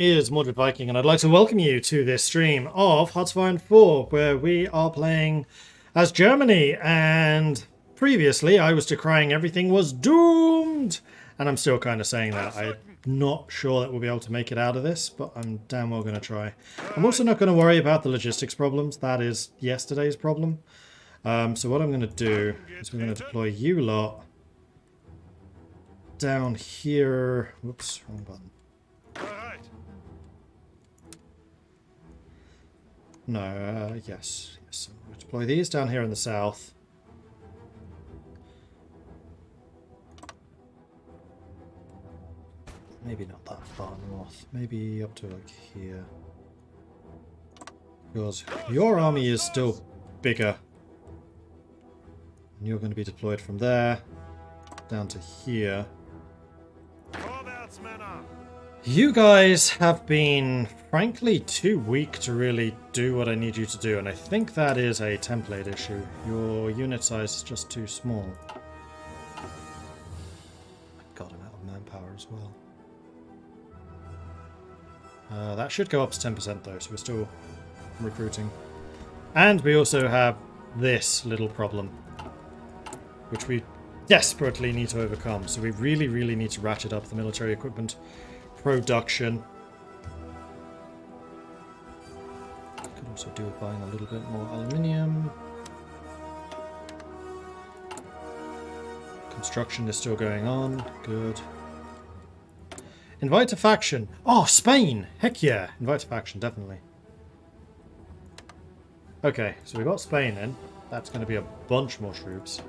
is Mordred Viking, and I'd like to welcome you to this stream of Hearts of Iron 4, where we are playing as Germany, and previously I was decrying everything was doomed, and I'm still kind of saying that. I'm not sure that we'll be able to make it out of this, but I'm damn well going to try. I'm also not going to worry about the logistics problems. That is yesterday's problem. So what I'm going to do is we're going to deploy you lot down here. Whoops, wrong button. No, yes. So we'll deploy these down here in the south. Maybe not that far north. Maybe up to like here. Because your army is still bigger. And you're going to be deployed from there down to here. You guys have been, frankly, too weak to really do what I need you to do, and I think that is a template issue. Your unit size is just too small. God, I'm out of manpower as well. That should go up to 10% though, so we're still recruiting. And we also have this little problem, which we desperately need to overcome. So we really, really need to ratchet up the military equipment production. Could also do with buying a little bit more aluminium. Construction is still going on. Good. Invite a faction. Oh, Spain! Heck yeah! Invite a faction, definitely. Okay, so we've got Spain in. That's going to be a bunch more troops.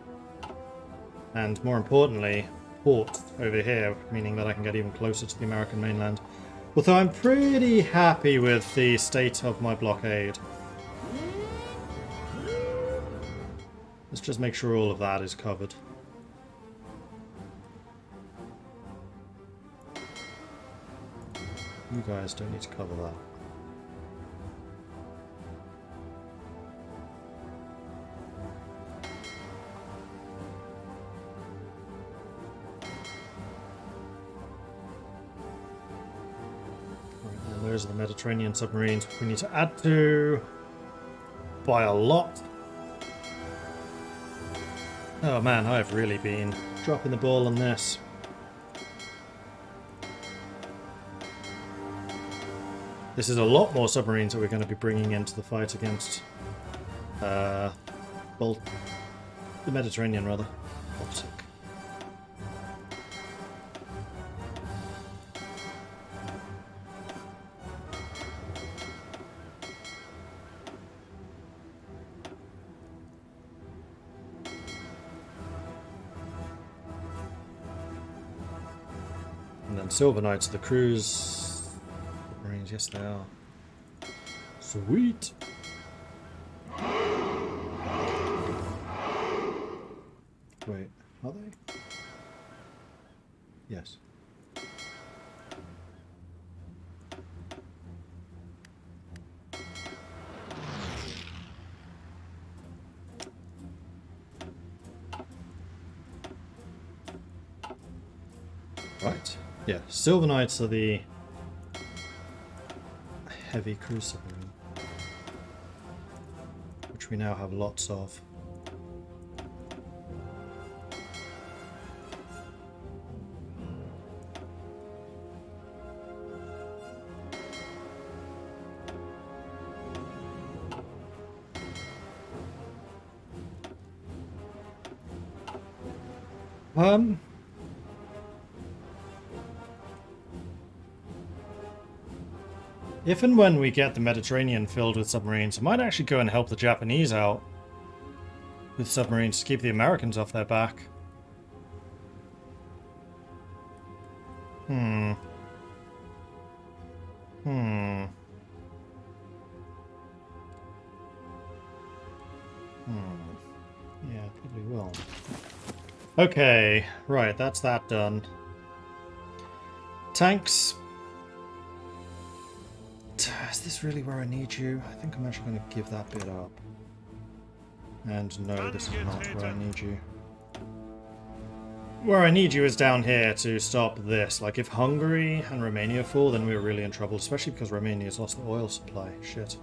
And more importantly, port over here, meaning that I can get even closer to the American mainland. Although I'm pretty happy with the state of my blockade. Let's just make sure all of that is covered. You guys don't need to cover that. Those are the Mediterranean submarines we need to add to by a lot. Oh man, I've really been dropping the ball on this. This is a lot more submarines that we're going to be bringing into the fight against the Mediterranean, rather. Baltic. And then Silver Knights are the cruise submarines. Yes, they are. Sweet. Wait, are they? Yes. Right. Yeah, Silver Knights are the heavy cruise submarine, which we now have lots of. If and when we get the Mediterranean filled with submarines, I might actually go and help the Japanese out with submarines to keep the Americans off their back. Yeah, probably will. Okay, right, that's that done. Tanks. Is this really where I need you? I think I'm actually going to give that bit up. And no, this is not where I need you. where I need you is down here to stop this. Like, if Hungary and Romania fall, then we're really in trouble, especially because Romania's lost the oil supply. Shit.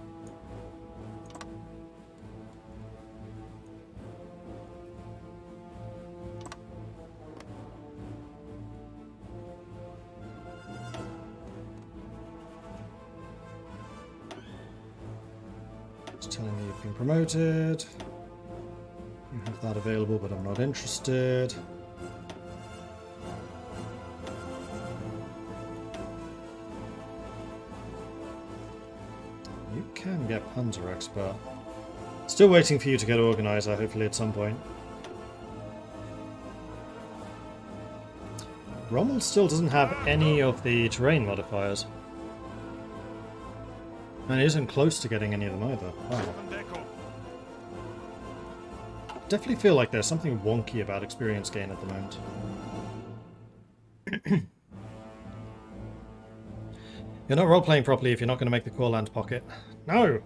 It's telling me you've been promoted. You have that available, but I'm not interested. You can get Panzer Expert. Still waiting for you to get Organizer, hopefully at some point. Rommel still doesn't have any of the terrain modifiers. And he isn't close to getting any of them either. Wow. Definitely feel like there's something wonky about experience gain at the moment. You're not role-playing properly if you're not going to make the core land pocket. No!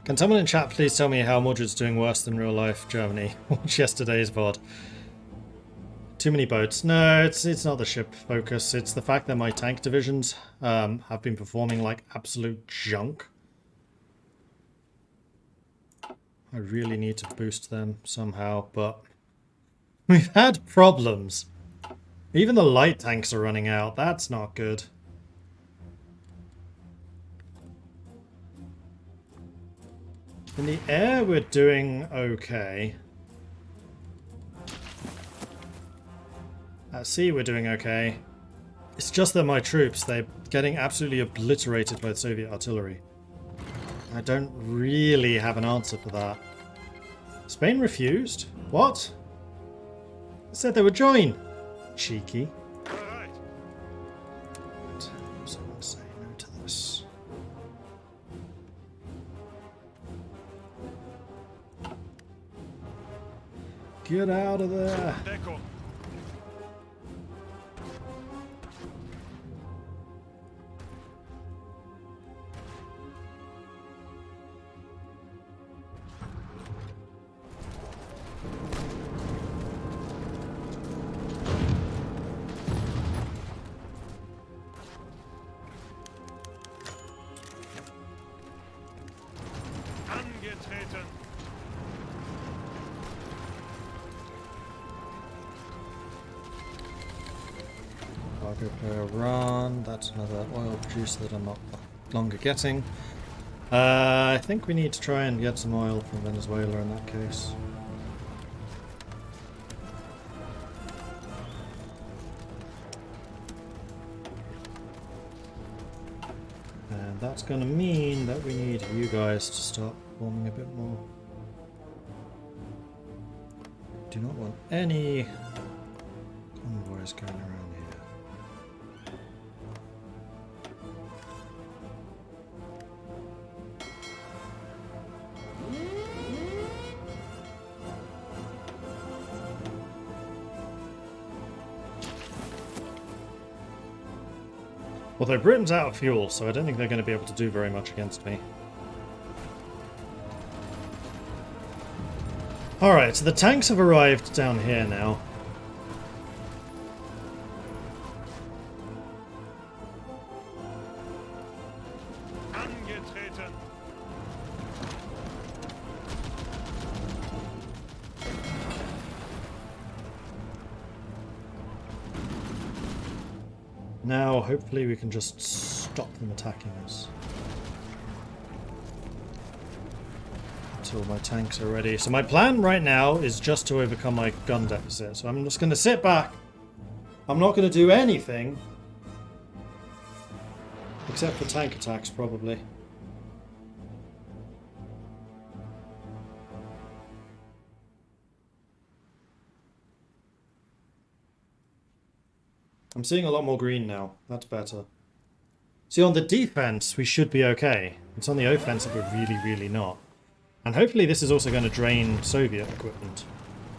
Can someone in chat please tell me how Mordred's doing worse than real life Germany? Watch yesterday's VOD. Too many boats. No, it's not the ship focus. It's the fact that my tank divisions have been performing like absolute junk. I really need to boost them somehow, but we've had problems. Even the light tanks are running out. That's not good. In the air, we're doing okay. At sea, we're doing okay. It's just that my troops, they're getting absolutely obliterated by the Soviet artillery. I don't really have an answer for that. Spain refused? What? They said they would join. Cheeky. Right. Someone say no to this. Get out of there. Cargo player run. That's another oil producer that I'm not longer getting. I think we need to try and get some oil from Venezuela in that case. And that's going to mean that we need you guys to start performing a bit more. Do not want any convoys going around here. Although Britain's out of fuel, so I don't think they're going to be able to do very much against me. Alright, so the tanks have arrived down here now. Now, hopefully we can just stop them attacking us. Until my tanks are ready. So my plan right now is just to overcome my gun deficit. So I'm just going to sit back. I'm not going to do anything. Except for tank attacks, probably. I'm seeing a lot more green now. That's better. See, on the defense, we should be okay. It's on the offensive we're really, really not. And hopefully this is also going to drain Soviet equipment.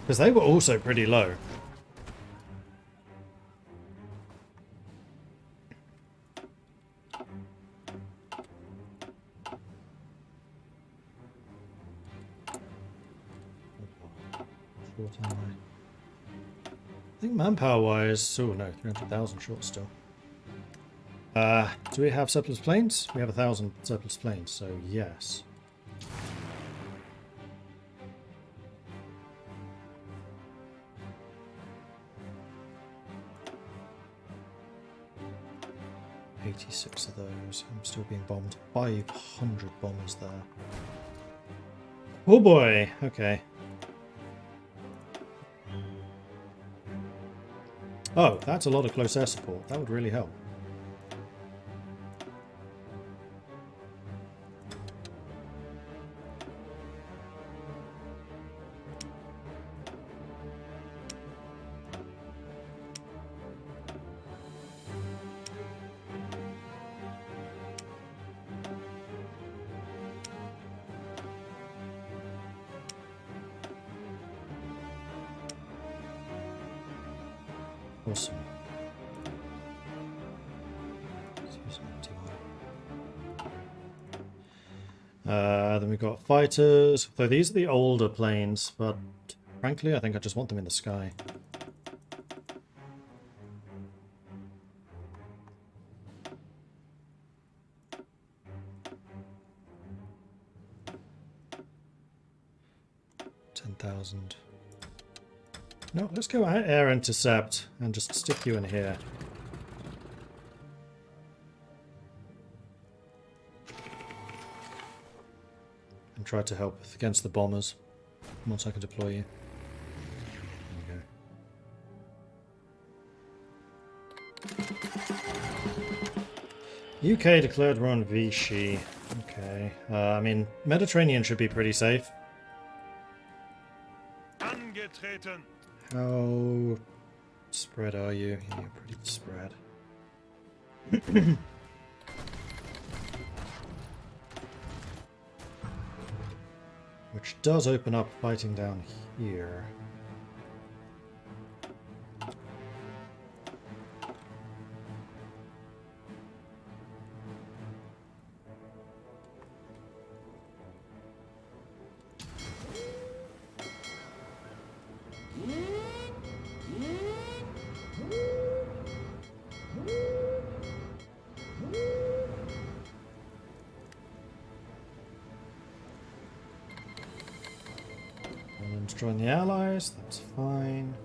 Because they were also pretty low. Support ally. I think manpower wise, oh no, 300,000 short still. Do we have surplus planes? We have 1,000 surplus planes, so yes. $86 of those. I'm still being bombed. 500 bombers there. Oh boy, okay. Oh, that's a lot of close air support. That would really help. Awesome. Then we've got fighters. So these are the older planes, but frankly, I think I just want them in the sky. $10,000. No, let's go air intercept and just stick you in here. And try to help against the bombers once I can deploy you. There we go. UK declared war on Vichy. Okay. I mean, Mediterranean should be pretty safe. Angetreten. How spread are you? You're pretty spread. Which does open up fighting down here. Join the Allies, that's fine.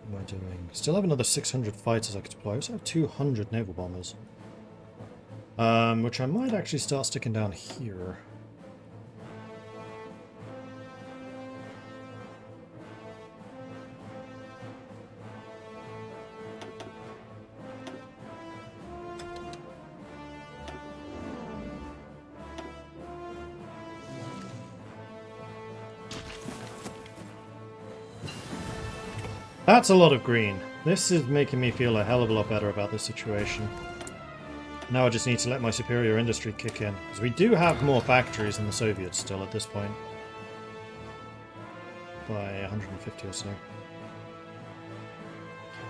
What am I doing? Still have another 600 fighters I could deploy. I also have 200 naval bombers. Which I might actually start sticking down here. That's a lot of green. This is making me feel a hell of a lot better about this situation. Now I just need to let my superior industry kick in. Because we do have more factories than the Soviets still at this point. By 150 or so.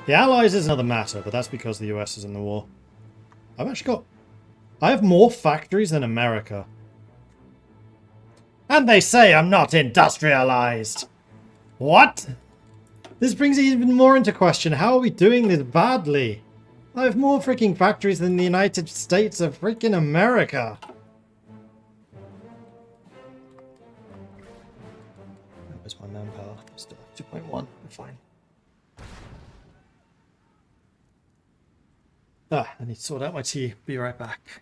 The Allies is another matter, but that's because the US is in the war. I have more factories than America. And they say I'm not industrialized! What? This brings it even more into question. How are we doing this badly? I have more freaking factories than the United States of freaking America. Where's my manpower? Still 2.1. We're fine. I need to sort out my tea. Be right back.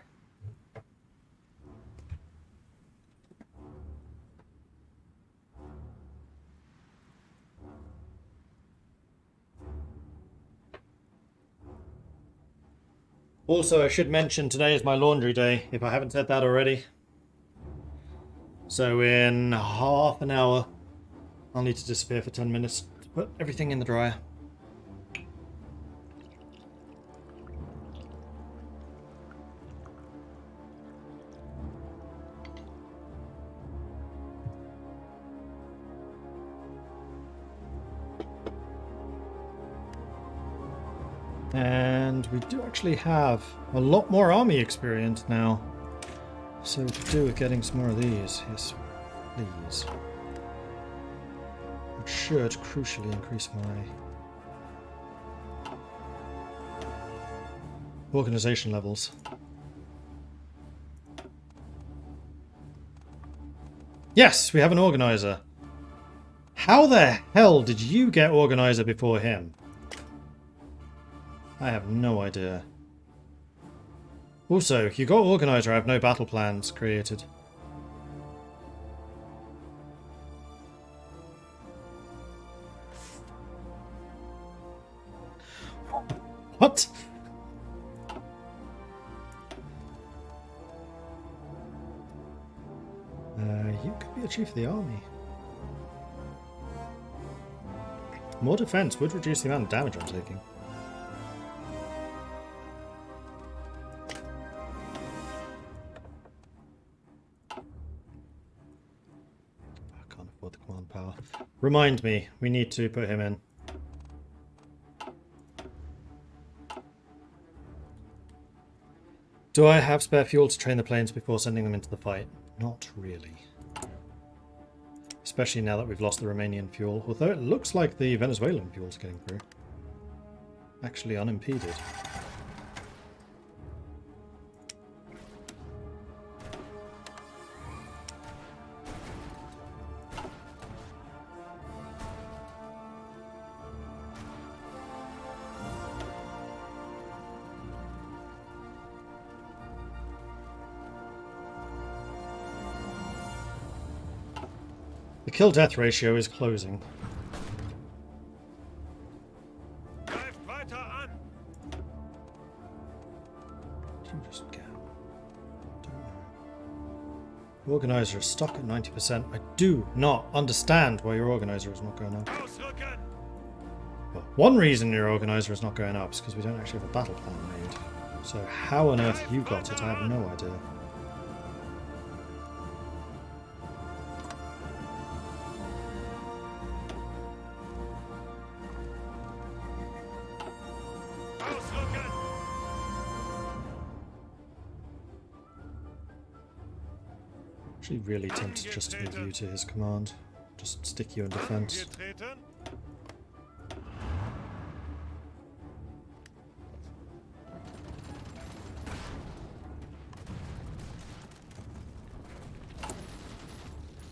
Also, I should mention today is my laundry day, if I haven't said that already. So in half an hour, I'll need to disappear for 10 minutes to put everything in the dryer. And we do actually have a lot more army experience now. So to do with getting some more of these, yes, please. Which should crucially increase my organization levels. Yes, we have an organizer. How the hell did you get organizer before him? I have no idea. Also, you got organizer, I have no battle plans created. What? You could be a chief of the army. More defense would reduce the amount of damage I'm taking. I can't afford the command power. Remind me, we need to put him in. Do I have spare fuel to train the planes before sending them into the fight? Not really. Especially now that we've lost the Romanian fuel, although it looks like the Venezuelan fuel's getting through. Actually unimpeded. The kill-death ratio is closing. You just get... Don't know. Organizer is stuck at 90%. I do not understand why your organizer is not going up. Well, one reason your organizer is not going up is because we don't actually have a battle plan made. So how on earth you got it, I have no idea. Actually really tempted just to give you to his command. Just stick you in defense.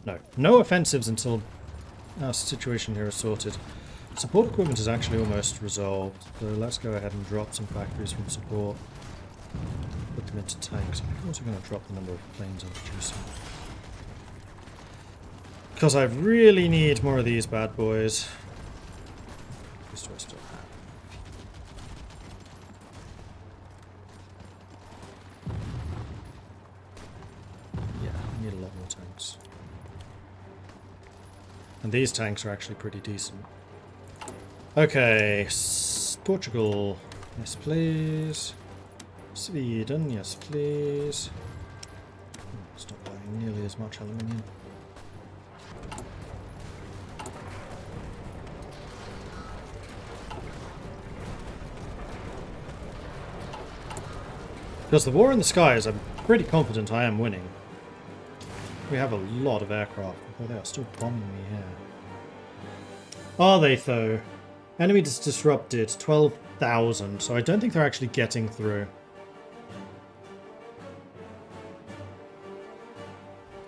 No. No offensives until our situation here is sorted. Support equipment is actually almost resolved, so let's go ahead and drop some factories from support. Put them into tanks. I'm also going to drop the number of planes I'm producing. Because I really need more of these bad boys. What do I still have? Yeah, I need a lot more tanks. And these tanks are actually pretty decent. Okay, Portugal. Yes, please. Sweden, yes, please. Stop buying nearly as much aluminium. Because the war in the skies, I'm pretty confident I am winning. We have a lot of aircraft, although they are still bombing me here. Are they, though? Enemy disrupted, 12,000, so I don't think they're actually getting through.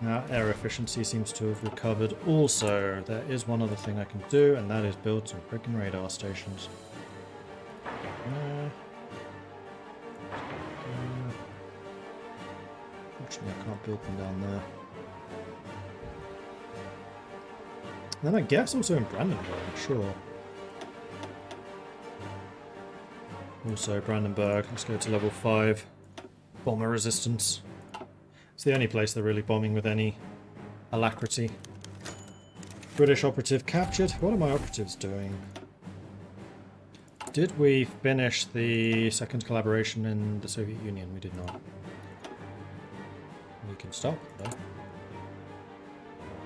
Now, air efficiency seems to have recovered. Also, there is one other thing I can do, and that is build some freaking radar stations. Unfortunately, I can't build them down there. And then I guess also in Brandenburg, sure. Also Brandenburg, let's go to level 5. Bomber resistance. It's the only place they're really bombing with any alacrity. British operative captured. What are my operatives doing? Did we finish the second collaboration in the Soviet Union? We did not. We can stop, though.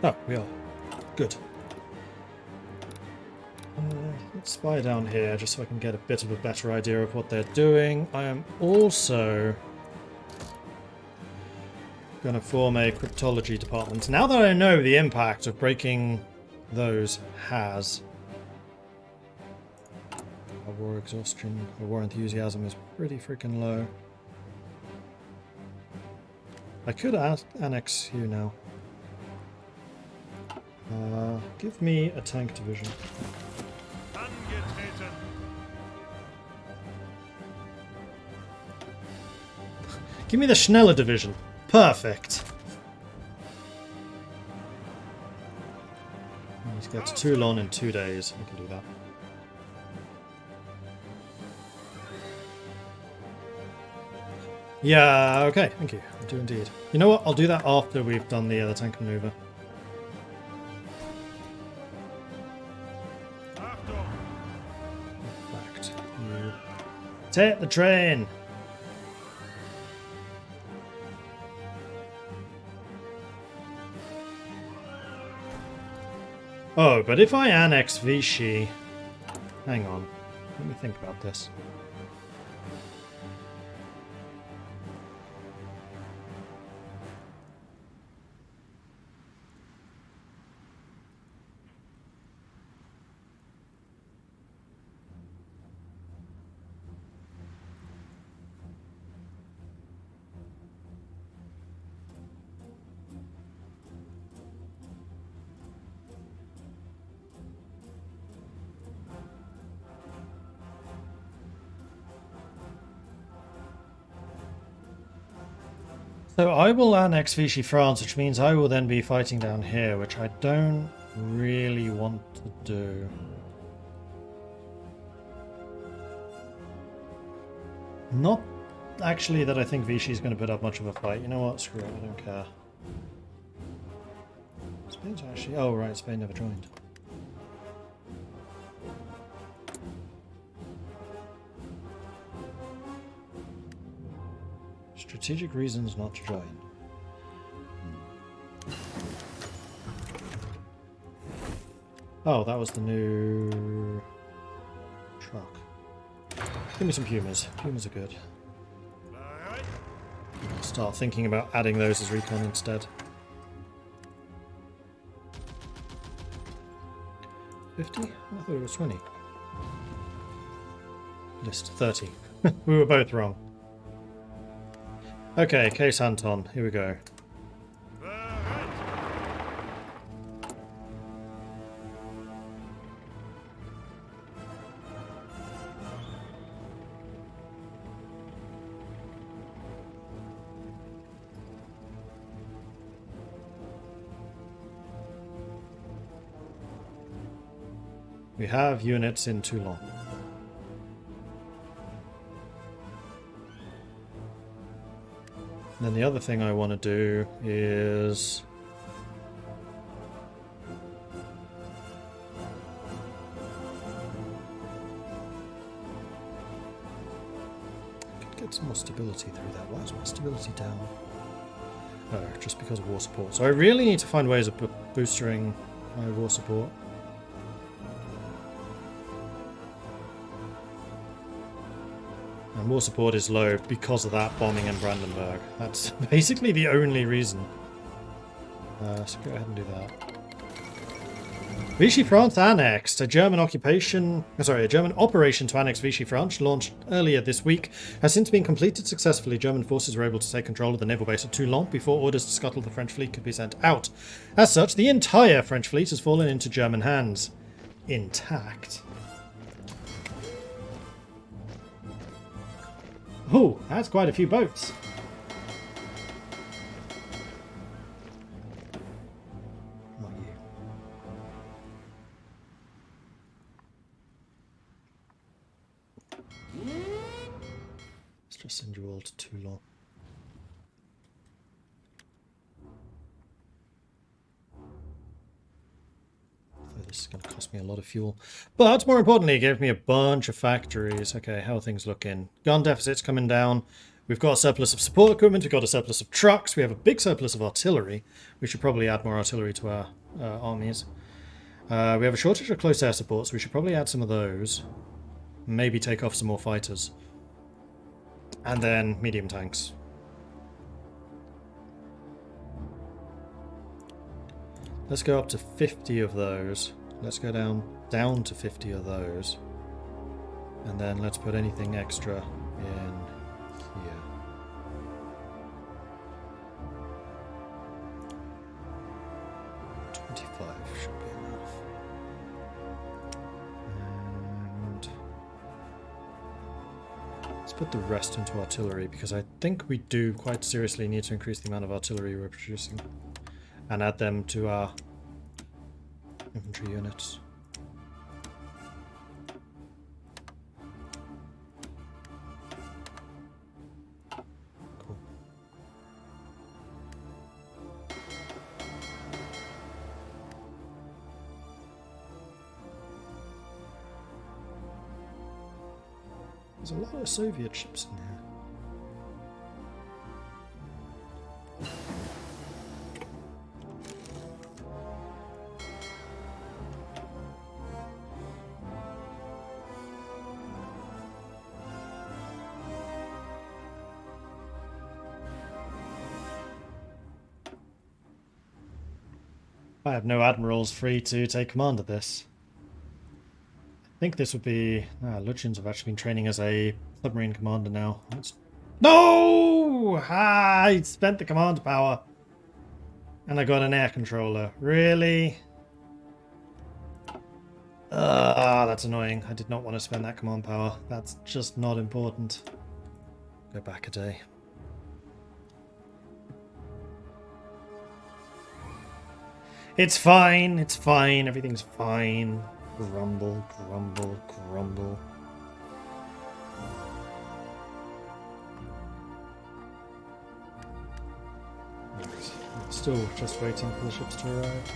Oh, we are. Good. Let's spy down here just so I can get a bit of a better idea of what they're doing. I am also going to form a cryptology department. Now that I know the impact of breaking those has... Our war exhaustion, our war enthusiasm is pretty freaking low. I could annex you now. Give me a tank division. Give me the Schneller division. Perfect. I need to get to Toulon in 2 days. I can do that. Yeah, okay, thank you. I do indeed. You know what? I'll do that after we've done the tank maneuver. Fact. Take the train! Oh, but if I annex Vichy... Hang on. Let me think about this. So I will annex Vichy France, which means I will then be fighting down here, which I don't really want to do. Not actually that I think Vichy's going to put up much of a fight. You know what? Screw it. I don't care. Spain's actually... Oh, right. Spain never joined. Strategic reasons not to join. Oh, that was the new truck. Give me some Pumas. Pumas are good. I'll start thinking about adding those as Recon instead. 50? I thought it was 20. List 30. We were both wrong. Okay, Case Anton, here we go. We have units in Toulon. Then the other thing I want to do is... I could get some more stability through that. Why is my stability down? Oh, just because of war support. So I really need to find ways of boosting my war support. And war support is low because of that bombing in Brandenburg. That's basically the only reason. So go ahead and do that. Vichy France annexed. A German operation to annex Vichy France, launched earlier this week, has since been completed successfully. German forces were able to take control of the naval base at Toulon before orders to scuttle the French fleet could be sent out. As such, the entire French fleet has fallen into German hands. Intact. Oh, that's quite a few boats. Not you. Let's just send you all to Toulon. This is going to cost me a lot of fuel. But more importantly, it gave me a bunch of factories. Okay, how are things looking? Gun deficit's coming down. We've got a surplus of support equipment. We've got a surplus of trucks. We have a big surplus of artillery. We should probably add more artillery to our armies. We have a shortage of close air support, so we should probably add some of those. Maybe take off some more fighters. And then medium tanks. Let's go up to 50 of those. Let's go down to 50 of those. And then let's put anything extra in here. Should be enough. And let's put the rest into artillery, because I think we do quite seriously need to increase the amount of artillery we're producing and add them to our infantry units. There's a lot of Soviet ships in here. I have no admirals free to take command of this. I think this would be... Lutyens have actually been training as a submarine commander now. No! I spent the command power. And I got an air controller. Really? That's annoying. I did not want to spend that command power. That's just not important. Go back a day. It's fine. It's fine. Everything's fine. Grumble, grumble, grumble. Right. Still just waiting for the ships to arrive.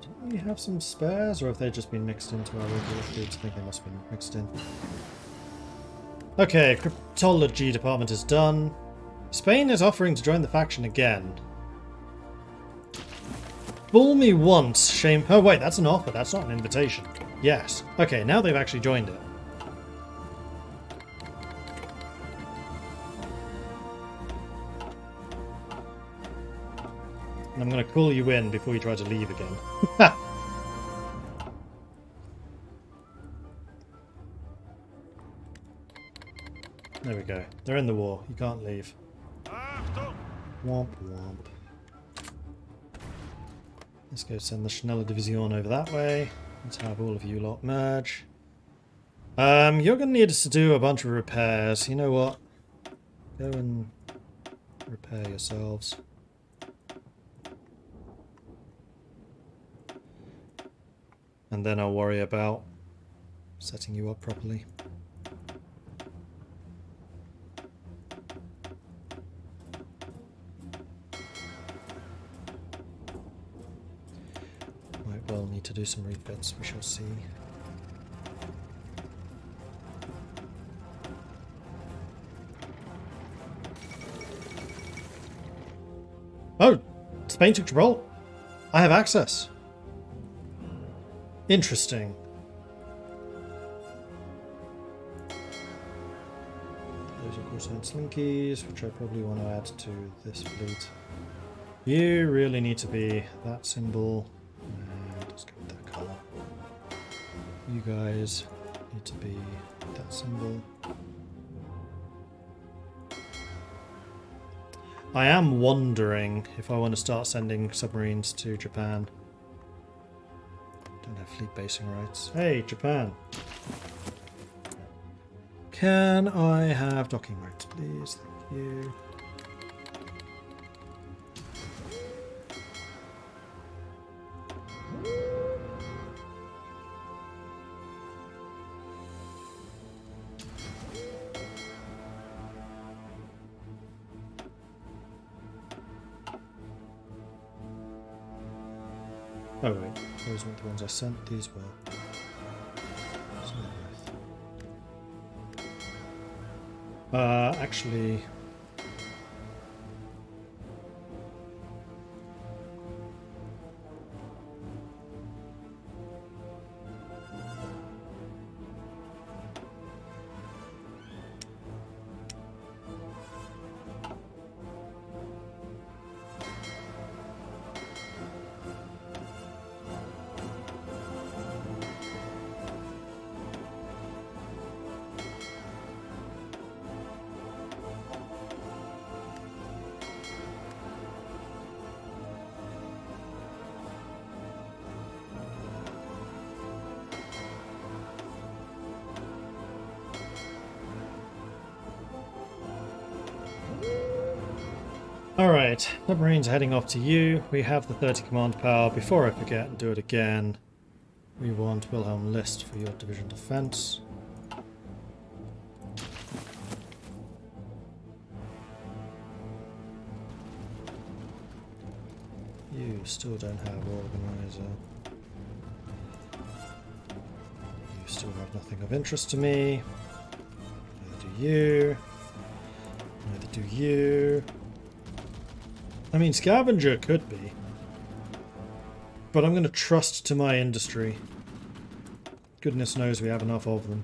Didn't we have some spares, or have they just been mixed into our regular fleets? I think they must have been mixed in. Okay, cryptology department is done. Spain is offering to join the faction again. Fool me once, shame... Oh wait, that's an offer, that's not an invitation. Yes. Okay, now they've actually joined it. And I'm going to call you in before you try to leave again. There we go. They're in the war. You can't leave. Womp womp. Let's go send the Schneller Division over that way. Let's have all of you lot merge. You're going to need us to do a bunch of repairs. You know what? Go and repair yourselves. And then I'll worry about setting you up properly. Might well need to do some refits, we shall see. Oh! Spain took Gibraltar. I have access. Interesting. Those are course and slinkies, which I probably want to add to this fleet. You really need to be that symbol. And let's go with that colour. You guys need to be that symbol. I am wondering if I want to start sending submarines to Japan. Don't have fleet basing rights. Hey, Japan. Can I have docking rights, please? Thank you. Oh wait, those weren't the ones I sent, these were. Actually... Alright, submarines heading off to you. We have the 30 command power. Before I forget and do it again, we want Wilhelm List for your division defense. You still don't have organizer. You still have nothing of interest to me. Neither do you. Neither do you. I mean, scavenger could be. But I'm going to trust to my industry. Goodness knows we have enough of them.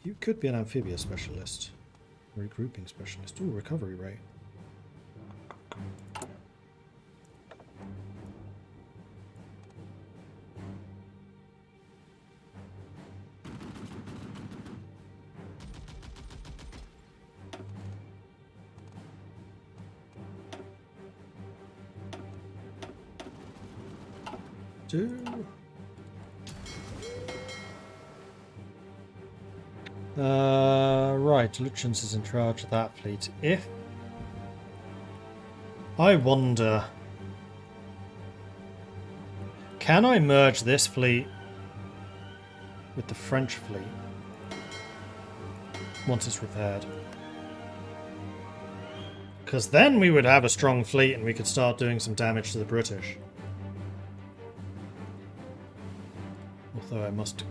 You could be an amphibious specialist. Regrouping specialist. Ooh, recovery rate. Right, Lutyens is in charge of that fleet. If I wonder, can I merge this fleet with the French fleet once it's repaired? Because then we would have a strong fleet and we could start doing some damage to the British. Although I must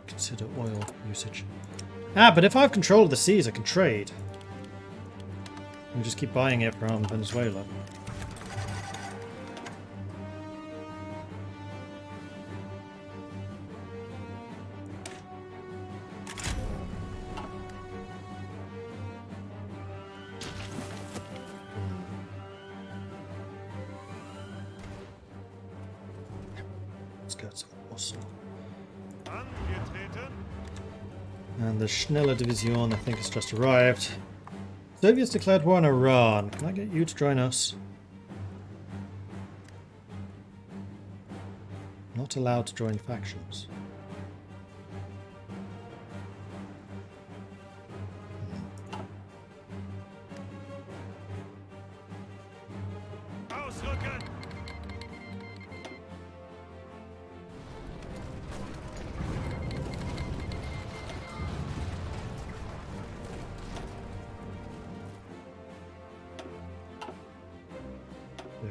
consider oil usage. Ah, but if I have control of the seas, I can trade. I can just keep buying it from Venezuela. Let's get some Oslo. And the Schneller Division, I think, has just arrived. Soviets declared war on Iran. Can I get you to join us? Not allowed to join factions.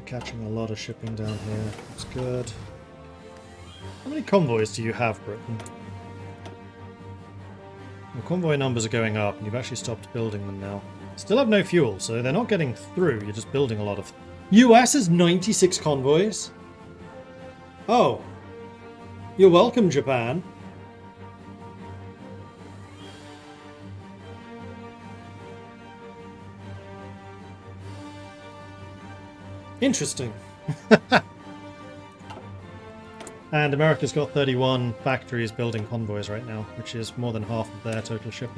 Catching a lot of shipping down here. That's good. How many convoys do you have, Britain? Well, convoy numbers are going up, and you've actually stopped building them now. Still have no fuel, so they're not getting through. You're just building a lot of... US has 96 convoys? Oh. You're welcome, Japan. Interesting. And America's got 31 factories building convoys right now, which is more than half of their total ship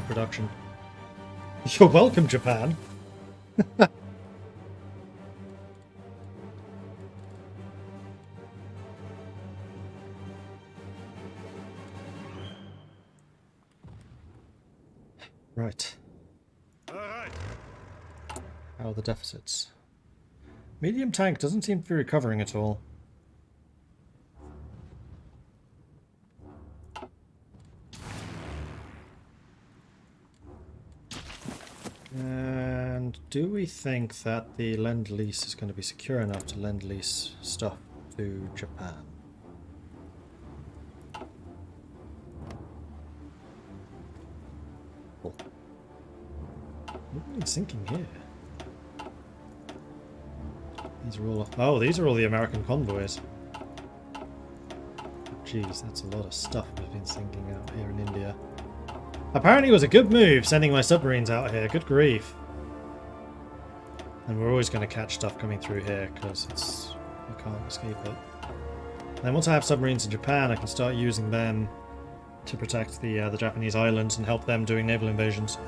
production. You're welcome, Japan. Right. How are the deficits? Medium tank doesn't seem to be recovering at all. And do we think that the Lend-Lease is going to be secure enough to Lend-Lease stuff to Japan? Cool. What are we sinking here? These are all... Oh, these are all the American convoys. Jeez, that's a lot of stuff we've been sinking out here in India. Apparently it was a good move sending my submarines out here. Good grief. And we're always going to catch stuff coming through here because it's... I can't escape it. And then once I have submarines in Japan, I can start using them to protect the Japanese islands and help them doing naval invasions.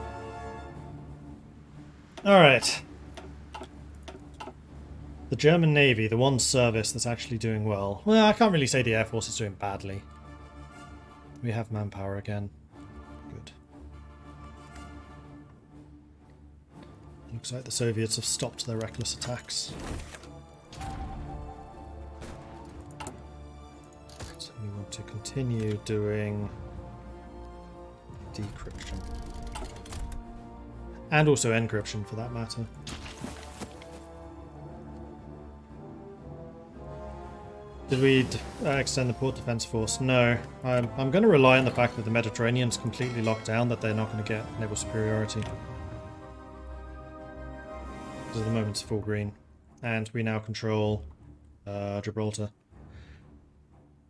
Alright. The German Navy, the one service that's actually doing well. Well, I can't really say the Air Force is doing badly. We have Manpower again. Good. Looks like the Soviets have stopped their reckless attacks. So we want to continue doing decryption. And also encryption, for that matter. Did we extend the port defense force? No. I'm going to rely on the fact that the Mediterranean's completely locked down, that they're not going to get naval superiority. Because at the moment it's full green. And we now control Gibraltar.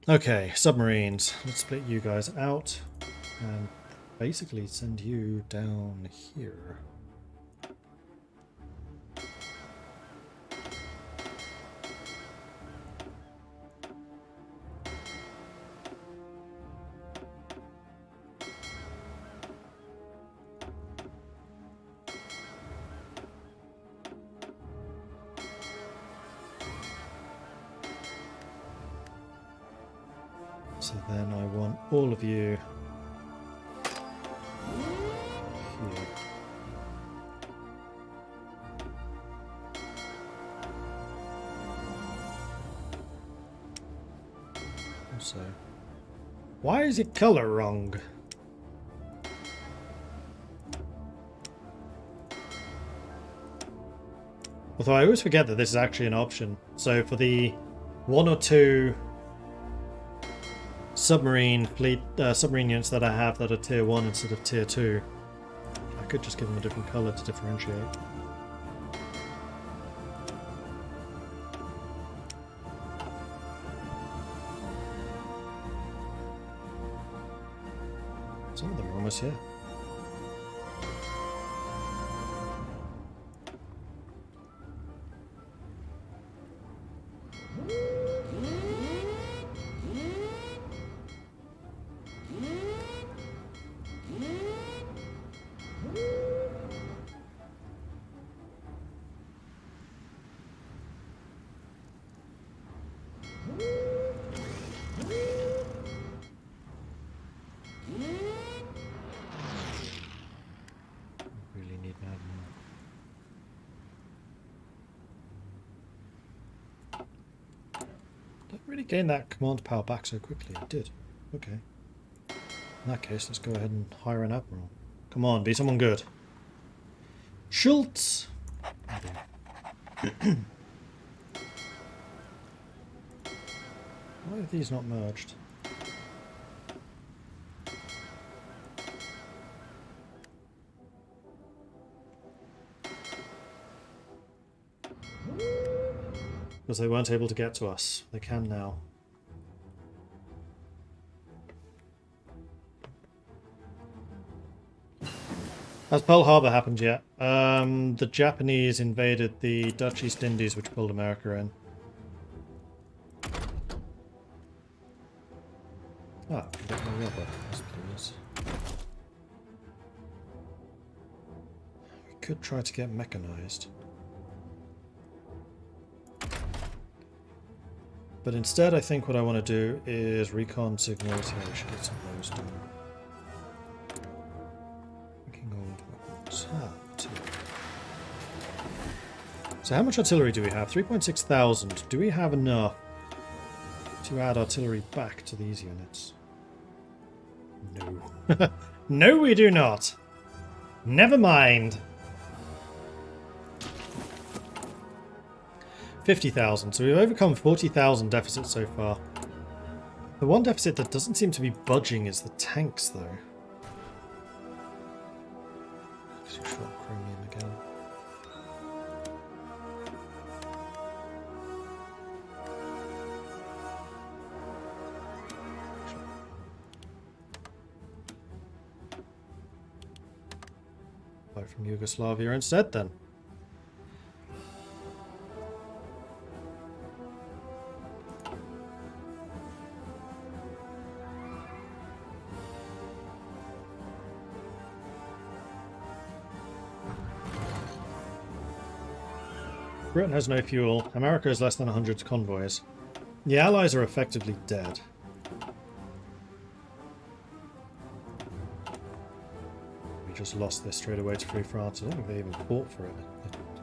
Okay, submarines. Let's split you guys out and basically send you down here. So then I want all of you here. Also, why is your color wrong? Although I always forget that this is actually an option. So for the 1 or 2 submarine units that I have that are tier 1 instead of tier 2, I could just give them a different color to differentiate. Some of them are almost here. Gain that command power back so quickly. I did. Okay. In that case, let's go ahead and hire an admiral. Come on, be someone good. Schultz! Why are these not merged? Because they weren't able to get to us. They can now. Has Pearl Harbor happened yet? The Japanese invaded the Dutch East Indies, which pulled America in. Ah, a bit more rubber, yes, please. We could try to get mechanized. But instead, I think what I want to do is recon signals. Yeah, we should get some of those done. Looking old weapons. So how much artillery do we have? 3.6 thousand. Do we have enough to add artillery back to these units? No. No, we do not. Never mind. 50,000. So we've overcome 40,000 deficits so far. The one deficit that doesn't seem to be budging is the tanks, though. Short chromium again. Buy from Yugoslavia instead, then. Britain has no fuel. America has less than 100 convoys. The Allies are effectively dead. We just lost this straight away to Free France. I don't think they even fought for it.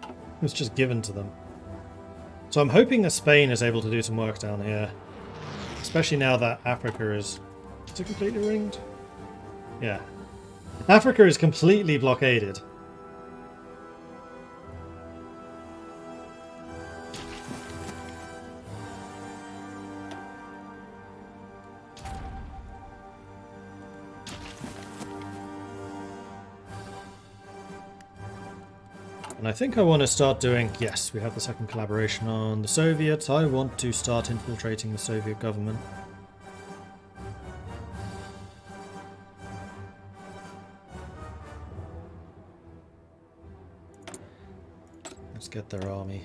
It was just given to them. So I'm hoping that Spain is able to do some work down here. Especially now that Africa is... Is it completely ringed? Yeah. Africa is completely blockaded. And I think I want to start doing... Yes, we have the second collaboration on the Soviets. I want to start infiltrating the Soviet government. Let's get their army.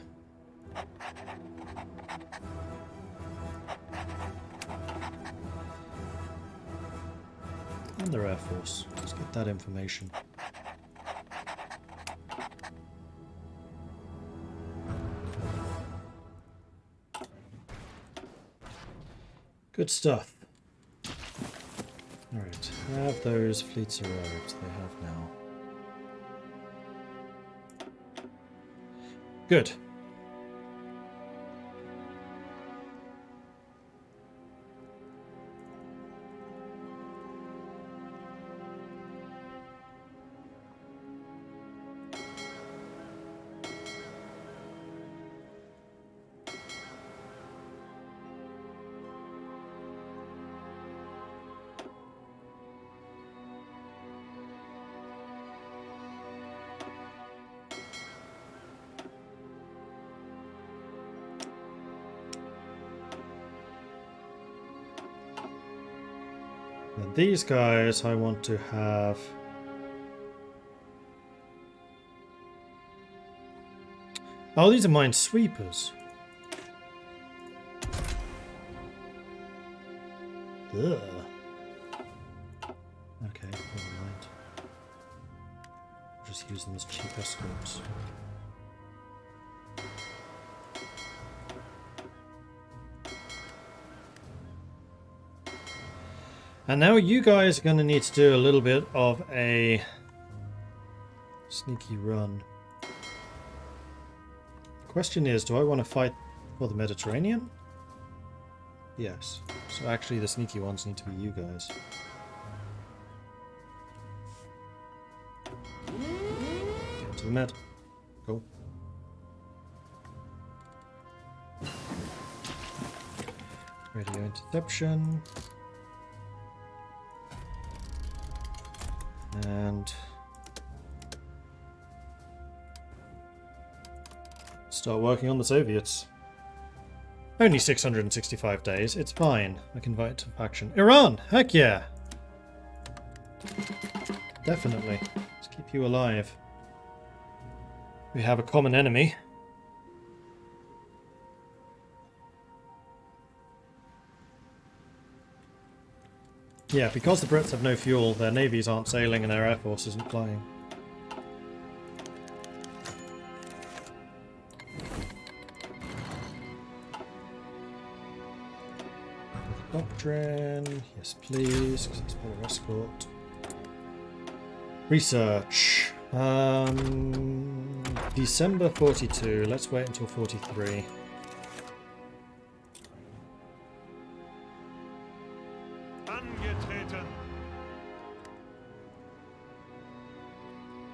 And their air force. Let's get that information. Good stuff. Alright, have those fleets arrived? They have now. Good. And these guys I want to have... Oh, these are minesweepers. Ugh. Okay, never mind. I'll just use them as cheap escorts. And now you guys are going to need to do a little bit of a sneaky run. The question is, do I want to fight for the Mediterranean? Yes. So actually the sneaky ones need to be you guys. Get to the Med. Cool. Radio interception. And start working on the Soviets. Only 665 days, it's fine. I can invite to faction. Iran! Heck yeah! Definitely. Let's keep you alive. We have a common enemy. Yeah, because the Brits have no fuel, their navies aren't sailing and their air force isn't flying. Doctrine, yes please, because it's better escort. Research. December 42, let's wait until 43.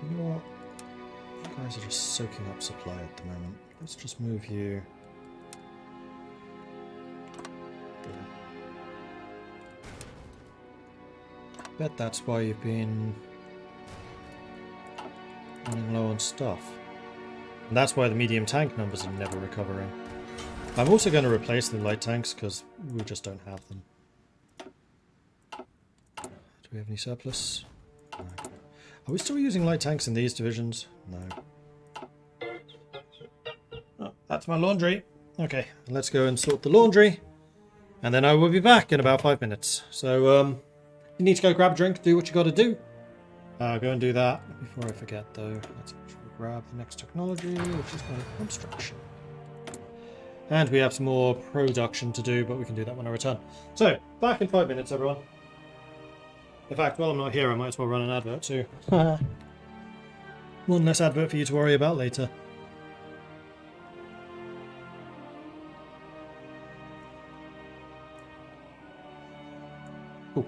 You know what? You guys are just soaking up supply at the moment. Let's just move you. Bet that's why you've been running low on stuff. And that's why the medium tank numbers are never recovering. I'm also going to replace the light tanks because we just don't have them. Do we have any surplus? No. Are we still using light tanks in these divisions? No. Oh, that's my laundry. Okay, let's go and sort the laundry. And then I will be back in about 5 minutes. So, you need to go grab a drink, do what you got to do. Go and do that. Before I forget, though, let's grab the next technology, which is construction. And we have some more production to do, but we can do that when I return. So, back in 5 minutes, everyone. In fact, while I'm not here, I might as well run an advert too. One less advert for you to worry about later. Ooh.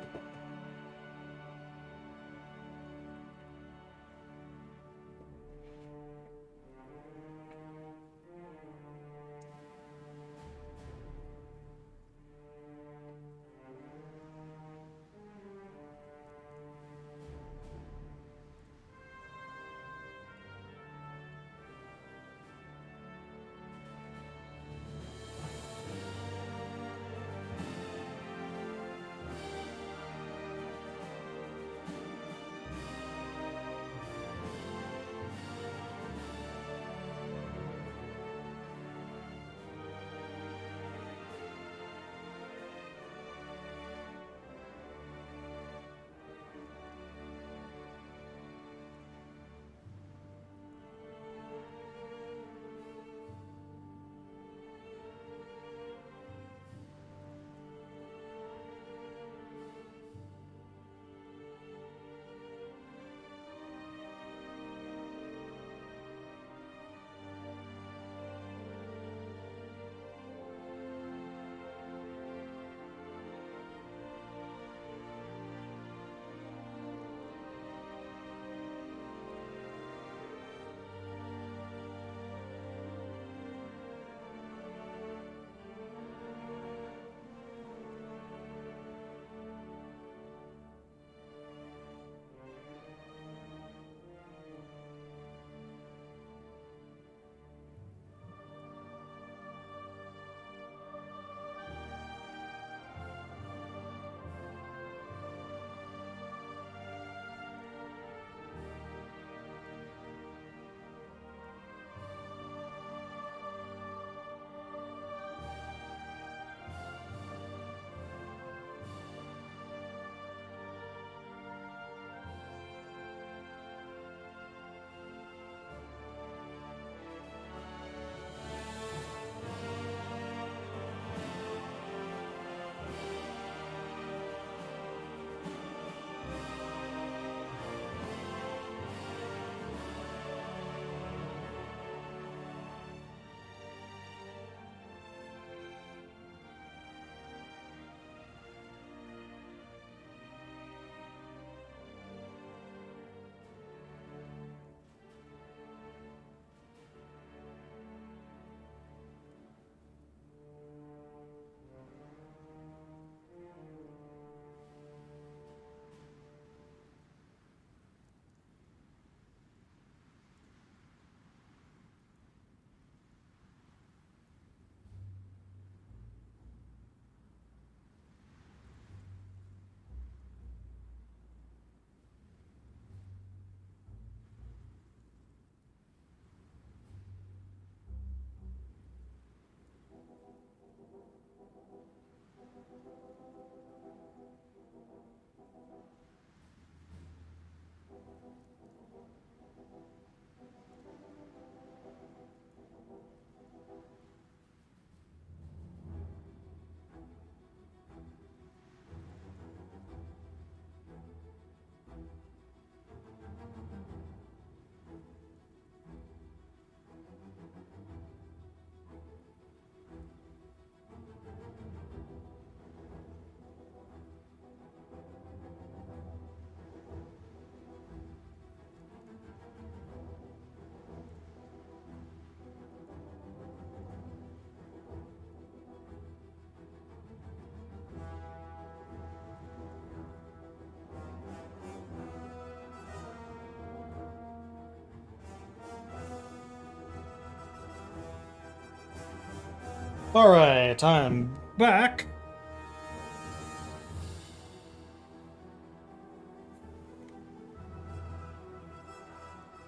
Alright, I'm back.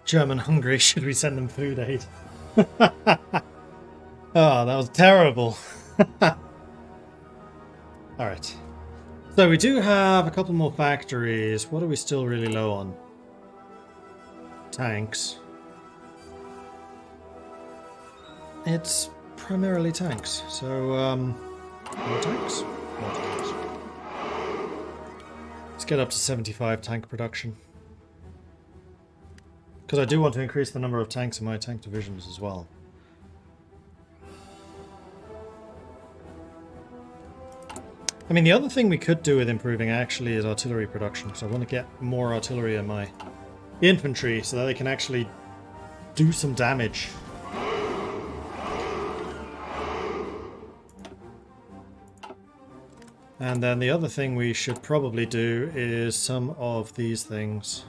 German hungry, should we send them food aid? Oh, that was terrible. Alright. So we do have a couple more factories. What are we still really low on? Tanks. It's primarily tanks. So, more tanks? More tanks. Let's get up to 75 tank production. Because I do want to increase the number of tanks in my tank divisions as well. I mean, the other thing we could do with improving actually is artillery production, because I want to get more artillery in my infantry so that they can actually do some damage. And then the other thing we should probably do is some of these things.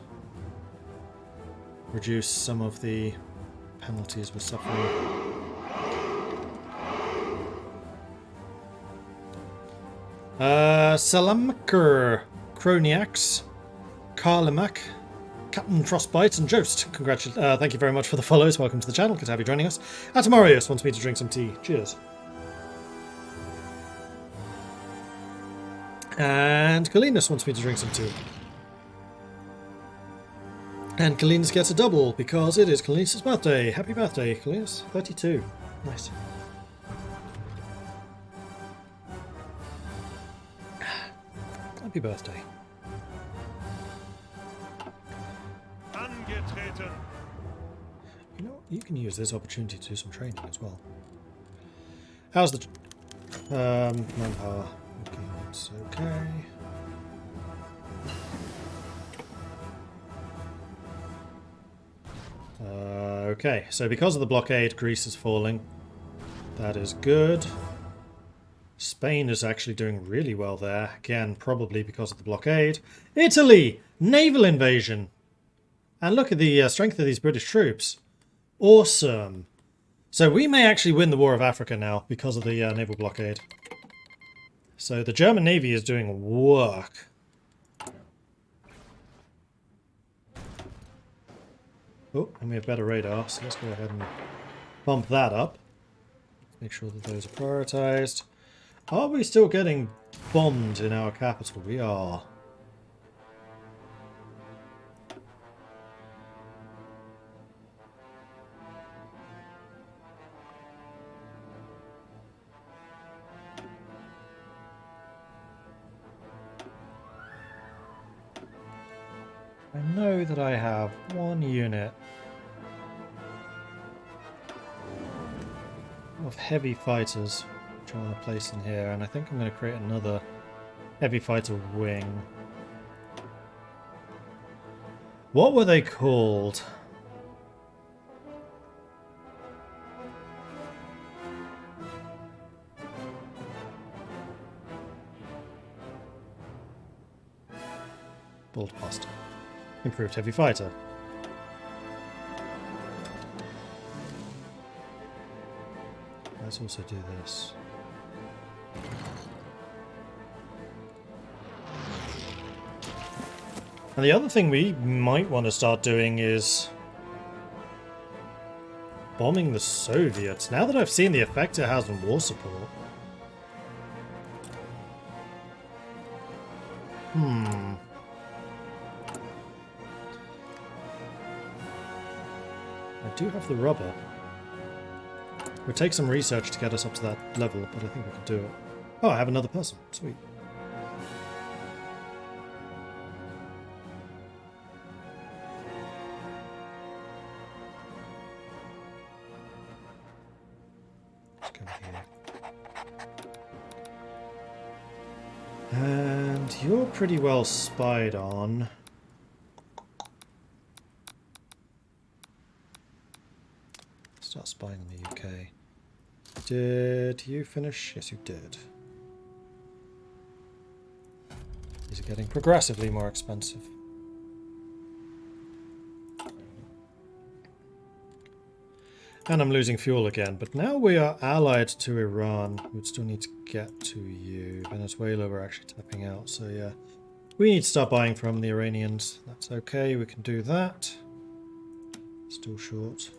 Reduce some of the penalties we're suffering. Salamakr, Kroniax, Karlamak, Captain Frostbite, and Jost. Thank you very much for the follows. Welcome to the channel. Good to have you joining us. Atamarius wants me to drink some tea. Cheers. And Kalinus wants me to drink some tea. And Kalinus gets a double because it is Kalinus' birthday. Happy birthday, Kalinus. 32. Nice. Happy birthday. You know, you can use this opportunity to do some training as well. How's the manpower? Okay, that's okay. Okay, so because of the blockade, Greece is falling. That is good. Spain is actually doing really well there. Again, probably because of the blockade. Italy! Naval invasion! And look at the strength of these British troops. Awesome. So we may actually win the War of Africa now because of the naval blockade. So the German Navy is doing work. Oh, and we have better radar, so let's go ahead and bump that up. Make sure that those are prioritized. Are we still getting bombed in our capital? We are. I know that I have one unit of heavy fighters which I want to place in here, and I think I'm going to create another heavy fighter wing. What were they called? Boltbuster. Improved heavy fighter. Let's also do this. And the other thing we might want to start doing is bombing the Soviets. Now that I've seen the effect it has on war support. I do have the rubber. It would take some research to get us up to that level, but I think we can do it. Oh, I have another person. Sweet. Let's go here. And you're pretty well spied on. Start spying on the UK. Did you finish? Yes, you did. These are getting progressively more expensive. And I'm losing fuel again, but now we are allied to Iran. We would still need to get to you. Venezuela, we're actually tapping out, so yeah. We need to start buying from the Iranians. That's okay, we can do that. Still short.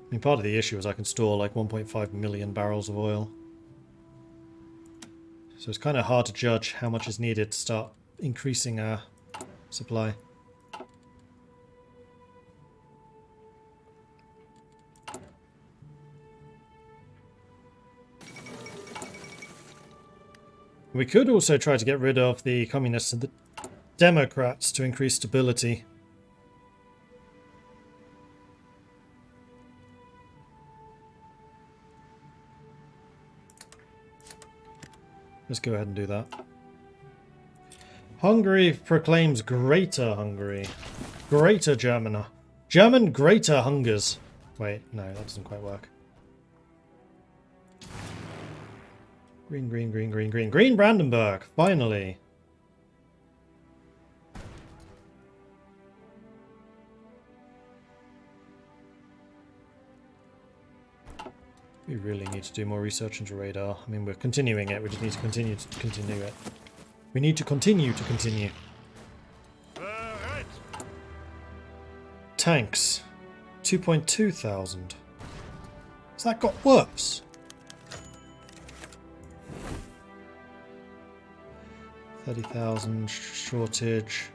I mean, part of the issue is I can store like 1.5 million barrels of oil. So it's kind of hard to judge how much is needed to start increasing our supply. We could also try to get rid of the communists and the Democrats to increase stability. Let's go ahead and do that. Hungary proclaims Greater Hungary. Greater German. German Greater Hungers. Wait, no, that doesn't quite work. Green, green, green, green, green. Green Brandenburg, finally. We really need to do more research into radar. I mean, we're continuing it. We just need to continue it. We need to continue to continue. Tanks. 2.2 thousand. Has that got worse? 30,000 shortage.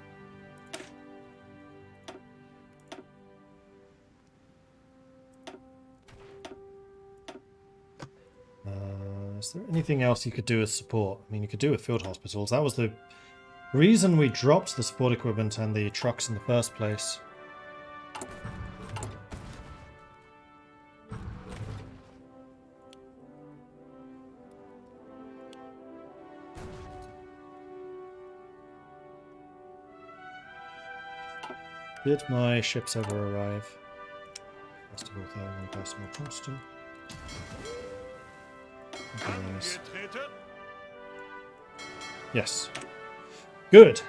Is there anything else you could do with support? I mean, you could do with field hospitals. That was the reason we dropped the support equipment and the trucks in the first place. Did my ships ever arrive? Festival Thermal, Personal Constant. Nice. Yes. Good.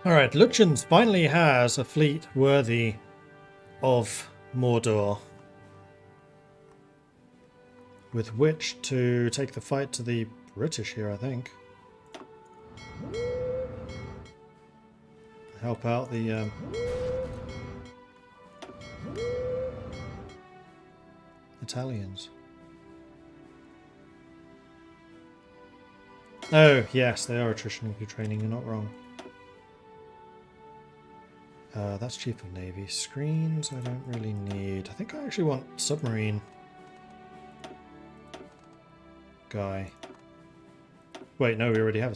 Alright, Lutyens finally has a fleet worthy of Mordor, with which to take the fight to the British here, I think. Help out the Italians. Oh, yes, they are attrition training, you're not wrong. That's Chief of Navy. Screens I don't really need. I think I actually want submarine guy. Wait, no, we already have a...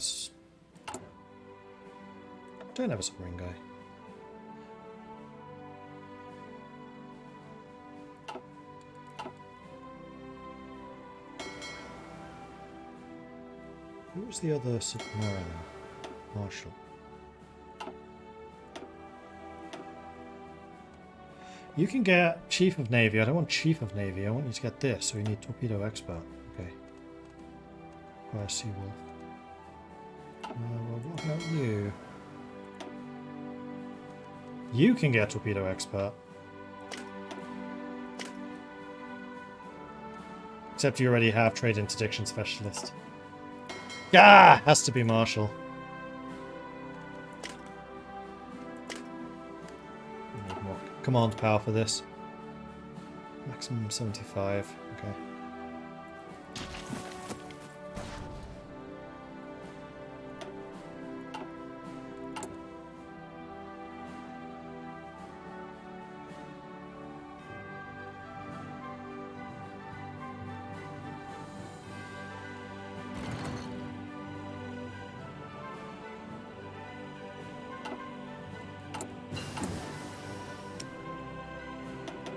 Don't have a submarine guy. Who was the other submariner? Marshal. You can get Chief of Navy. I don't want Chief of Navy. I want you to get this. So you need Torpedo Expert. Okay. Fire Seawolf. Well, what about you? You can get Torpedo Expert. Except you already have Trade Interdiction Specialist. Yeah, has to be Marshal. Need more command power for this. Maximum 75. Okay.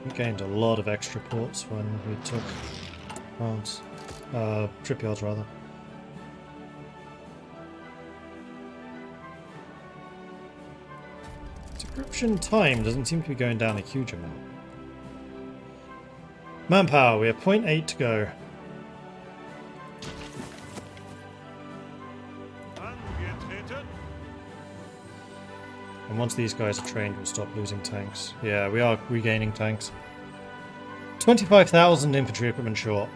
We gained a lot of extra ports when we took France. Shipyards, rather. Decryption time doesn't seem to be going down a huge amount. Manpower, we have 0.8 to go. And once these guys are trained, we'll stop losing tanks. Yeah, we are regaining tanks. 25,000 infantry equipment short.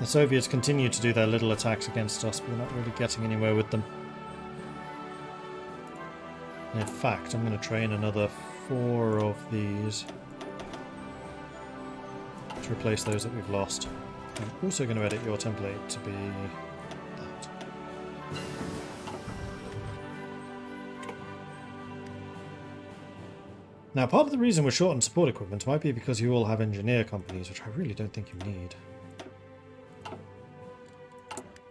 The Soviets continue to do their little attacks against us, but we're not really getting anywhere with them. And in fact, I'm going to train another 4 of these to replace those that we've lost. I'm also going to edit your template to be that. Now, part of the reason we're short on support equipment might be because you all have engineer companies, which I really don't think you need.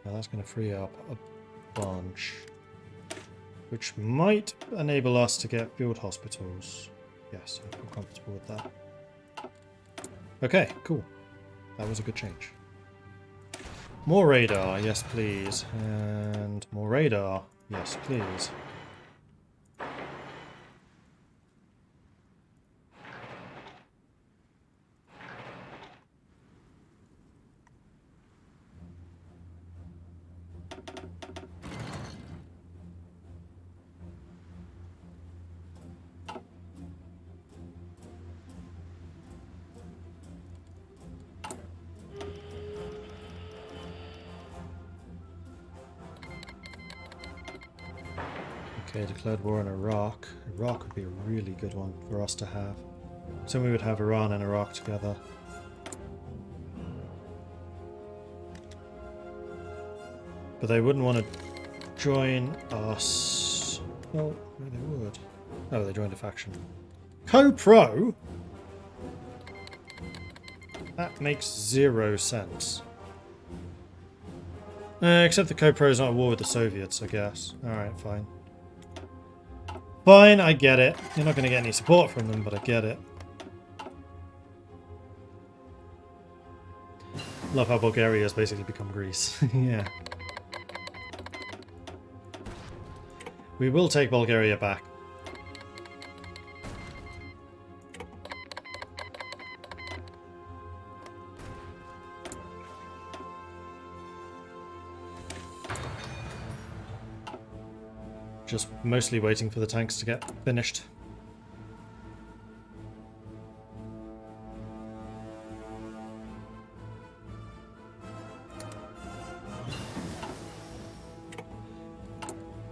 Now that's going to free up a bunch, which might enable us to get field hospitals. Yes, I feel comfortable with that. Okay, cool. That was a good change. More radar, yes please. And more radar, yes please. Okay, declared war on Iraq. Iraq would be a really good one for us to have. So we would have Iran and Iraq together. But they wouldn't want to join us. Well, no, they would. Oh, they joined a faction. Co-pro? That makes 0 sense. Except the co-pro is not at war with the Soviets, I guess. Alright, fine. Fine, I get it. You're not going to get any support from them, but I get it. Love how Bulgaria has basically become Greece. Yeah. We will take Bulgaria back. Just mostly waiting for the tanks to get finished.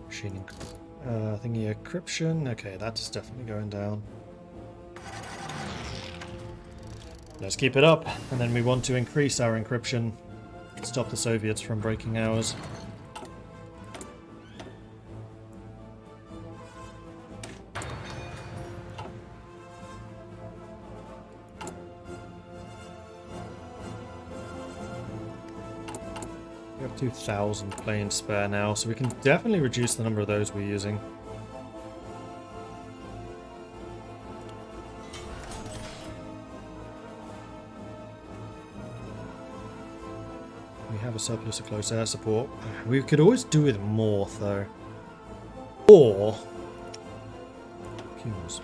Machining. Thingy decryption. Okay, that's definitely going down. Let's keep it up, and then we want to increase our encryption. Stop the Soviets from breaking ours. We have 2,000 planes spare now, so we can definitely reduce the number of those we're using. We have a surplus of close air support. We could always do with more, though. Or... fumes.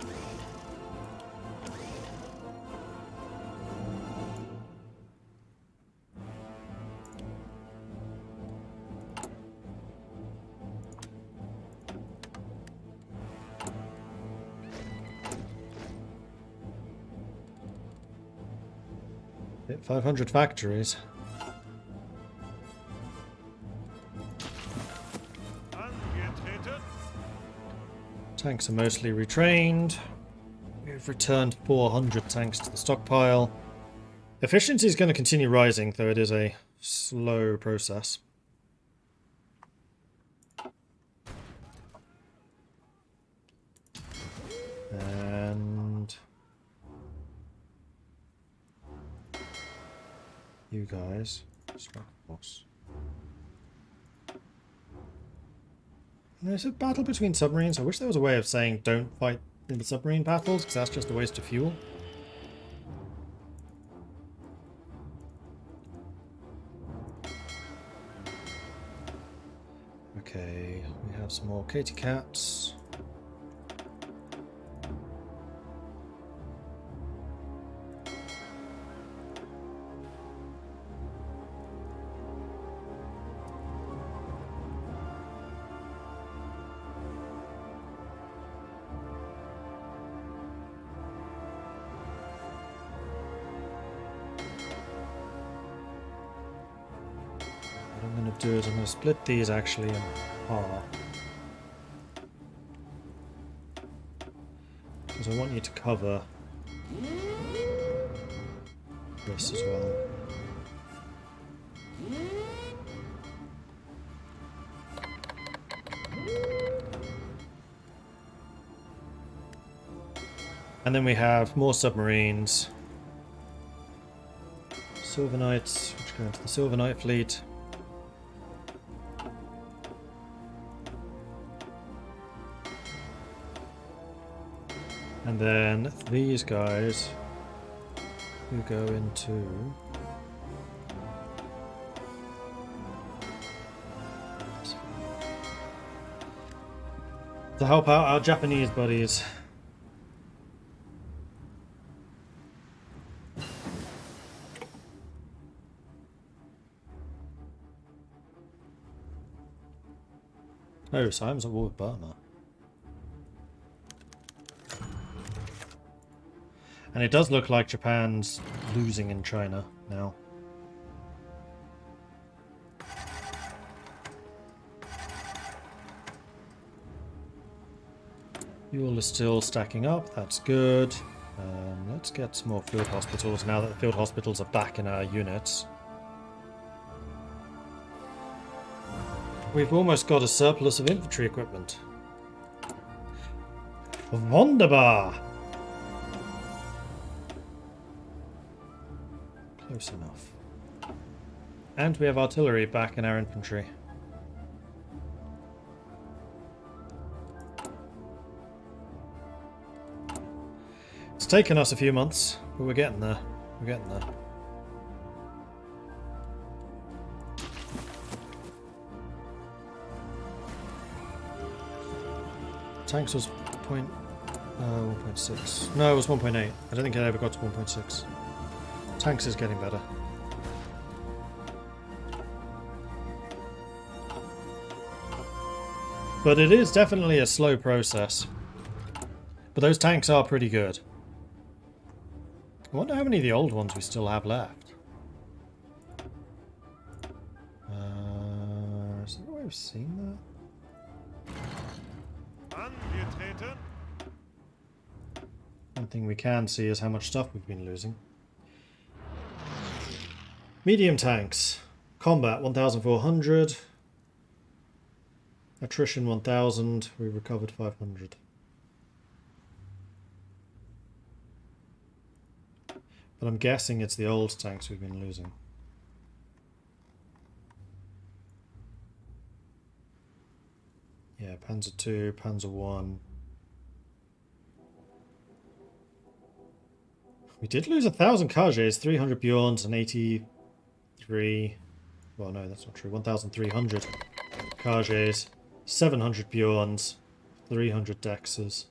Hit 500 factories. Tanks are mostly retrained. We've returned 400 tanks to the stockpile. Efficiency is going to continue rising, though it is a slow process. And you guys, boss. There's a battle between submarines. I wish there was a way of saying don't fight in the submarine battles, because that's just a waste of fuel. Okay, we have some more Katy Cats. Do is I'm going to split these actually in half, because I want you to cover this as well. And then we have more submarines, Silver Knights, which go into the Silver Knight fleet. And then these guys who go into to help out our Japanese buddies. Oh, Simon's at war with Burma. And it does look like Japan's losing in China now. Fuel is still stacking up, that's good. Let's get some more field hospitals now that the field hospitals are back in our units. We've almost got a surplus of infantry equipment. Wunderbar! Close enough. And we have artillery back in our infantry. It's taken us a few months, but we're getting there. We're getting there. Tanks was 1.6. No, it was 1.8. I don't think it ever got to 1.6. Tanks is getting better. But it is definitely a slow process. But those tanks are pretty good. I wonder how many of the old ones we still have left. Is there a way I've seen that? One thing we can see is how much stuff we've been losing. Medium tanks. Combat 1,400. Attrition 1,000. We recovered 500. But I'm guessing it's the old tanks we've been losing. Yeah, Panzer II, Panzer I. We did lose 1,000 Kages, 300 Bjorns, and 83... Well, no, that's not true. 1,300 Kages, 700 Bjorns, 300 Dexes.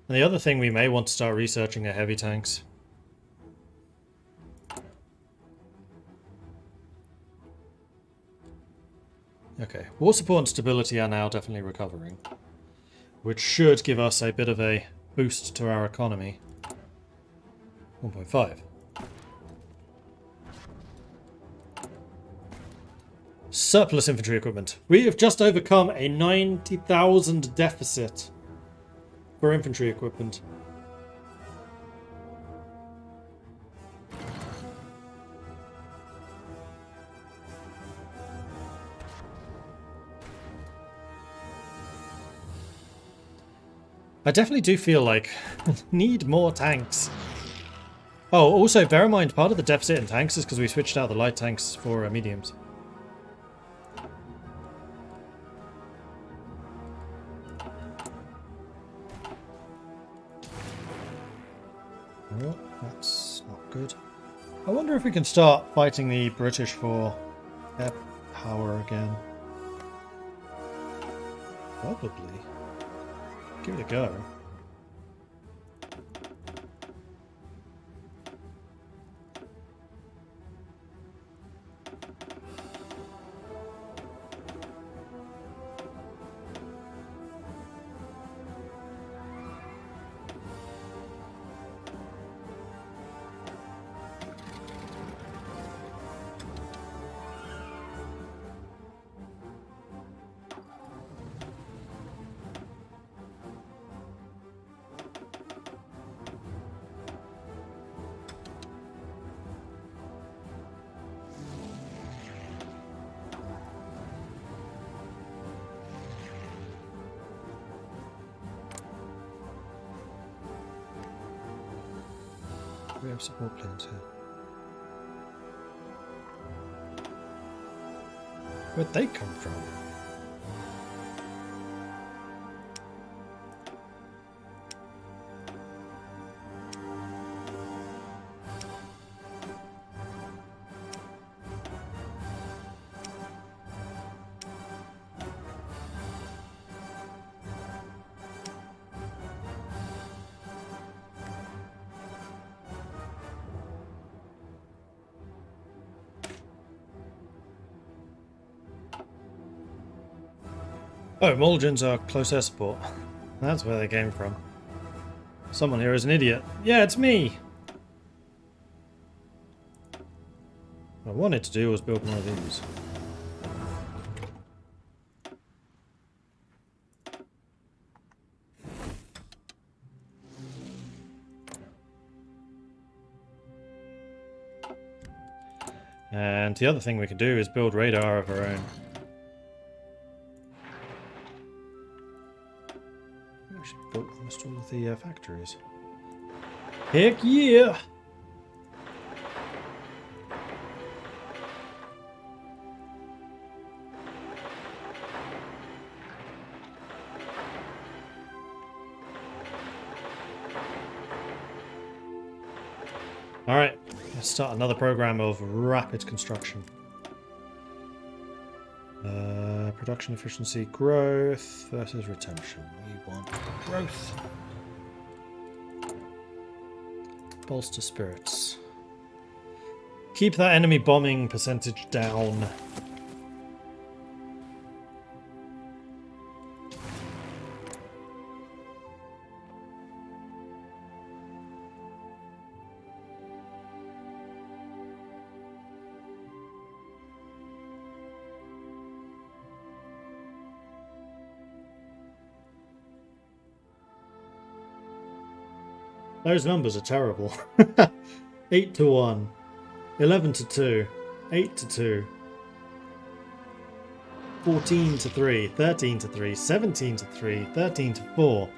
And the other thing we may want to start researching are heavy tanks. Okay, war support and stability are now definitely recovering, which should give us a bit of a boost to our economy. 1.5. Surplus infantry equipment. We have just overcome a 90,000 deficit for infantry equipment. I definitely do feel like need more tanks. Oh, also bear in mind part of the deficit in tanks is because we switched out the light tanks for mediums. Well, that's not good. I wonder if we can start fighting the British for air power again. Probably. Give it a go. We have support planes here. Where'd they come from? Oh, Mulligans are close air support. That's where they came from. Someone here is an idiot. Yeah, it's me! What I wanted to do was build one of these. And the other thing we could do is build radar of our own. We actually built almost all of the factories. Heck yeah! Alright, let's start another program of rapid construction. Production efficiency growth versus retention. We want growth. Bolster spirits. Keep that enemy bombing percentage down. Those numbers are terrible. 8 to 1, 11 to 2, 8 to 2, 14 to 3, 13 to 3, 17 to 3, 13 to 4.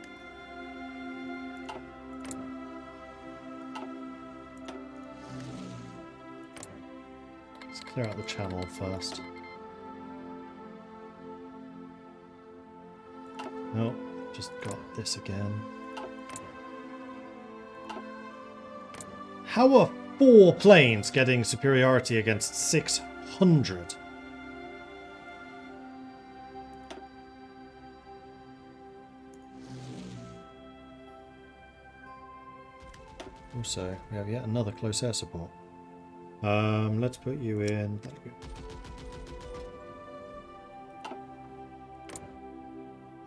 Let's clear out the channel first. Oh, just got this again. How are 4 planes getting superiority against 600? Also, we have yet another close air support. Let's put you in.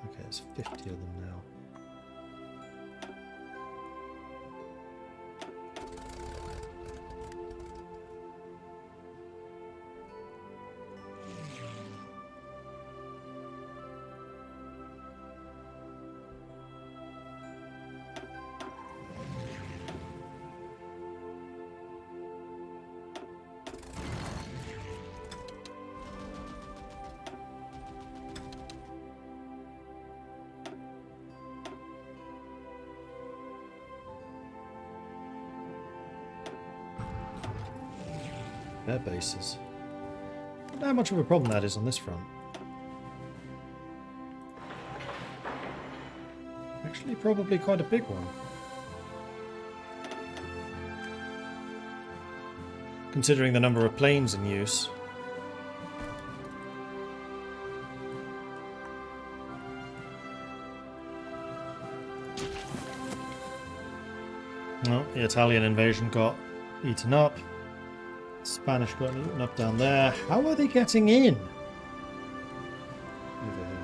Okay, there's 50 of them now. Air bases. I don't know how much of a problem that is on this front. Actually, probably quite a big one. Considering the number of planes in use. Well, the Italian invasion got eaten up. Spanish got eaten up down there. How are they getting in? Over here.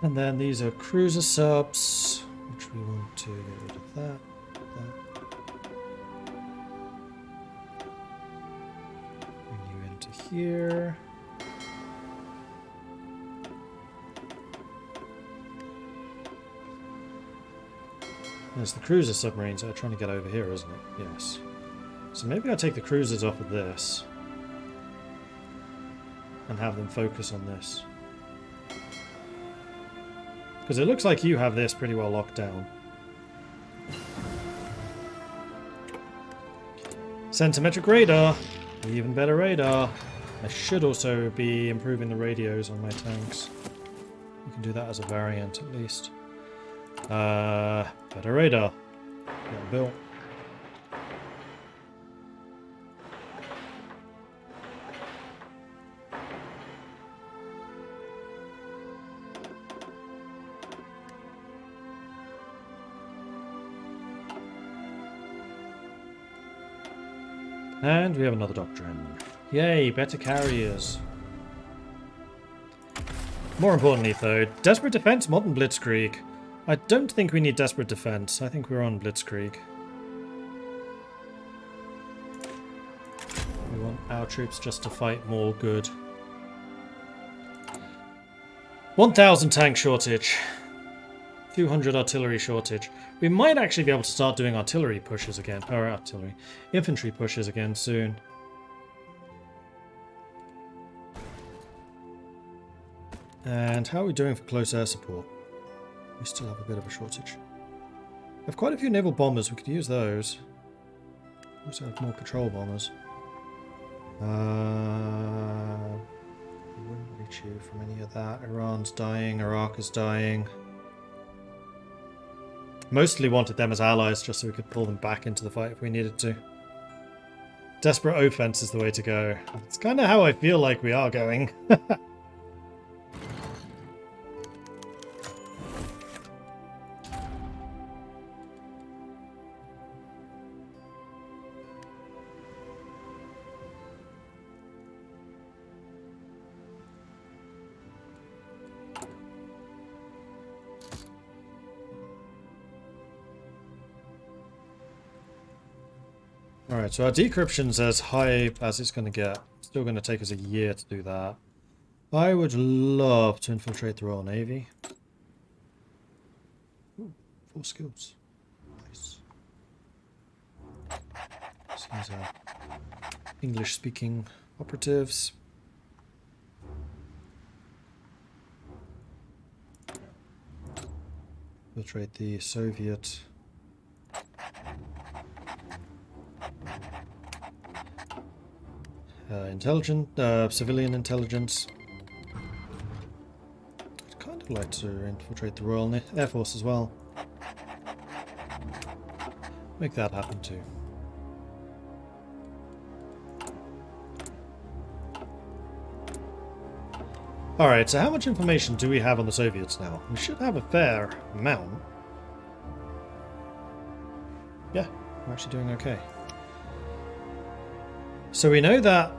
And then these are cruiser subs, which we want to get rid of that. here. There's the cruiser submarines that are trying to get over here, isn't it? Yes. So maybe I'll take the cruisers off of this and have them focus on this. Because it looks like you have this pretty well locked down. Centimetric radar. Even better radar. I should also be improving the radios on my tanks. We can do that as a variant at least. Better radar. Get built. And we have another doctrine. Yay, better carriers. More importantly though, desperate defense, modern blitzkrieg. I don't think we need desperate defense. I think we're on blitzkrieg. We want our troops just to fight more good. 1,000 tank shortage. 200 artillery shortage. We might actually be able to start doing artillery pushes again. Or infantry pushes again soon. And how are we doing for close air support? We still have a bit of a shortage. We have quite a few naval bombers. We could use those. We also have more patrol bombers. We wouldn't reach you from any of that. Iran's dying. Iraq is dying. Mostly wanted them as allies just so we could pull them back into the fight if we needed to. Desperate offense is the way to go. It's kind of how I feel like we are going. Alright, so our decryption's as high as it's going to get. It's still going to take us a year to do that. I would love to infiltrate the Royal Navy. Ooh, 4 skills. Nice. So these are English-speaking operatives. Infiltrate the Soviet. Civilian intelligence. I'd kind of like to infiltrate the Royal Air Force as well. Make that happen too. Alright, so how much information do we have on the Soviets now? We should have a fair amount. Yeah, we're actually doing okay. So we know that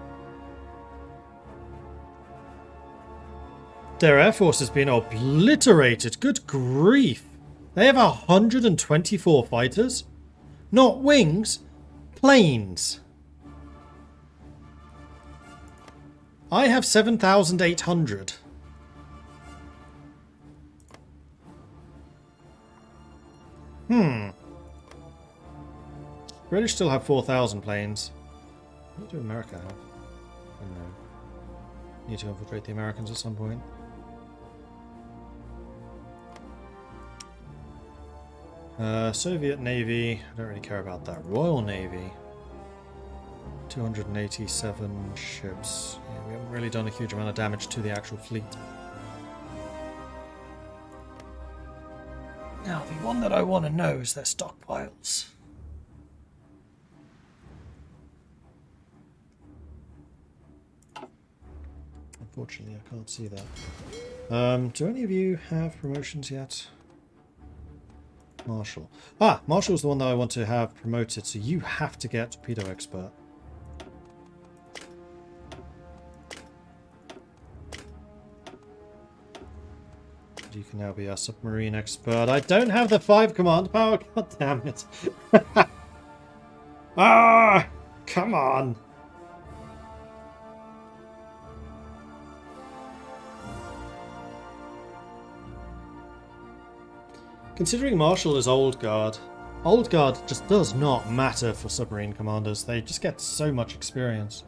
their air force has been obliterated. Good grief. They have 124 fighters. Not wings, planes. I have 7,800. British still have 4,000 planes. What do America have? I don't know. Need to infiltrate the Americans at some point. Soviet Navy. I don't really care about that. Royal Navy. 287 ships. Yeah, we haven't really done a huge amount of damage to the actual fleet. Now, the one that I want to know is their stockpiles. Unfortunately, I can't see that. Do any of you have promotions yet? Marshal. Ah, Marshal's the one that I want to have promoted, so you have to get torpedo expert. You can now be our submarine expert. I don't have the 5 command power. God damn it. Ah, come on. Considering Marshal is old guard just does not matter for submarine commanders. They just get so much experience.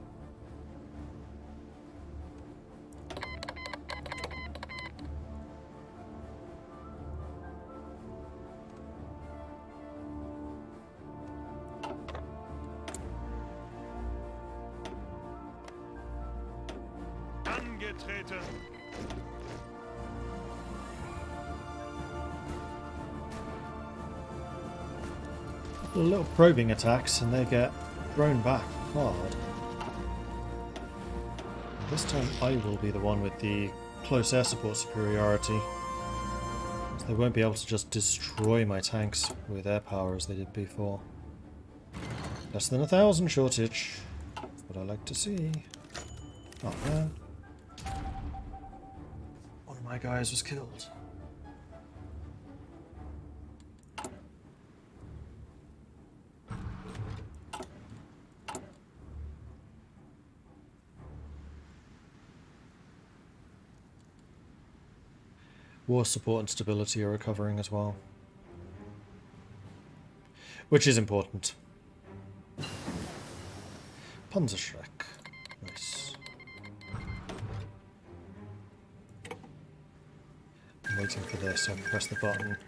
Little probing attacks and they get thrown back hard. This time I will be the one with the close air support superiority. So they won't be able to just destroy my tanks with air power as they did before. Less than 1,000 shortage. That's what I like to see. Oh man. One of my guys was killed. War support and stability are recovering as well. Which is important. Panzerschreck. Nice. I'm waiting for this, so I can press the button.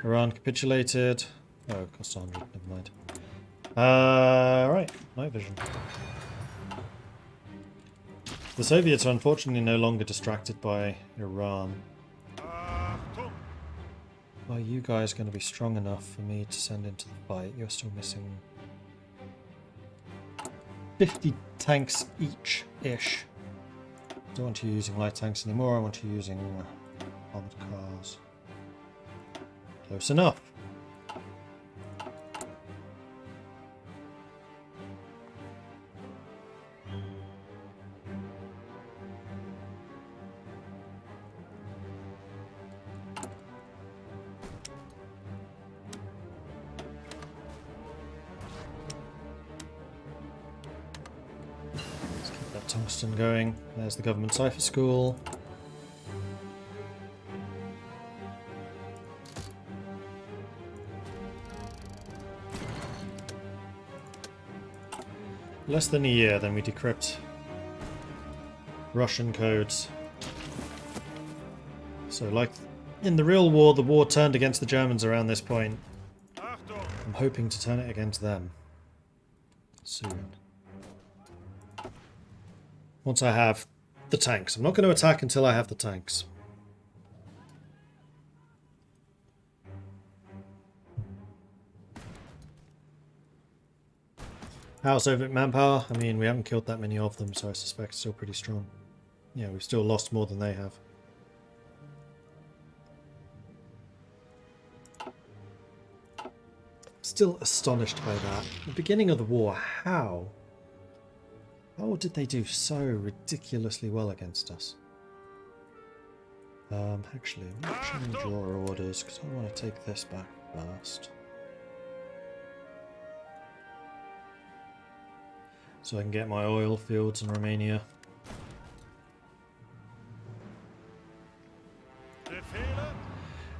Iran capitulated. Oh, it cost 100, never mind. Right, night vision. The Soviets are unfortunately no longer distracted by Iran. Are you guys going to be strong enough for me to send into the fight? You're still missing 50 tanks each-ish. I don't want you using light tanks anymore, I want you using armoured cars. Close enough. Tungsten going. There's the government cipher school. Less than a year, then we decrypt Russian codes. So like in the real war, the war turned against the Germans around this point. I'm hoping to turn it against them soon. Once I have the tanks. I'm not going to attack until I have the tanks. How's Soviet manpower? I mean, we haven't killed that many of them, so I suspect it's still pretty strong. Yeah, we've still lost more than they have. Still astonished by that. At the beginning of the war, how? How did they do so ridiculously well against us? Actually, I'm not change your orders because I want to take this back first. So I can get my oil fields in Romania.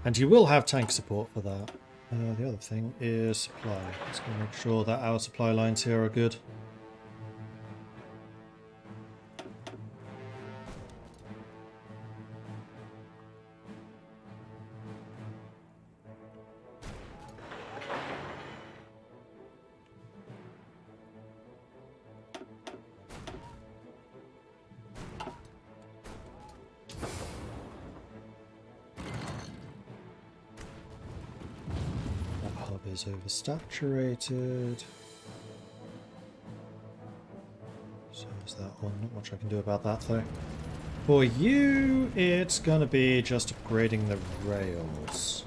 And you will have tank support for that. The other thing is supply. Just going to make sure that our supply lines here are good. Is oversaturated. So is that one. Not much I can do about that though. For you, it's gonna be just upgrading the rails.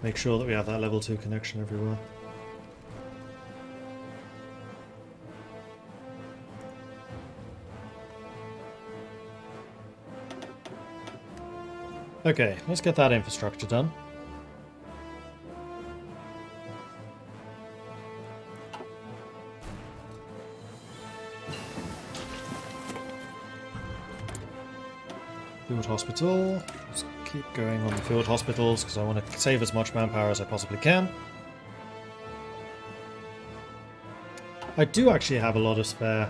Make sure that we have that level 2 connection everywhere. Okay, let's get that infrastructure done. Field hospital. Just keep going on the field hospitals because I want to save as much manpower as I possibly can. I do actually have a lot of spare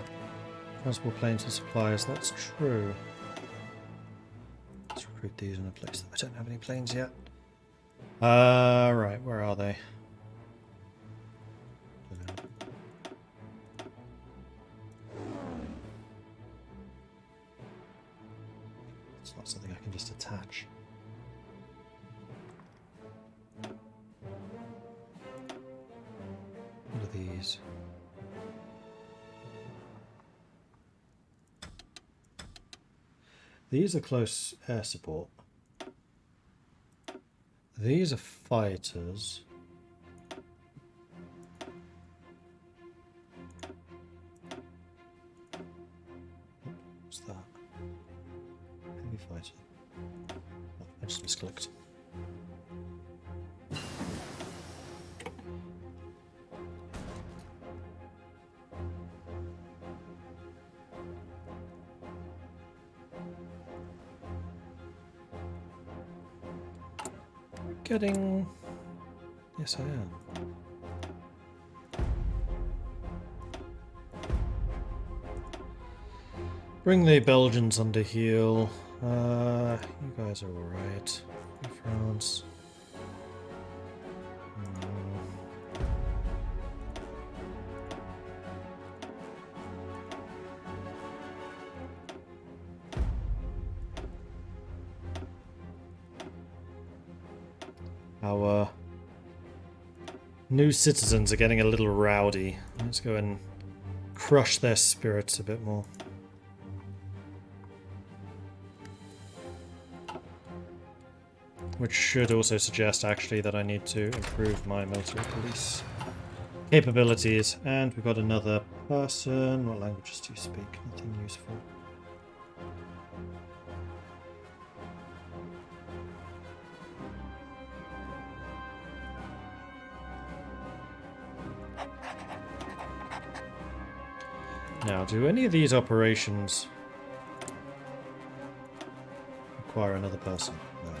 transport planes and supplies, that's true. Let's recruit these in a place that I don't have any planes yet. Right, where are they? It's not something I can just attach. What are these? These are close air support. These are fighters. What's that? Heavy fighter. Oh, I just misclicked. Getting... Yes, I am. Bring the Belgians under heel. You guys are alright. France. Our new citizens are getting a little rowdy. Let's go and crush their spirits a bit more. Which should also suggest actually that I need to improve my military police capabilities. And we've got another person. What languages do you speak? Nothing useful. Now, do any of these operations require another person? No.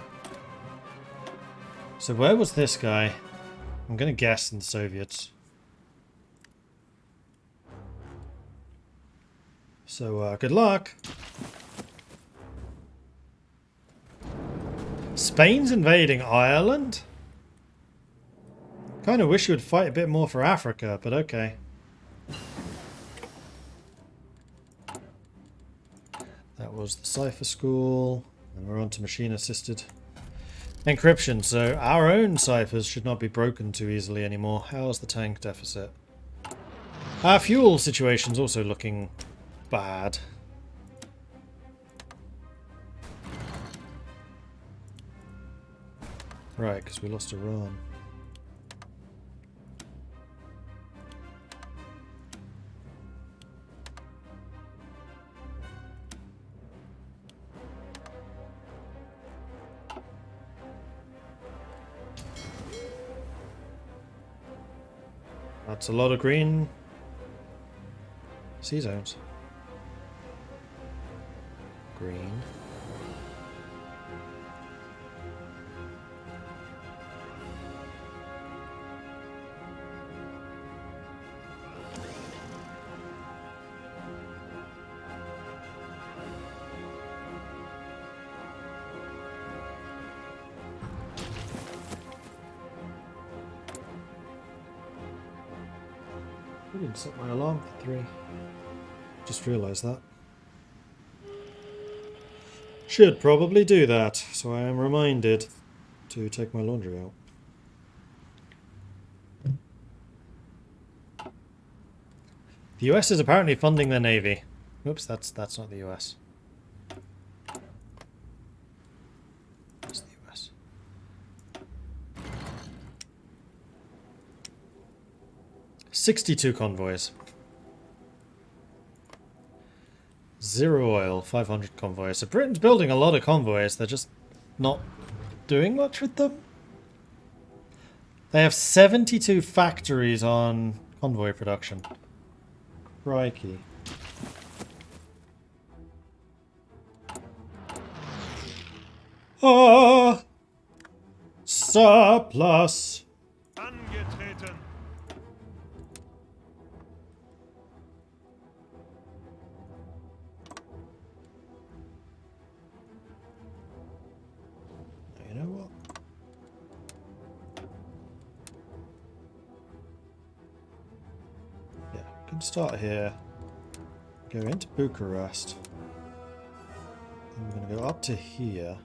So where was this guy? I'm going to guess in the Soviets. So, good luck. Spain's invading Ireland? Kind of wish you would fight a bit more for Africa, but okay. That was the Cipher School, and we're on to machine-assisted encryption, so our own ciphers should not be broken too easily anymore. How's the tank deficit? Our fuel situation's also looking bad. Right, because we lost Iran. That's a lot of green sea zones. Green. I didn't set my alarm for 3. Just realised that. Should probably do that, so I am reminded to take my laundry out. The US is apparently funding their navy. Oops, that's not the US. That's the US. $62 convoys. 0 oil, 500 convoys. So Britain's building a lot of convoys, they're just not doing much with them. They have 72 factories on convoy production. Crikey. Ah! Surplus! Angetreten. You know what? Yeah, we can start here. Go into Bucharest. Then we're going to go up to here.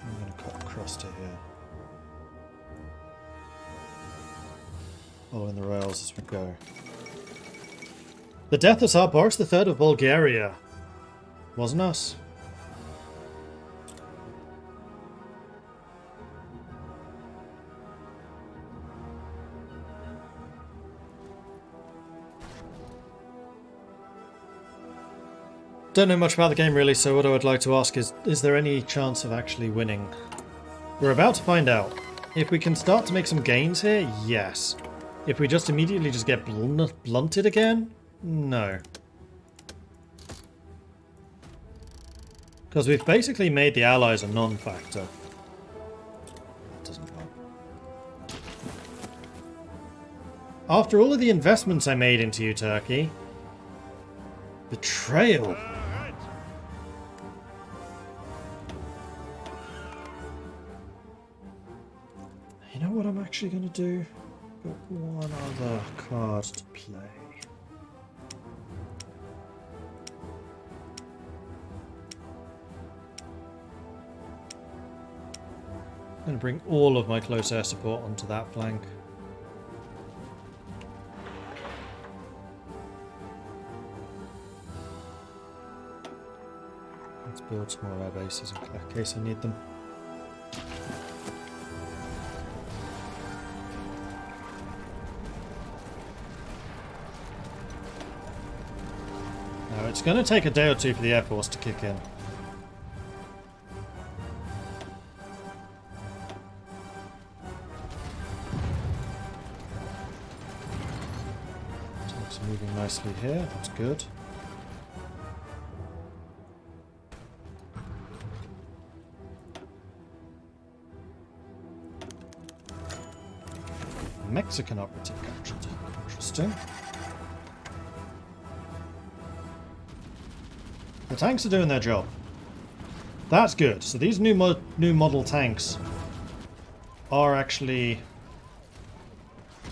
I'm going to cut across to here. Following the rails as we go. The death of Tsar Boris III of Bulgaria. Wasn't us. Don't know much about the game really, so what I would like to ask is there any chance of actually winning? We're about to find out. If we can start to make some gains here, yes. If we just immediately just get blunted again, no. Because we've basically made the Allies a non-factor. That doesn't help. After all of the investments I made into you, Turkey. Betrayal. You know what I'm actually going to do? Got one other card to play. I'm going to bring all of my close air support onto that flank. Let's build some more air bases in case I need them. Now it's going to take a day or two for the Air Force to kick in. Tanks are moving nicely here, that's good. Mexican operative captured. Interesting. The tanks are doing their job. That's good. So these new model tanks are actually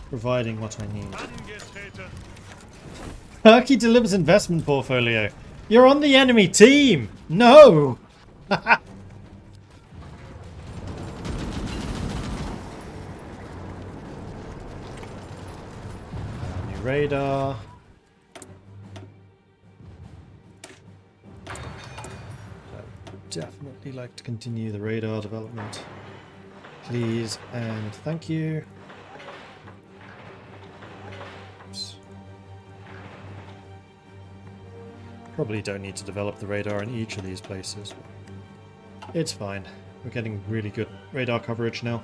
providing what I need. Turkey delivers investment portfolio. You're on the enemy team! No! New radar. Definitely like to continue the radar development. Please and thank you. Oops. Probably don't need to develop the radar in each of these places. But it's fine. We're getting really good radar coverage now.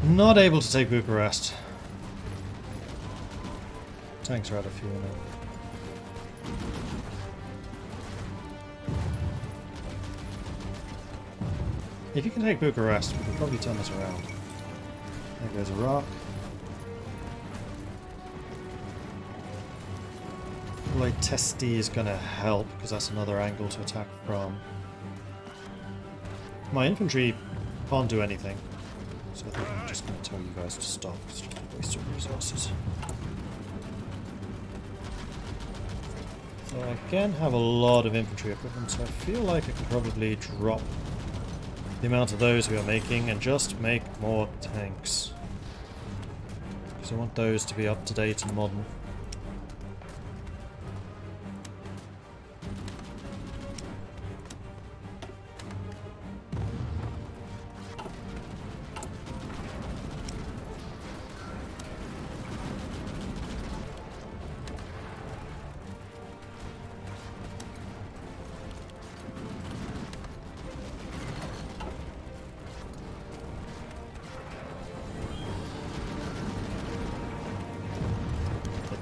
Not able to take Bucharest. Tanks are out of fuel now. If you can take Bucharest, we can probably turn this around. There goes Iraq. Lloyd Testy is going to help, because that's another angle to attack from. My infantry can't do anything. So I think I'm just going to tell you guys to stop, because it's just a waste of resources. So I again have a lot of infantry equipment, so I feel like I could probably drop the amount of those we are making and just make more tanks. Because I want those to be up to date and modern.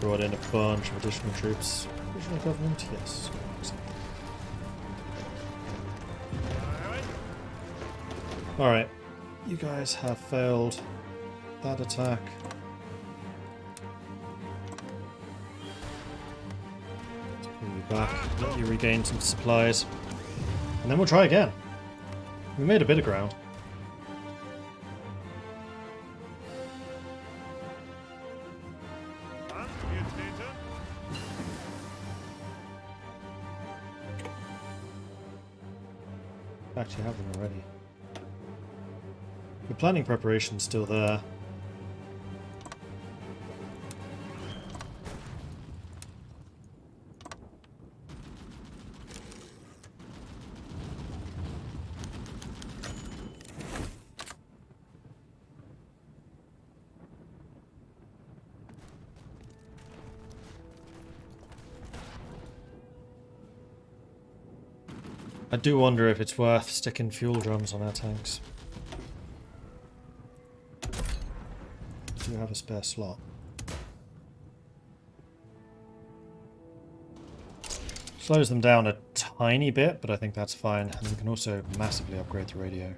brought in a bunch of additional troops. Regional government, yes. Alright, you guys have failed that attack. Let's pull you back, let you regain some supplies, and then we'll try again. We made a bit of ground. Actually have them already. The planning preparation's still there. I do wonder if it's worth sticking fuel drums on our tanks. Do have a spare slot. Slows them down a tiny bit, but I think that's fine. And we can also massively upgrade the radio.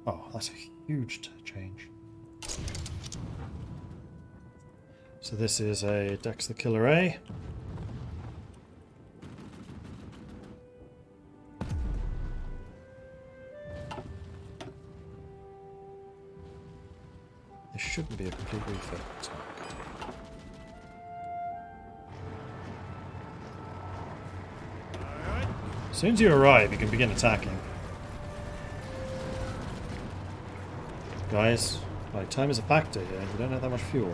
Oh, that's a huge change. So this is a Dex the Killer A. This shouldn't be a complete refit. As soon as you arrive, you can begin attacking. Guys, like, time is a factor here. You don't have that much fuel.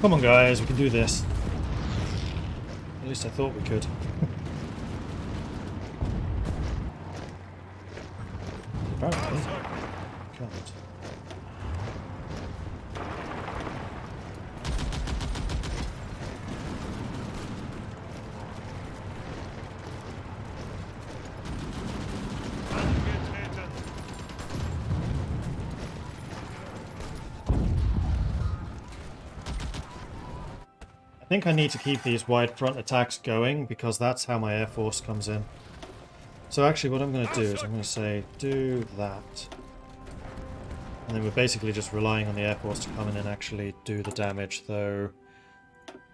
Come on guys, we can do this. At least I thought we could. Apparently, can't. I think I need to keep these wide front attacks going because that's how my air force comes in. So actually what I'm going to do is I'm going to say do that. And then we're basically just relying on the air force to come in and actually do the damage, though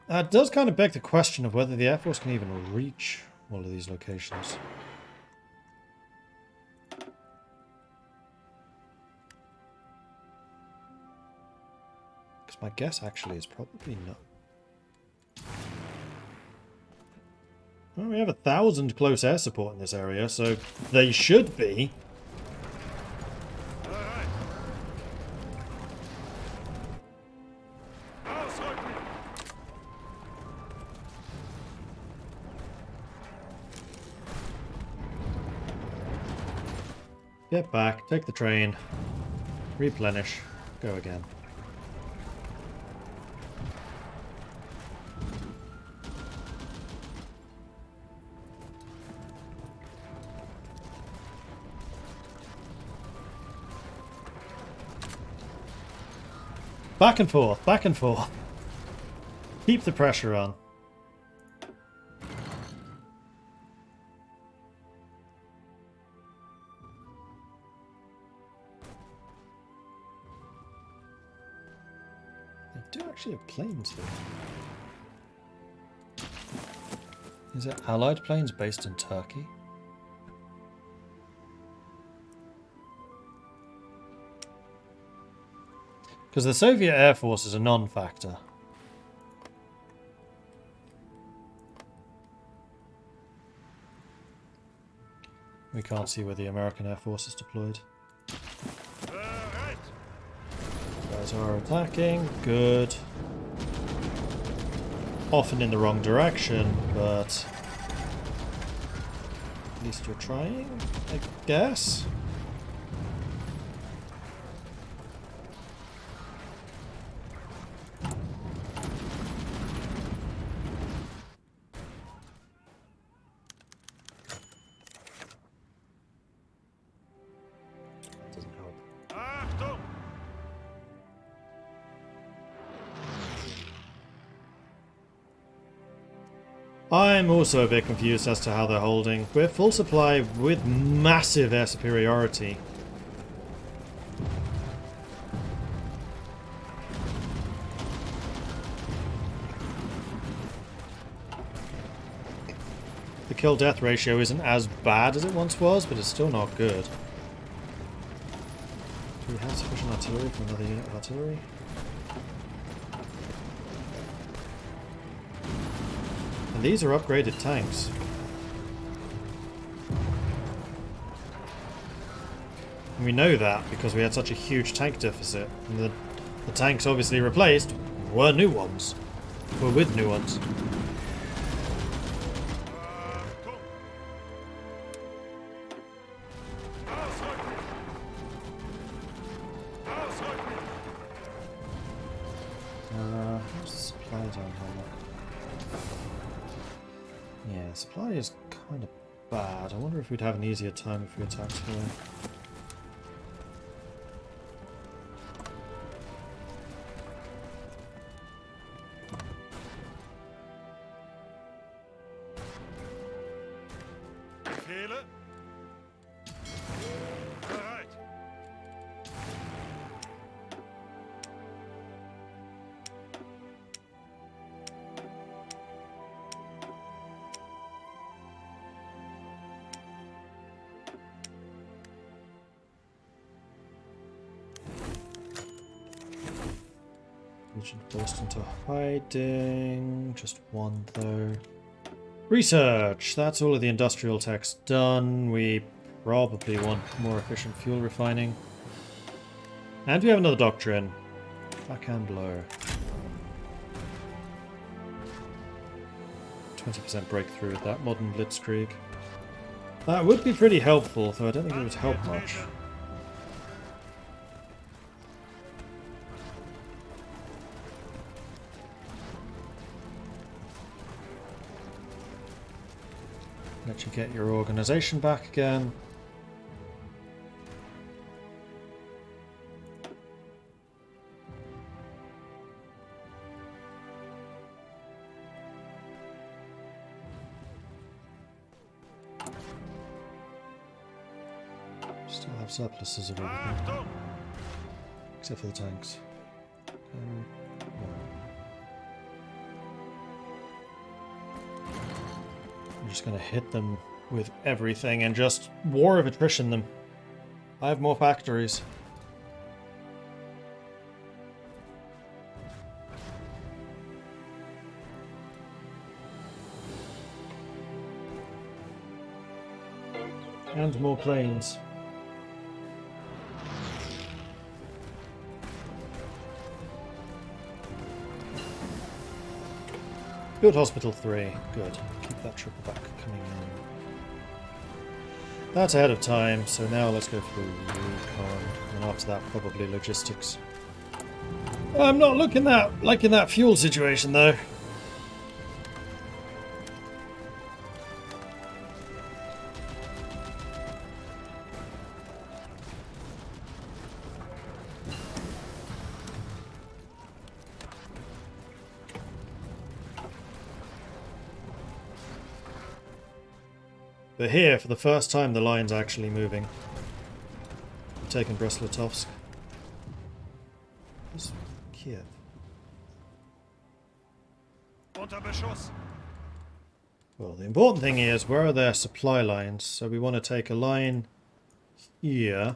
that does kind of beg the question of whether the air force can even reach all of these locations. Because my guess actually is probably not. Well, we have 1,000 close air support in this area, so they should be. Get back, take the train, replenish, go again. Back and forth, back and forth. Keep the pressure on. do actually have planes here. Is it Allied planes based in Turkey? Because the Soviet Air Force is a non-factor. We can't see where the American Air Force is deployed. Guys are attacking. Good. Often in the wrong direction, but at least you're trying, I guess. I'm also a bit confused as to how they're holding. We're full supply with massive air superiority. The kill-death ratio isn't as bad as it once was, but it's still not good. Do we have sufficient artillery for another unit of artillery? And these are upgraded tanks. And we know that because we had such a huge tank deficit. And the tanks obviously replaced were new ones. Were with new ones. How's the supply down here? Yeah, supply is kind of bad. I wonder if we'd have an easier time if we attacked here. Fehler. Bereit. Legion forced into hiding. Just one though. Research! That's all of the industrial techs done. We probably want more efficient fuel refining. And we have another doctrine. Backhand blow. 20% breakthrough with that modern blitzkrieg. That would be pretty helpful, though I don't think it would help much. Let you get your organization back again. Still have surpluses of everything. Except for the tanks. I'm just going to hit them with everything and just war of attrition them. I have more factories. And more planes. Build Hospital 3. Good. Keep that triple back coming in. That's ahead of time, so now let's go for Recon. And after that, probably logistics. I'm not liking that fuel situation, though. But here, for the first time, the line's actually moving. We've taken Brest-Litovsk. Where's Kiev? Unter Beschuss. Well, the important thing is, where are their supply lines? So we want to take a line here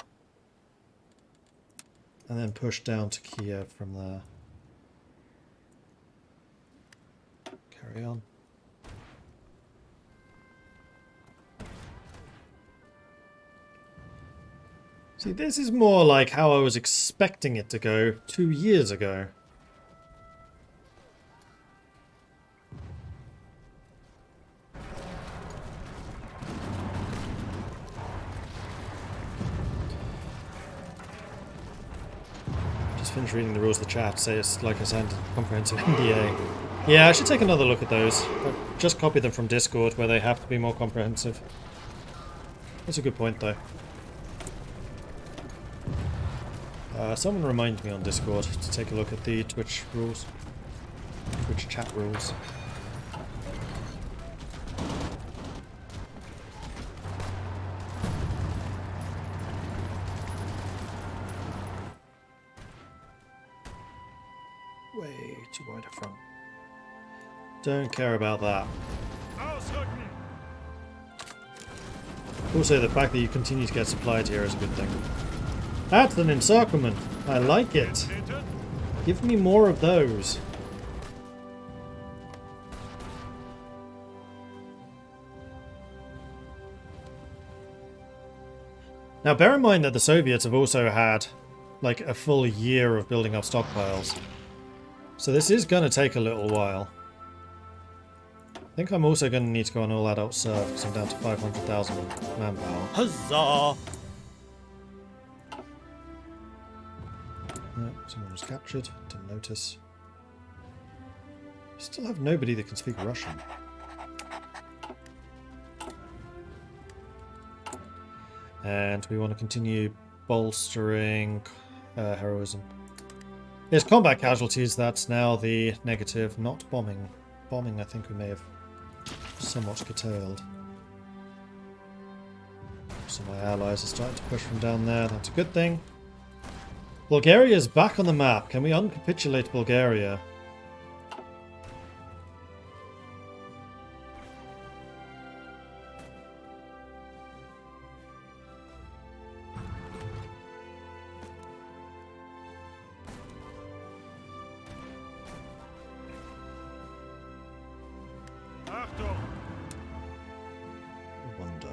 and then push down to Kiev from there. Carry on. See, this is more like how I was expecting it to go 2 years ago. Just finished reading the rules of the chat. Say it's like I signed a comprehensive NDA. Yeah, I should take another look at those. I've just copied them from Discord where they have to be more comprehensive. That's a good point though. Someone remind me on Discord to take a look at the Twitch rules. Twitch chat rules. Way too wide a front. Don't care about that. Ausrücken. Also, the fact that you continue to get supplied here is a good thing. That's an encirclement. I like it. Bitte. Give me more of those. Now, bear in mind that the Soviets have also had like a full year of building up stockpiles. So this is going to take a little while. I think I'm also going to need to go on all adult serve because I'm down to 500,000 manpower. Huzzah! No, someone was captured. Didn't notice. Still have nobody that can speak Russian. And we want to continue bolstering heroism. There's combat casualties, that's now the negative, not bombing. Bombing I think we may have somewhat curtailed. So my allies are starting to push from down there, that's a good thing. Bulgaria is back on the map. Can we uncapitulate Bulgaria? Achtung. I wonder.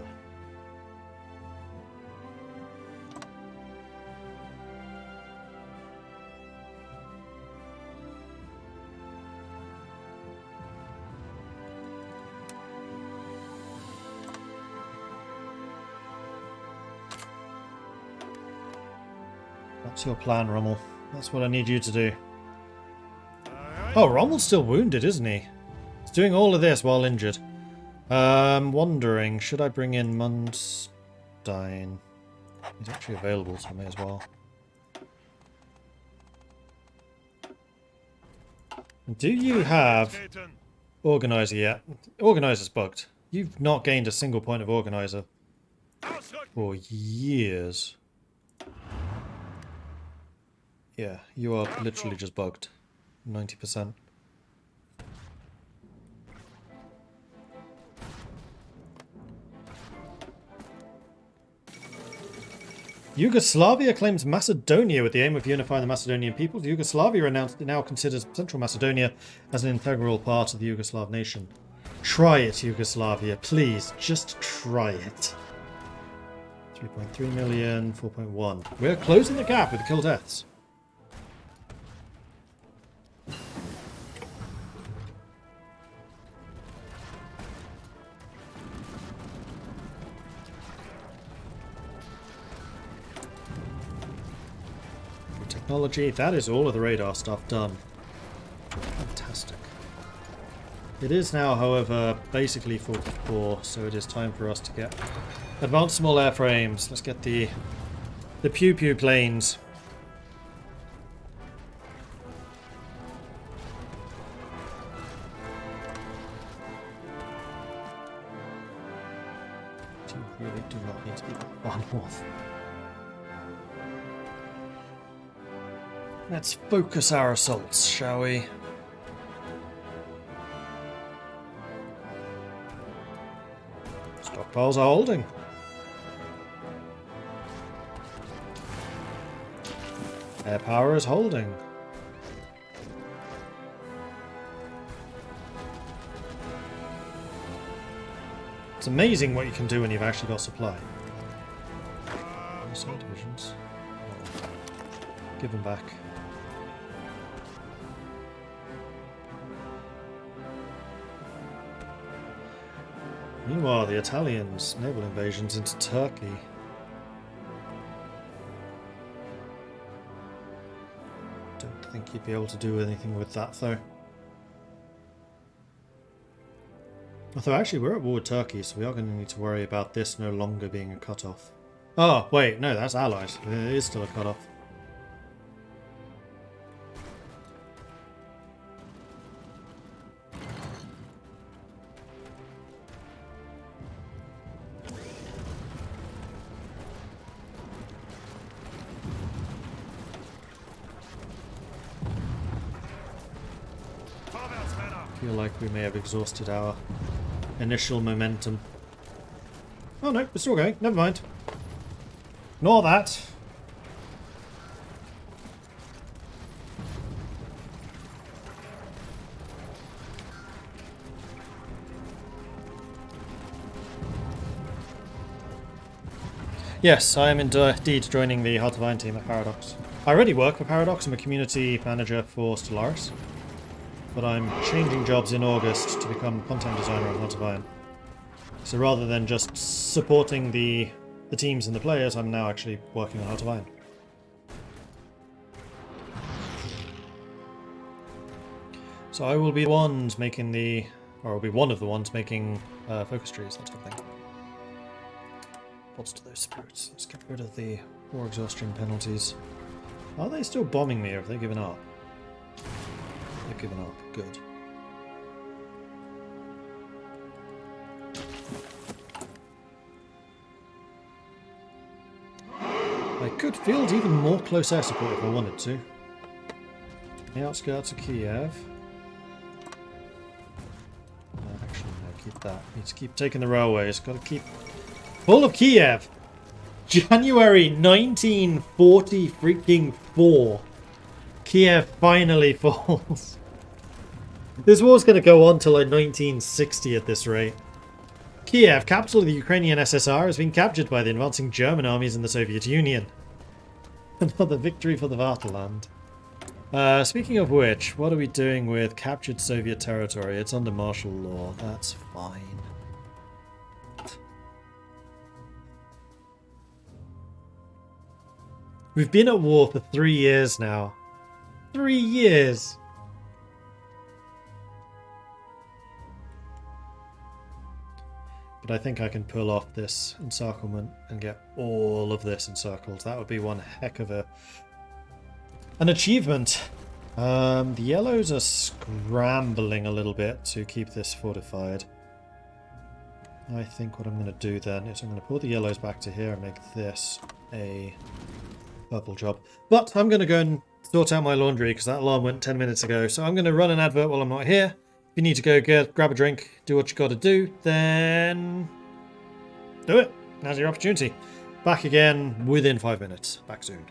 What's your plan, Rommel? That's what I need you to do. Oh, Rommel's still wounded, isn't he? He's doing all of this while injured. Wondering, should I bring in Mundstein? He's actually available, so I may as well. Do you have Treten. Organizer yet? Organizer's bugged. You've not gained a single point of Organizer Ausrücken. for years. Yeah, you are literally just bugged. 90%. Yugoslavia claims Macedonia with the aim of unifying the Macedonian peoples. Yugoslavia announced it now considers Central Macedonia as an integral part of the Yugoslav nation. Try it, Yugoslavia. Please, just try it. 3.3 million, 4.1. We're closing the gap with the kill deaths. Technology, that is all of the radar stuff done. Fantastic. It is now, however, basically 44, so it is time for us to get advanced small airframes. Let's get the pew-pew planes. You really do not need to be that far north. Let's focus our assaults, shall we? Stockpiles are holding. Air power is holding. It's amazing what you can do when you've actually got supply. Some divisions. Give them back. Meanwhile, the Italians' naval invasions into Turkey. Don't think you'd be able to do anything with that, though. Although, actually, we're at war with Turkey, so we are going to need to worry about this no longer being a cut-off. Oh, wait, no, that's allies. It is still a cut-off. I feel like we may have exhausted our initial momentum. Oh no, we're still going. Never mind. Ignore that. Yes, I am indeed joining the Hard to Find team at Paradox. I already work for Paradox. I'm a community manager for Stellaris. But I'm changing jobs in August to become content designer on Hard to Find. So rather than just supporting the teams and the players, I'm now actually working on Hard to Find. So I will be the ones making the, or I'll be one of the ones making focus trees, that sort of thing. What's to those spirits? Let's get rid of the war exhaustion penalties. Are they still bombing me or have they given up? They've given up. Good. I could field even more close air support if I wanted to. The outskirts of Kiev. Actually, no, keep that. Need to keep taking the railways. Got to keep full of Kiev. January 1940 freaking 4. Kiev finally falls. This war's going to go on till like 1960 at this rate. Kiev, capital of the Ukrainian SSR, has been captured by the advancing German armies in the Soviet Union. Another victory for the Vaterland. Speaking of which, what are we doing with captured Soviet territory? It's under martial law. That's fine. We've been at war for 3 years now. 3 years! But I think I can pull off this encirclement and get all of this encircled. That would be one heck of an achievement. The yellows are scrambling a little bit to keep this fortified. I think what I'm going to do then is I'm going to pull the yellows back to here and make this a purple job. But I'm going to go and sort out my laundry because that alarm went 10 minutes ago. So I'm going to run an advert while I'm not here. If you need to go grab a drink, do what you got to do, then do it. Now's your opportunity. Back again within 5 minutes. Back soon.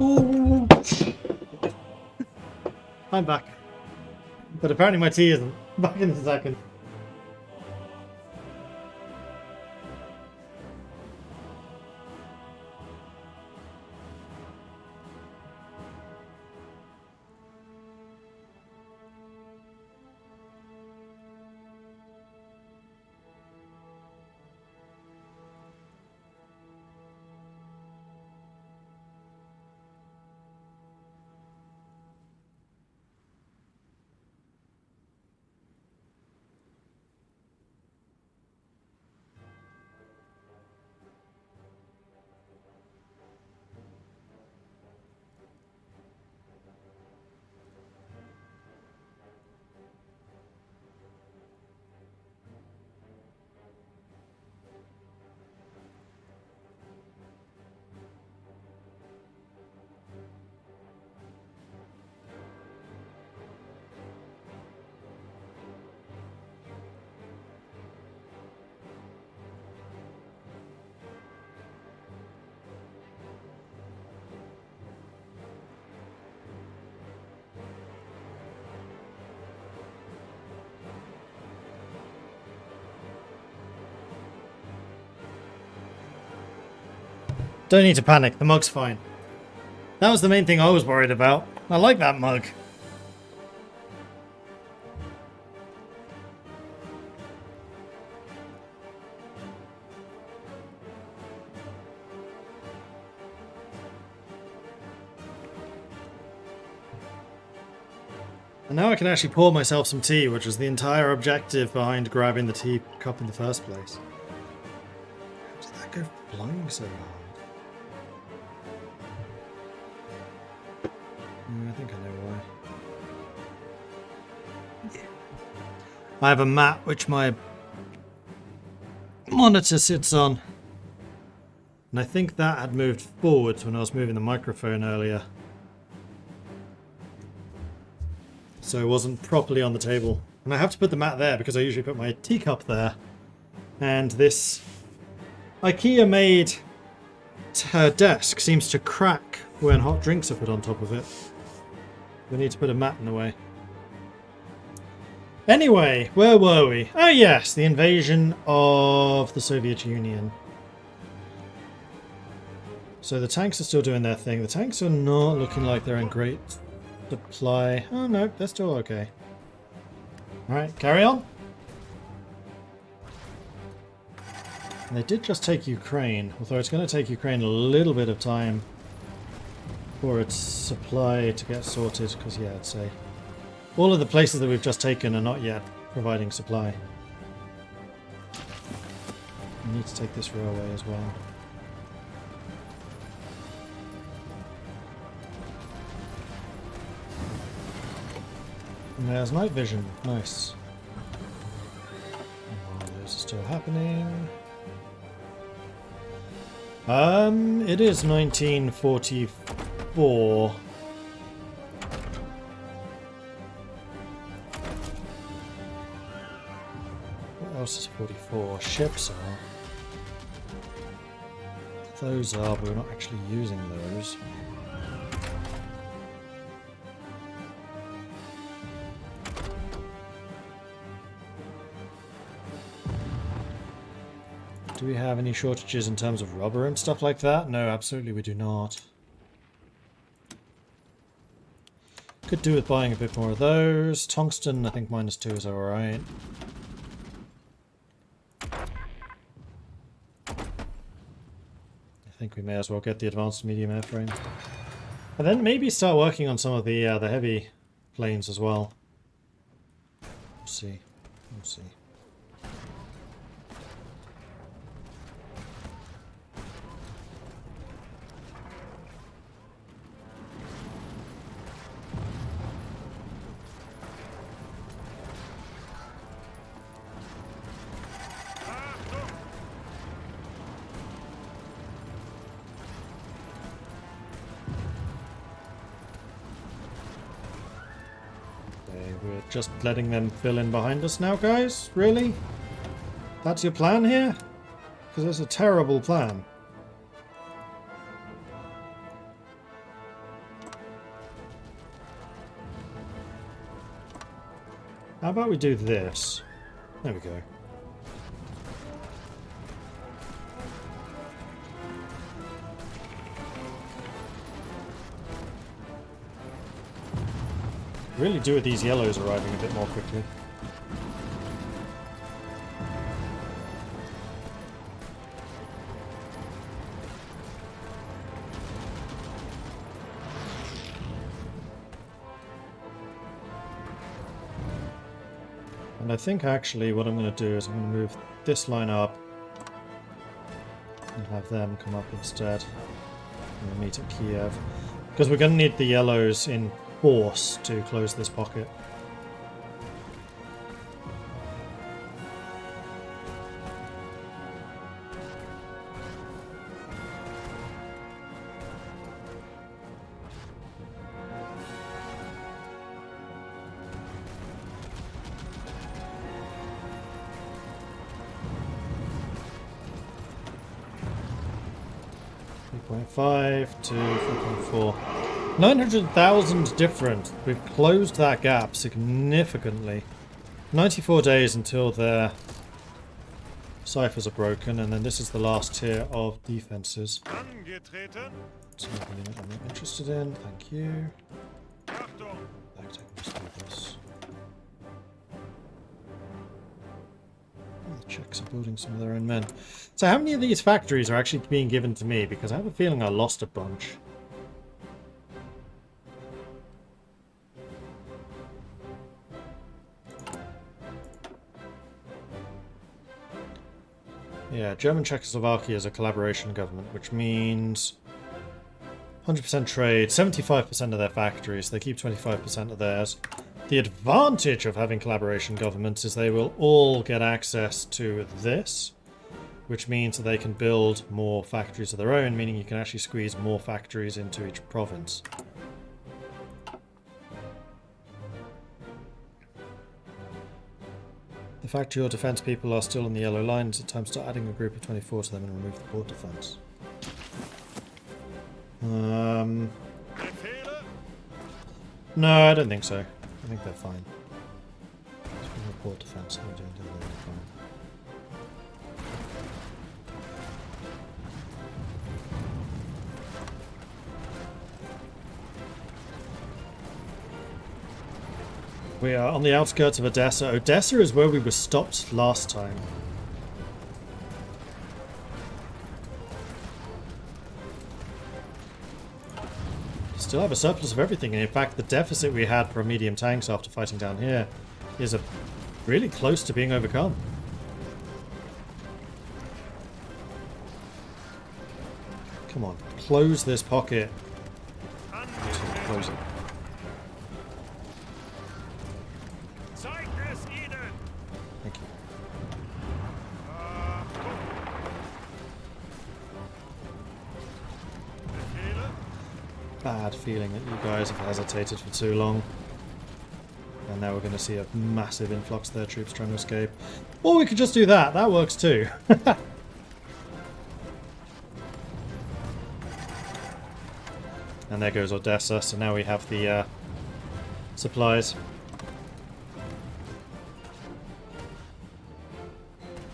Ooh. I'm back. But apparently my tea isn't. Back in a second. Don't need to panic, the mug's fine. That was the main thing I was worried about. I like that mug. And now I can actually pour myself some tea, which was the entire objective behind grabbing the tea cup in the first place. How did that go flying so hard? I think I know why. Yeah. I have a mat which my monitor sits on. And I think that had moved forwards when I was moving the microphone earlier. So it wasn't properly on the table. And I have to put the mat there because I usually put my teacup there. And this IKEA-made desk seems to crack when hot drinks are put on top of it. We need to put a mat in the way. Anyway, where were we? Oh yes, the invasion of the Soviet Union. So the tanks are still doing their thing. The tanks are not looking like they're in great supply. Oh no, they're still okay. Alright, carry on. And they did just take Ukraine, although it's going to take Ukraine a little bit of time for its supply to get sorted, because yeah, I'd say all of the places that we've just taken are not yet providing supply. We need to take this railway as well. And there's night vision, nice. Oh, those are still happening. It is 1944. What else is 44? Ships are. Those are, but we're not actually using those. Do we have any shortages in terms of rubber and stuff like that? No, absolutely we do not. Could do with buying a bit more of those. Tungsten, I think -2 is alright. I think we may as well get the advanced medium airframe. And then maybe start working on some of the heavy planes as well. We'll see. We'll see. We're just letting them fill in behind us now, guys? Really? That's your plan here? Because that's a terrible plan. How about we do this? There we go. Really do with these yellows arriving a bit more quickly. And I think actually what I'm going to do is I'm going to move this line up and have them come up instead. We'll meet at Kiev. Because we're going to need the yellows in force to close this pocket. To 4.4. 900,000 different. We've closed that gap significantly. 94 days until their ciphers are broken, and then this is the last tier of defenses. Angetreten. It's not a unit I'm not interested in. Thank you. Achtung. Back to this. The Czechs are building some of their own men. So how many of these factories are actually being given to me? Because I have a feeling I lost a bunch. Yeah, German Czechoslovakia is a collaboration government, which means 100% trade, 75% of their factories, they keep 25% of theirs. The advantage of having collaboration governments is they will all get access to this, which means that they can build more factories of their own, meaning you can actually squeeze more factories into each province. The factory or defense people are still on the yellow lines. It's time to start adding a group of 24 to them and remove the port defense. No, I don't think so. I think they're fine. Port defense, how are we doing? Fine. We are on the outskirts of Odessa. Odessa is where we were stopped last time. Still have a surplus of everything, and in fact the deficit we had for medium tanks after fighting down here is really close to being overcome. Come on, close this pocket. Close it. Thank you. Bad feeling that you guys have hesitated for too long. And now we're going to see a massive influx of their troops trying to escape. Or we could just do that. That works too. And there goes Odessa. So now we have the supplies.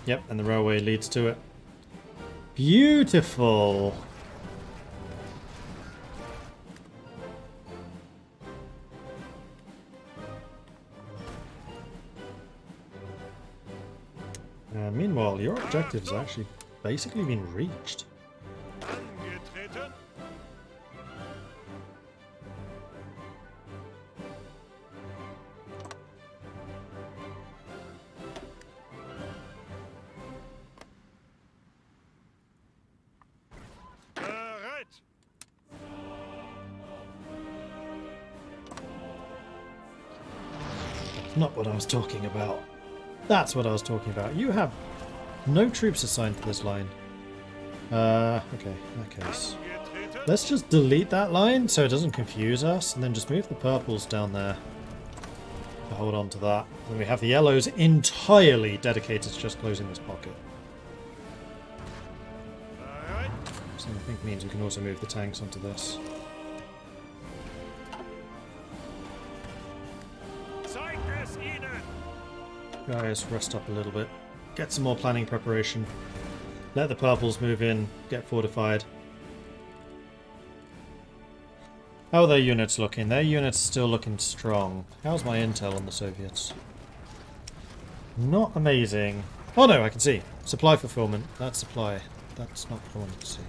Yep, and the railway leads to it. Beautiful. Meanwhile, your objective has actually basically been reached. Angetreten. Bereit. Not what I was talking about. That's what I was talking about. You have no troops assigned to this line. Okay, in that case. Angetreten. Let's just delete that line so it doesn't confuse us, and then just move the purples down there to hold on to that. Then we have the yellows entirely dedicated to just closing this pocket. Bereit. So I think means we can also move the tanks onto this. Zeigt es ihnen. guys rest up a little bit. Get some more planning preparation. Let the purples move in, get fortified. How are their units looking? Their units are still looking strong. How's my intel on the Soviets? Not amazing. Oh no, I can see. Supply fulfillment. That's supply. That's not what I wanted to see.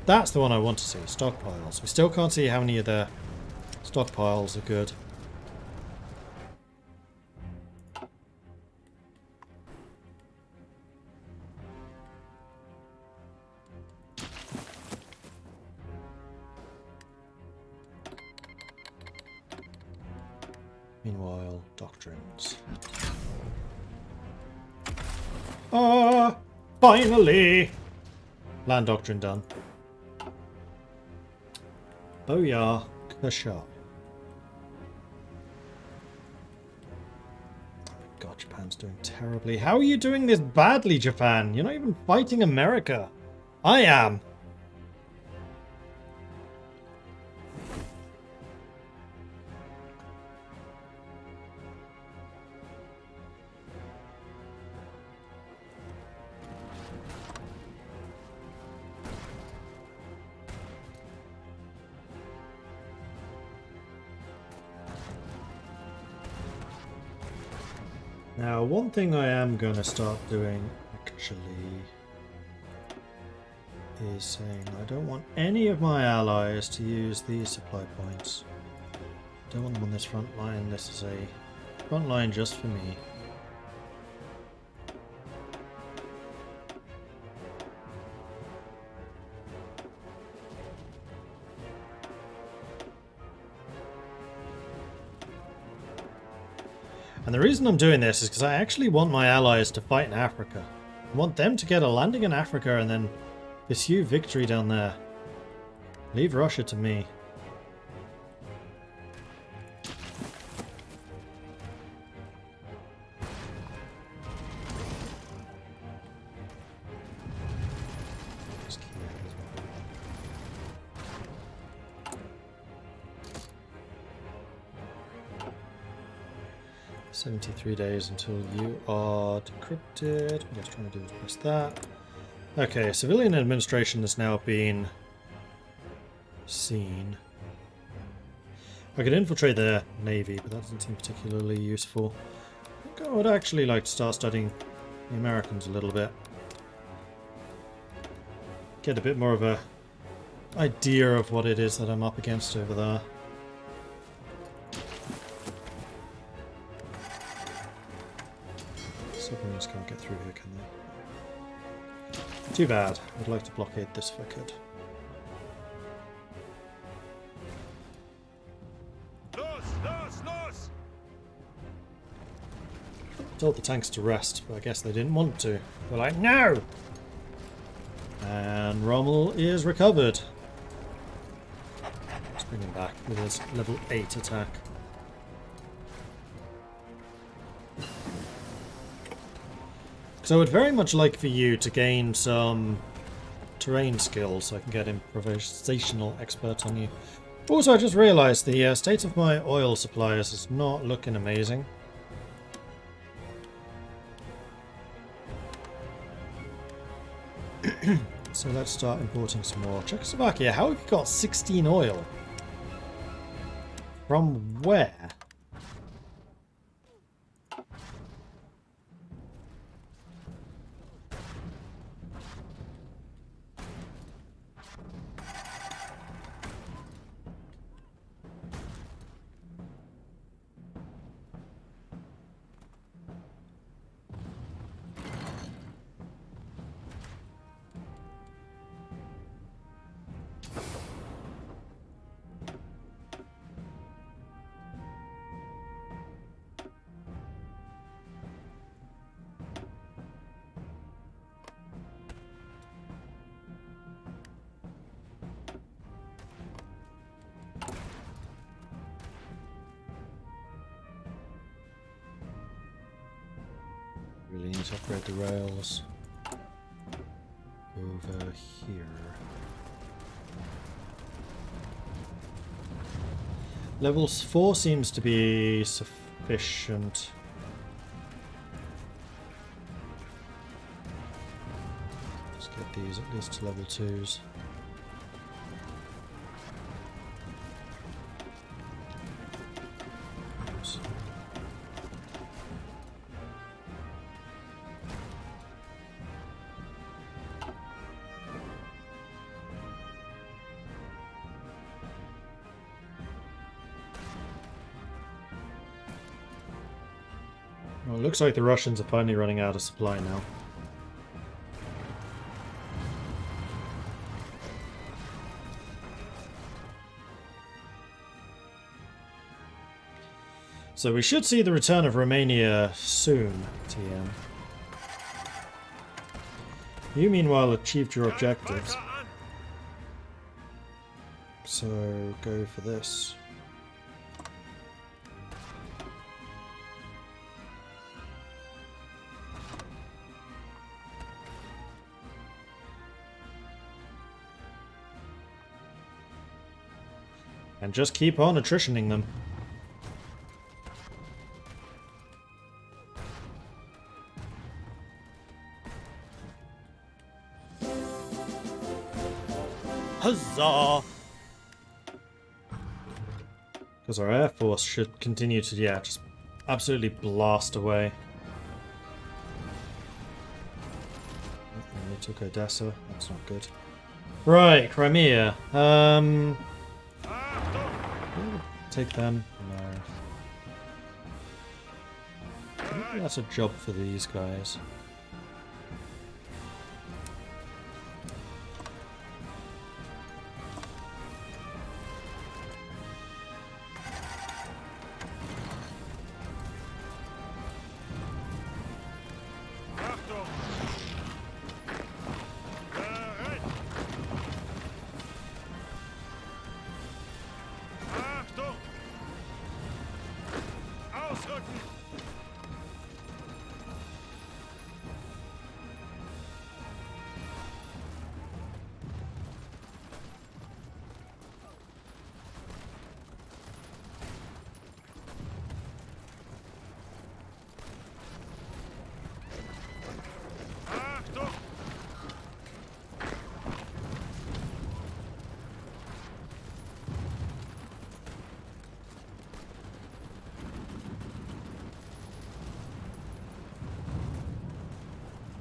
That's the one I want to see. Stockpiles. We still can't see how many of their stockpiles are good. Meanwhile, doctrines. Ah! Finally! Land doctrine done. Booyah! Kasha. God, Japan's doing terribly. How are you doing this badly, Japan? You're not even fighting America. I am. Now, one thing I am going to start doing, actually, is saying I don't want any of my allies to use these supply points. I don't want them on this front line. This is a front line just for me. And the reason I'm doing this is because I actually want my allies to fight in Africa. I want them to get a landing in Africa and then pursue victory down there. Leave Russia to me. There's Kiev as well. 73 days until you are decrypted. What I was trying to do is press that. Okay, civilian administration has now been seen. I could infiltrate their navy, but that doesn't seem particularly useful. I think I would actually like to start studying the Americans a little bit. Get a bit more of a idea of what it is that I'm up against over there. Submarines can't get through here, can they? Too bad. I'd like to blockade this if I could. Told the tanks to rest, but I guess they didn't want to. They're like, no! And Rommel is recovered. Let's bring him back with his level 8 attack. So I would very much like for you to gain some terrain skills so I can get improvisational expert on you. Also, I just realised the state of my oil supplies is not looking amazing. So let's start importing some more. Czechoslovakia, how have you got 16 oil? From where? Really need to upgrade the rails over here. Level 4 seems to be sufficient. these at least to level 2s. Oops. Well, it looks like the Russians are finally running out of supply now. So we should see the return of Romania soon, TM. You meanwhile achieved your objectives. So go for this. And just keep on attritioning them. Huzzah! Because our air force should continue to, yeah, just absolutely blast away. We took Odessa. That's not good. Right, Crimea. Take them. No. Maybe that's a job for these guys.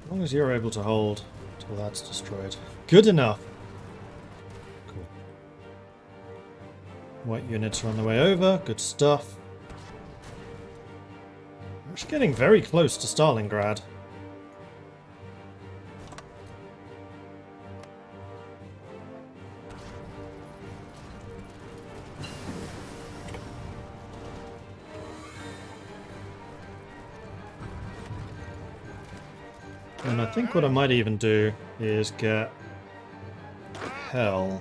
As long as you're able to hold until that's destroyed. Good enough! Cool. White units are on the way over. Good stuff. We're actually getting very close to Stalingrad. And I think what I might even do is get Hell.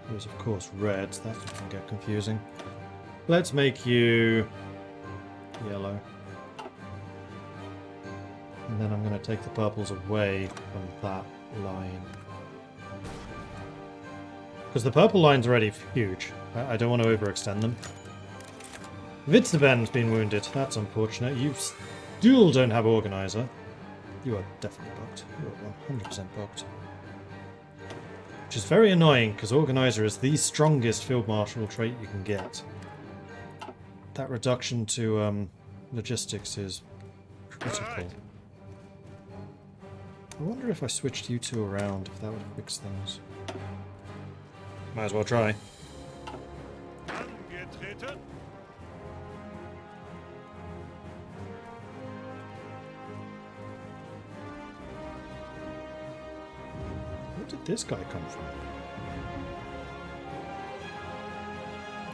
Who's of course red, so that can get confusing. Let's make you yellow. And then I'm going to take the purples away from that line. Because the purple line's already huge. I don't want to overextend them. Vitzeben's been wounded. That's unfortunate. You still don't have Organizer. You are definitely bugged. You are 100% bugged. Which is very annoying, because Organizer is the strongest Field Marshal trait you can get. That reduction to logistics is critical. I wonder if I switched you two around, if that would fix things. Might as well try. Where did this guy come from?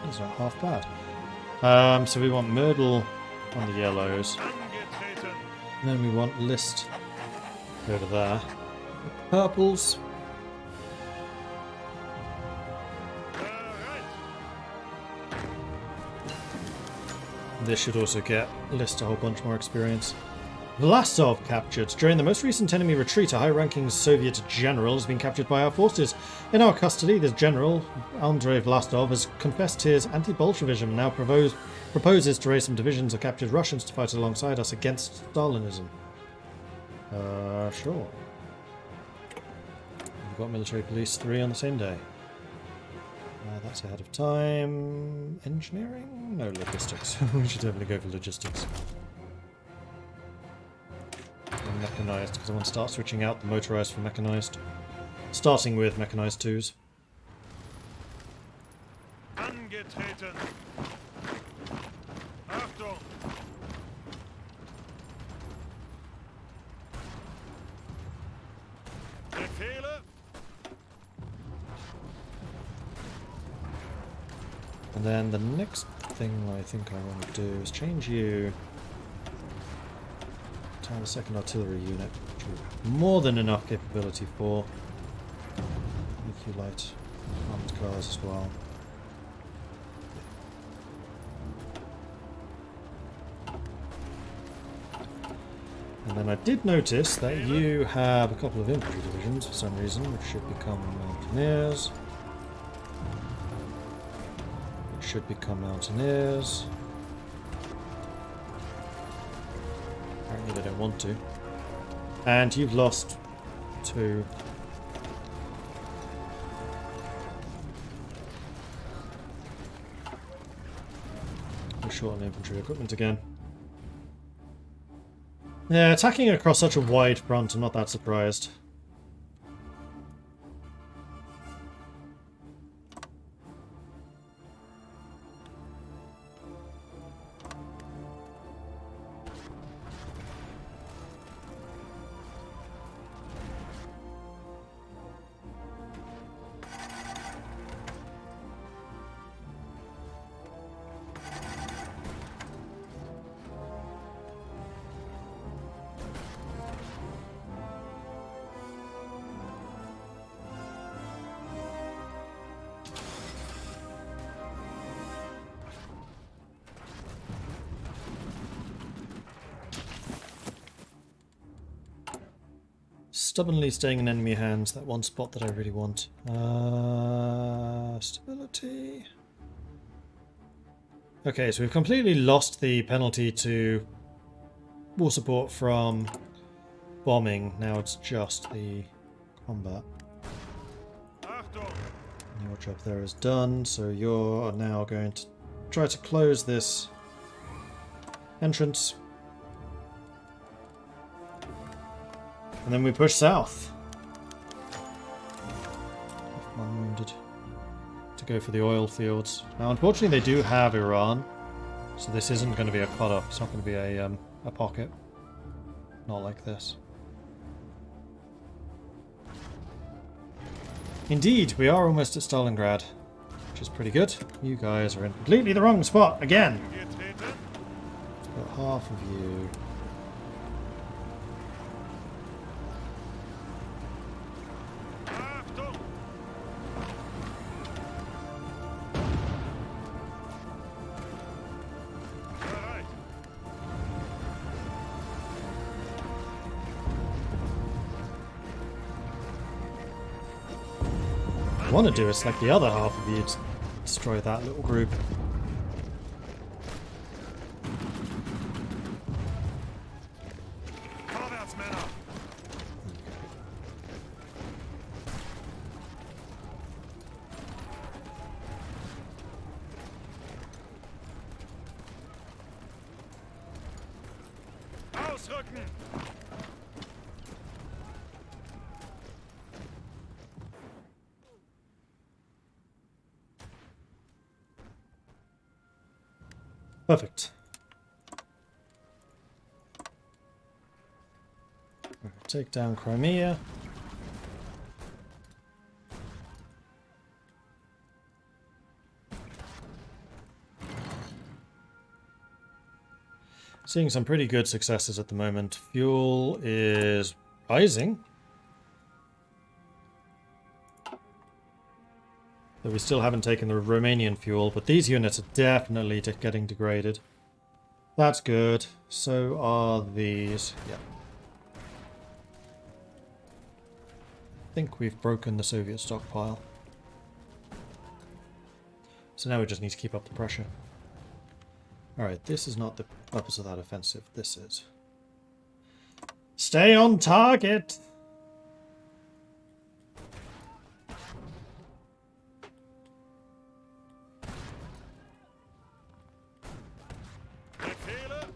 He's not half bad. So we want Myrtle on the yellows. And then we want List over there. Purples. This should also get List a whole bunch more experience. Vlasov captured. During the most recent enemy retreat, a high-ranking Soviet general has been captured by our forces. In our custody, this general, Andrei Vlasov, has confessed his anti-Bolshevism and now proposes to raise some divisions of captured Russians to fight alongside us against Stalinism. Sure. We've got military police 3 on the same day. That's ahead of time. Engineering? No, logistics. We should definitely go for logistics. And mechanized, because I want to start switching out the motorized for mechanized. Starting with mechanized 2s. Angetreten. Achtung. Befehle. And then the next thing I think I want to do is change you to have a second artillery unit, which will have more than enough capability for. Make you light armored cars as well. And then I did notice that you have a couple of infantry divisions for some reason, which should become mountaineers. Should become mountaineers. Apparently they don't want to. And you've lost 2. We're short on infantry equipment again. Yeah, attacking across such a wide front, I'm not that surprised. Stubbornly staying in enemy hands, that one spot that I really want. Stability. Okay, so we've completely lost the penalty to war support from bombing. Now it's just the combat. Your job there is done, so you're now going to try to close this entrance. And then we push south. One wounded. To go for the oil fields. Now, unfortunately, they do have Iran, so this isn't going to be a cut-off. It's not going to be a pocket. Not like this. Indeed, we are almost at Stalingrad, which is pretty good. You guys are in completely the wrong spot again. Got half of you. I want to do is like the other half of you to destroy that little group. Perfect. Take down Crimea. Seeing some pretty good successes at the moment. Fuel is rising. Though we still haven't taken the Romanian fuel, but these units are definitely getting degraded. That's good. So are these. Yeah. I think we've broken the Soviet stockpile. So now we just need to keep up the pressure. Alright, this is not the purpose of that offensive. This is. Stay on target! Befehle.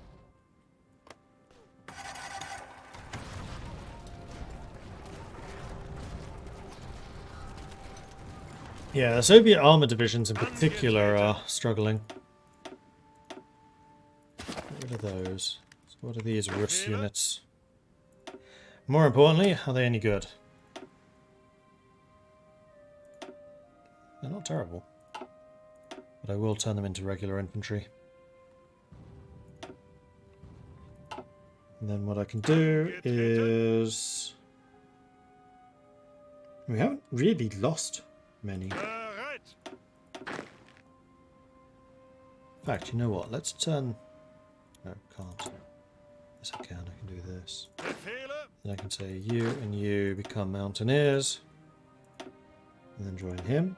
Yeah, the Soviet armor divisions in particular are struggling. Get rid of those. So what are these Rus units? More importantly, are they any good? They're not terrible. But I will turn them into regular infantry. And then what I can do is... We haven't really lost many. Bereit. In fact, you know what? Let's turn... No, can't. Yes, I can. I can do this. Befehle. Then I can say you and you become mountaineers. And then join him.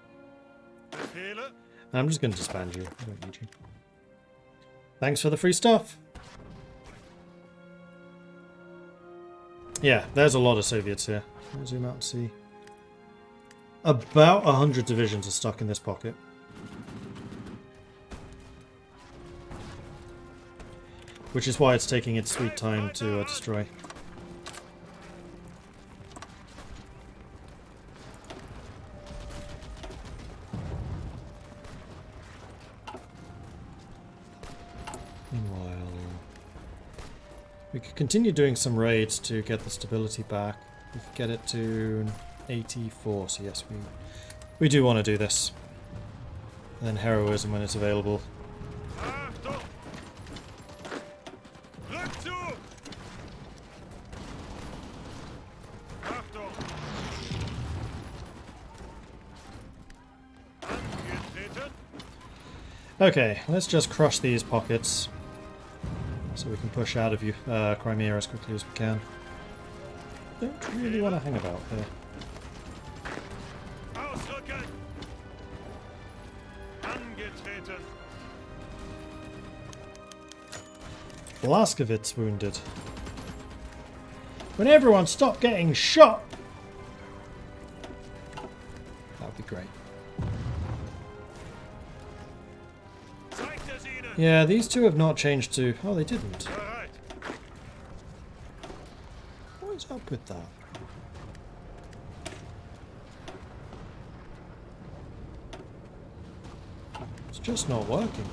Befehle. And I'm just going to disband you. I don't need you. Thanks for the free stuff. Yeah, there's a lot of Soviets here. I'll zoom out and see. About 100 divisions are stuck in this pocket. Which is why it's taking its sweet time to destroy. Meanwhile, we could continue doing some raids to get the stability back. We could get it to 84, so yes, we do want to do this. And then heroism when it's available. Achtung. Rückzug. Achtung. Angetreten. Okay, let's just crush these pockets. So we can push out of Crimea as quickly as we can. Don't really want to hang about here. Ausrücken. Angetreten. Blaskovitz wounded. When everyone stop getting shot! That would be great. Zeigt es ihnen. Yeah, these two have not changed to... Oh, they didn't. Bereit. What is up with that? It's just not working.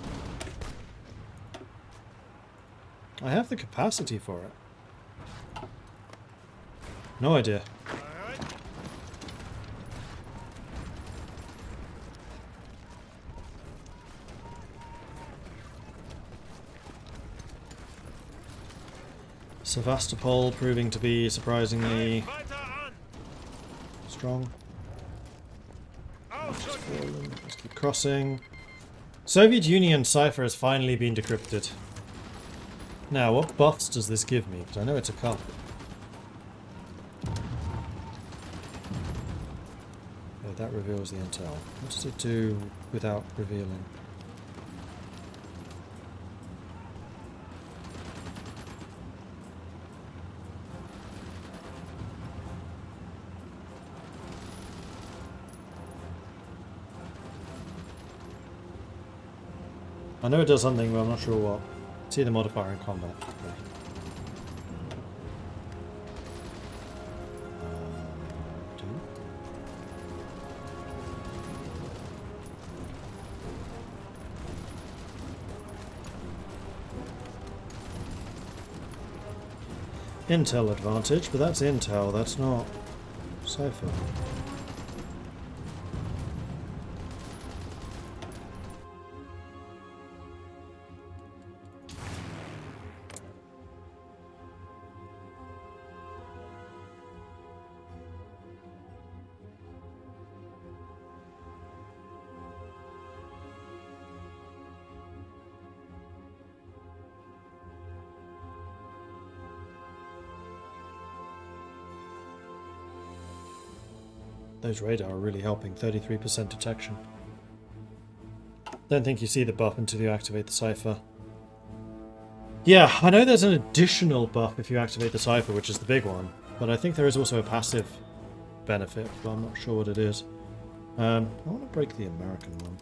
I have the capacity for it. No idea. Bereit. Sebastopol proving to be surprisingly Weiter an. strong. Ausrücken. Let's keep crossing. Soviet Union cipher has finally been decrypted. Now, what buffs does this give me? Because I know it's a couple. Oh, that reveals the intel. What does it do without revealing? I know it does something, but I'm not sure what. See the modifier in combat. Okay. Do. Intel advantage, but that's intel, that's not cipher. Those radar are really helping. 33% detection. Don't think you see the buff until you activate the cipher. Yeah, I know there's an additional buff if you activate the cipher, which is the big one. But I think there is also a passive benefit, but I'm not sure what it is. I want to break the American one.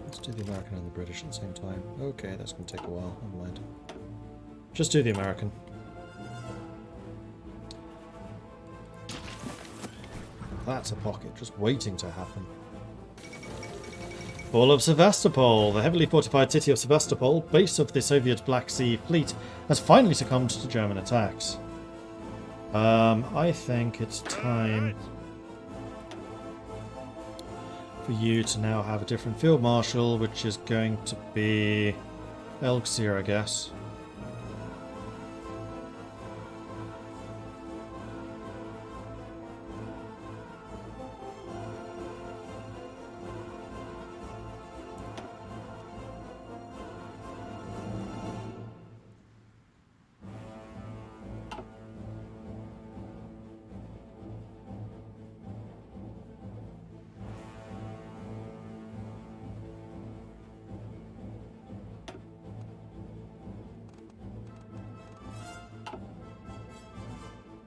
Let's do the American and the British at the same time. Okay, that's going to take a while. Never mind. Just do the American. That's a pocket just waiting to happen. Fall of Sebastopol. The heavily fortified city of Sebastopol, base of the Soviet Black Sea Fleet, has finally succumbed to German attacks. I think it's time for you to now have a different field marshal, which is going to be Elxir, I guess.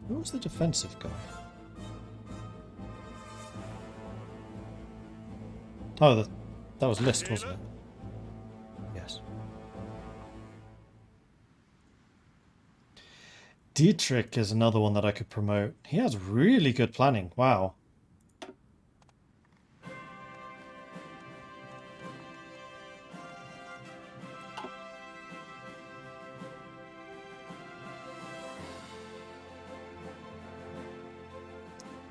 Who was the defensive guy? Oh, that was List, wasn't it? Yes. Dietrich is another one that I could promote. He has really good planning. Wow.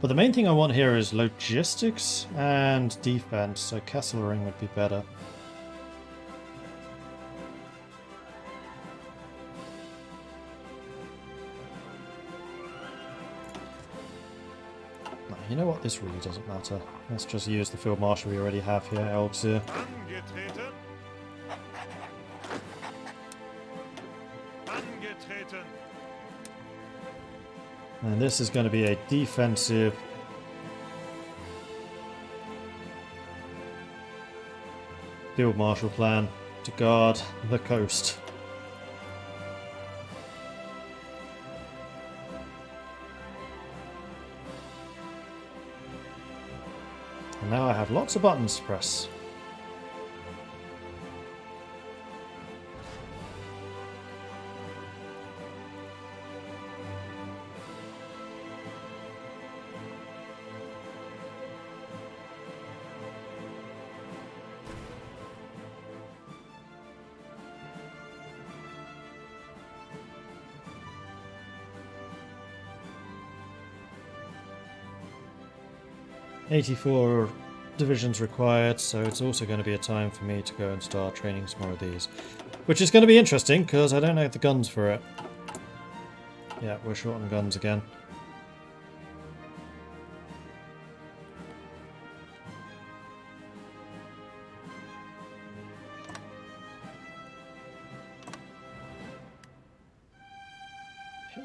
But the main thing I want here is logistics and defense, so Kesselring would be better. You know what? This really doesn't matter. Let's just use the field marshal we already have here, Elxir. Angetreten. Angetreten. And this is going to be a defensive field marshal plan to guard the coast. And now I have lots of buttons to press. .84 divisions required, so it's also going to be a time for me to go and start training some more of these. Which is going to be interesting, because I don't have the guns for it. Yeah, we're short on guns again.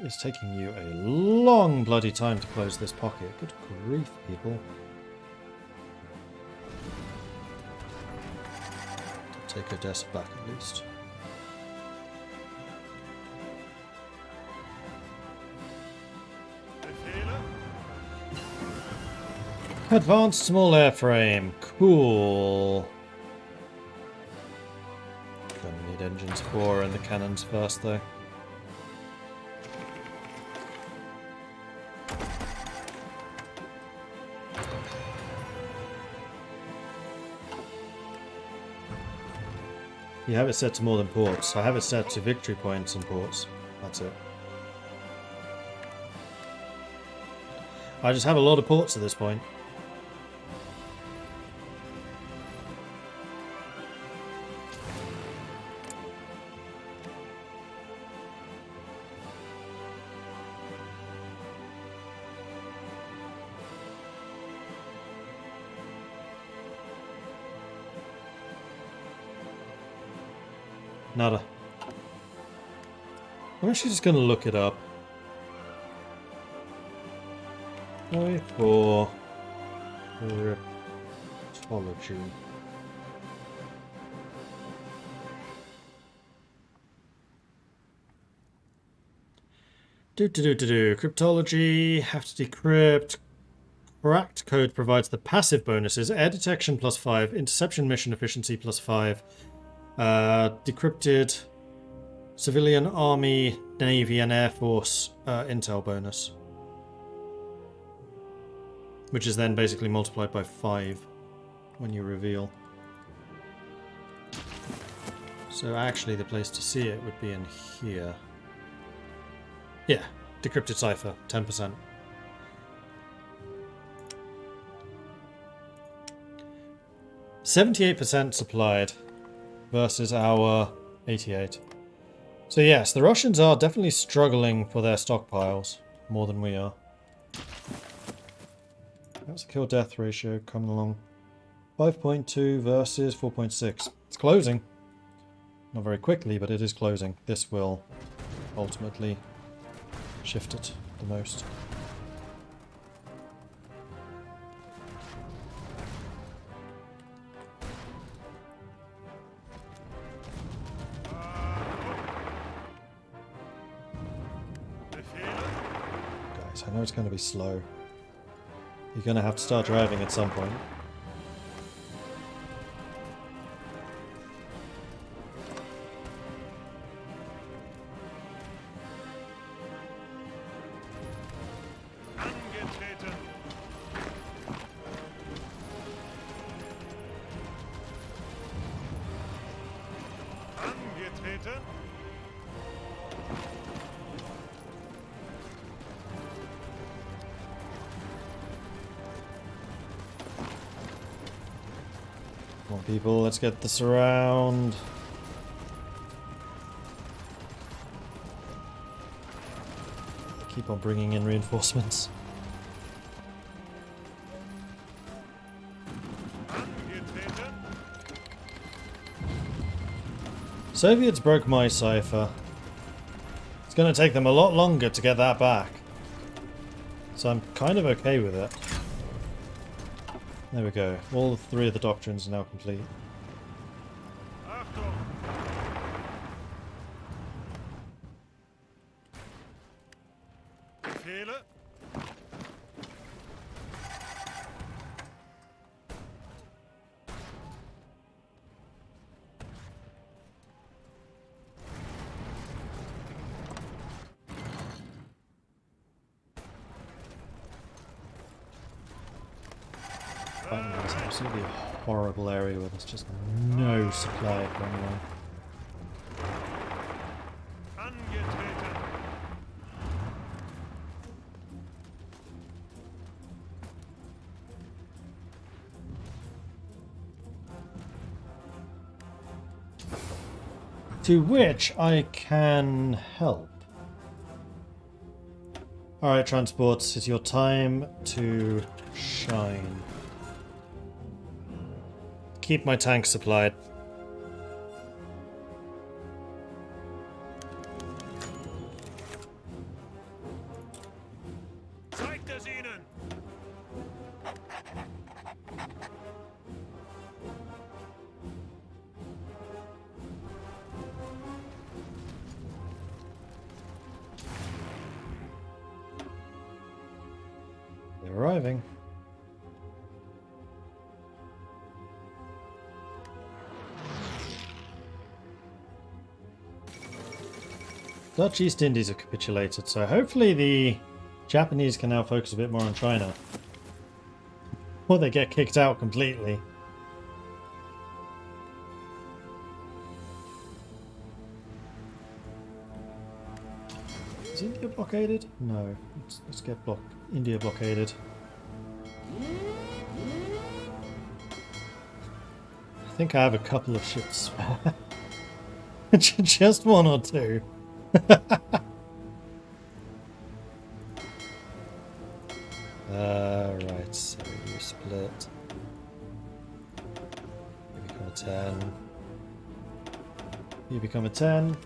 It's taking you a long bloody time to close this pocket. Good grief, people. Take Odessa back at least. Advanced small airframe. Cool. Gonna need engines 4 and the cannons first though. You have it set to more than ports. I have it set to victory points and ports. That's it. I just have a lot of ports at this point. Nada. I'm actually just going to look it up. Why for cryptology? Cryptology, have to decrypt. Cracked code provides the passive bonuses: air detection +5, interception mission efficiency +5, decrypted civilian, army, navy, and air force intel bonus, which is then basically multiplied by 5 when you reveal. So actually the place to see it would be in here. Yeah, decrypted cipher, 10%. %78% supplied versus our 88. So yes, the Russians are definitely struggling for their stockpiles more than we are. That's a kill-death ratio coming along. 5.2 versus 4.6. It's closing. Not very quickly, but it is closing. This will ultimately shift it the most. Guys, I know it's going to be slow. You're going to have to start driving at some point. Come on, people, let's get this around. Keep on bringing in reinforcements. Soviets broke my cipher. It's going to take them a lot longer to get that back. So I'm kind of okay with it. There we go. All 3 of the doctrines are now complete. It's absolutely a horrible area where there's just no supply of anyone. To which I can help. Alright, transports, it's your time to shine. Keep my tank supplied. They're arriving. Dutch East Indies have capitulated, so hopefully the Japanese can now focus a bit more on China. Or they get kicked out completely. Is India blockaded? No. Let's get India blockaded. I think I have a couple of ships spare. Just 1 or 2. Right, so you split. You become a 10. You become a 10.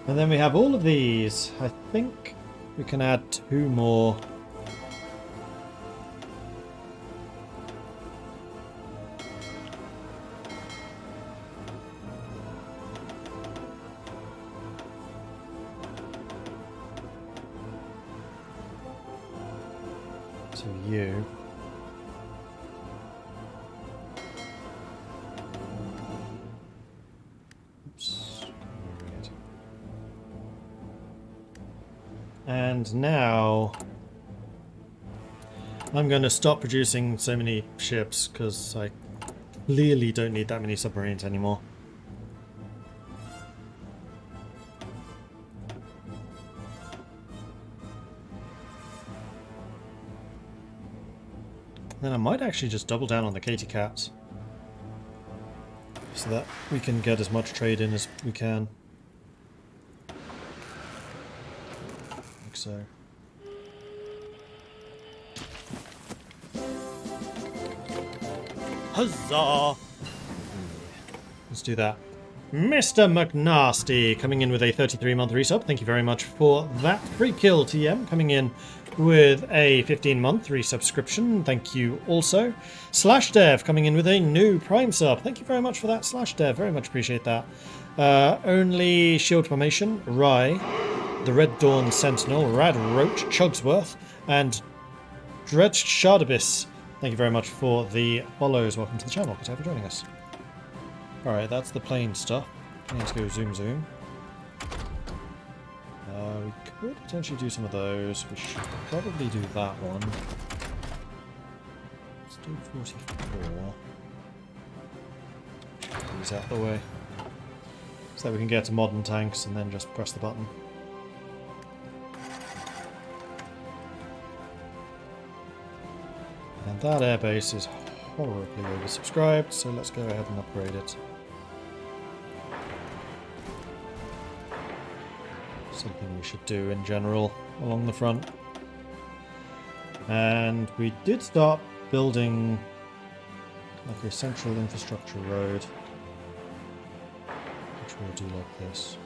And then we have all of these. I think we can add 2 more. To you. Oops. And now I'm going to stop producing so many ships because I clearly don't need that many submarines anymore. Then I might actually just double down on the Katy Cats so that we can get as much trade in as we can. Like so. Huzzah! Let's do that. Mr. McNasty coming in with a 33-month resub. Thank you very much for that. Free Kill TM coming in with a 15-month resubscription. Thank you also. Slash Dev coming in with a new Prime sub. Thank you very much for that, Slash Dev. Very much appreciate that. Only Shield Formation, Rye, the Red Dawn Sentinel, Rad Roach, Chugsworth, and Dredged Shardabis. Thank you very much for the follows. Welcome to the channel. Thanks for joining us. Alright, that's the plane stuff. I need to go zoom zoom. We could potentially do some of those. We should probably do that one. Let's do 44. Get these out of the way. So that we can get to modern tanks and then just press the button. And that airbase is horribly oversubscribed, so let's go ahead and upgrade it. Something we should do in general along the front. And we did start building like a central infrastructure road, which we'll do like this.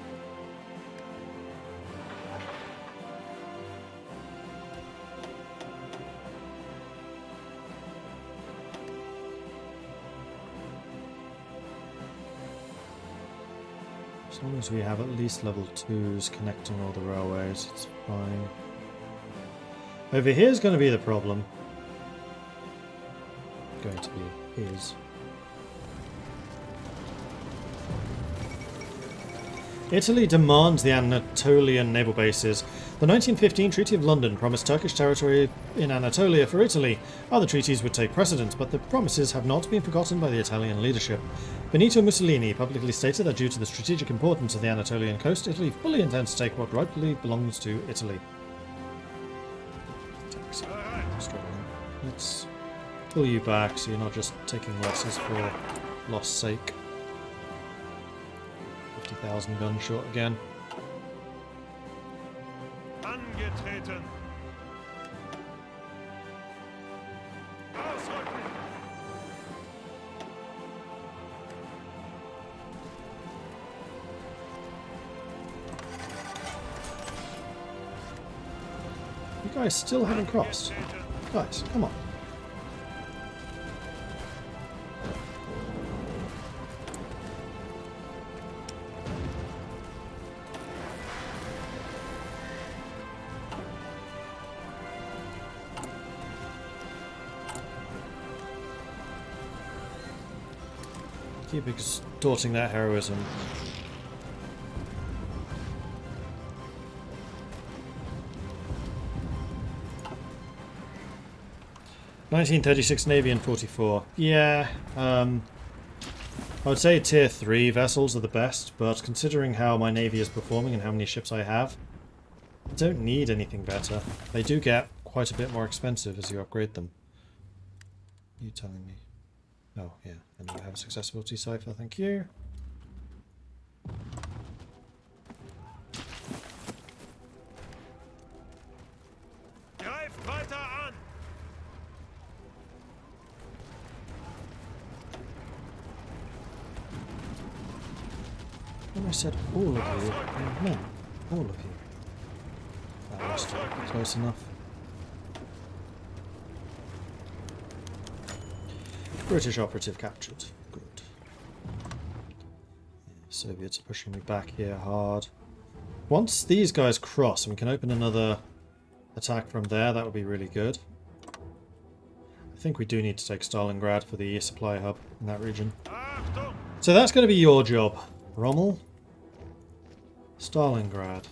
As long as we have at least level 2s connecting all the railways, it's fine. Over here is going to be the problem. Going to be his. Italy demands the Anatolian naval bases. The 1915 Treaty of London promised Turkish territory in Anatolia for Italy. Other treaties would take precedence, but the promises have not been forgotten by the Italian leadership. Benito Mussolini publicly stated that due to the strategic importance of the Anatolian coast, Italy fully intends to take what rightfully belongs to Italy. Let's pull you back so you're not just taking losses for loss sake. 50,000 guns short again. Angetreten. Ausrücken. You guys still haven't crossed. Guys, come on. Keep extorting that heroism. (1936) Navy and 44. Yeah, I would say tier 3 vessels are the best, but considering how my navy is performing and how many ships I have, I don't need anything better. They do get quite a bit more expensive as you upgrade them. You telling me? Oh, yeah. And we have a successability cipher, thank you. Greift weiter an! Come I said all of you. I meant all of you. That was close enough. British operative captured. Good. Soviets are pushing me back here hard. Once these guys cross and we can open another attack from there, that would be really good. I think we do need to take Stalingrad for the supply hub in that region. So that's going to be your job, Rommel. Stalingrad.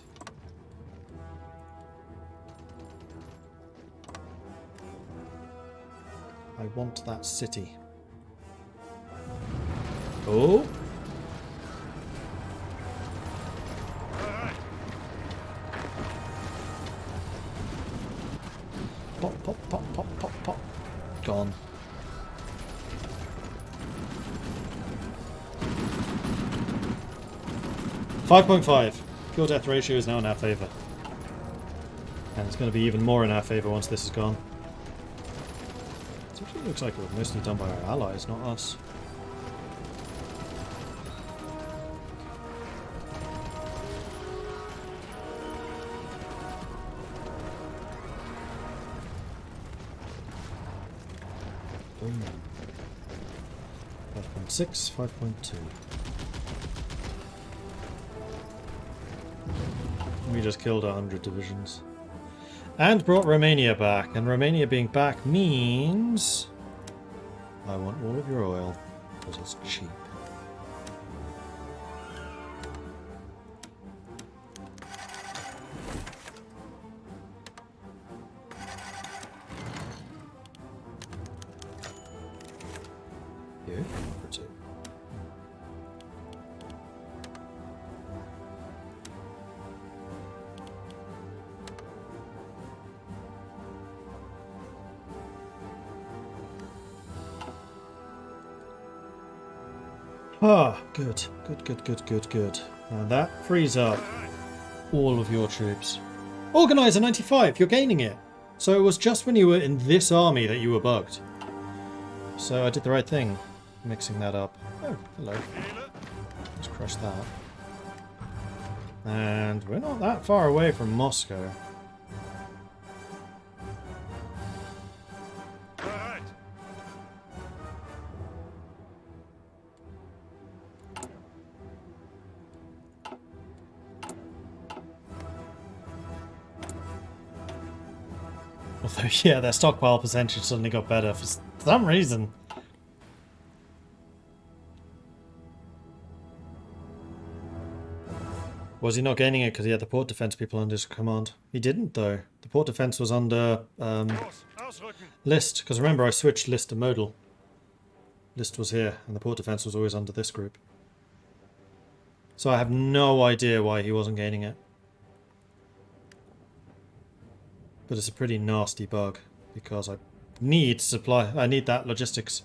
I want that city. Oh! Pop, pop, pop, pop, pop, pop. Gone. .5. Kill death ratio is now in our favour. And it's going to be even more in our favour once this is gone. It actually looks like it was mostly done by our allies, not us. Boom. 5.6, 5.2. We just killed 100 divisions. And brought Romania back. And Romania being back means I want all of your oil, because it's cheap. You? Number 2. Ah, good. Good. And that frees up all of your troops. Organizer 95, you're gaining it. So it was just when you were in this army that you were bugged. So I did the right thing, mixing that up. Oh, hello. Let's crush that. And we're not that far away from Moscow. Although, yeah, their stockpile percentage suddenly got better for some reason. Was he not gaining it because he had the port defense people under his command? He didn't, though. The port defense was under list, because remember I switched list to modal. List was here, and the port defense was always under this group. So I have no idea why he wasn't gaining it. But it's a pretty nasty bug, because I need supply. I need that logistics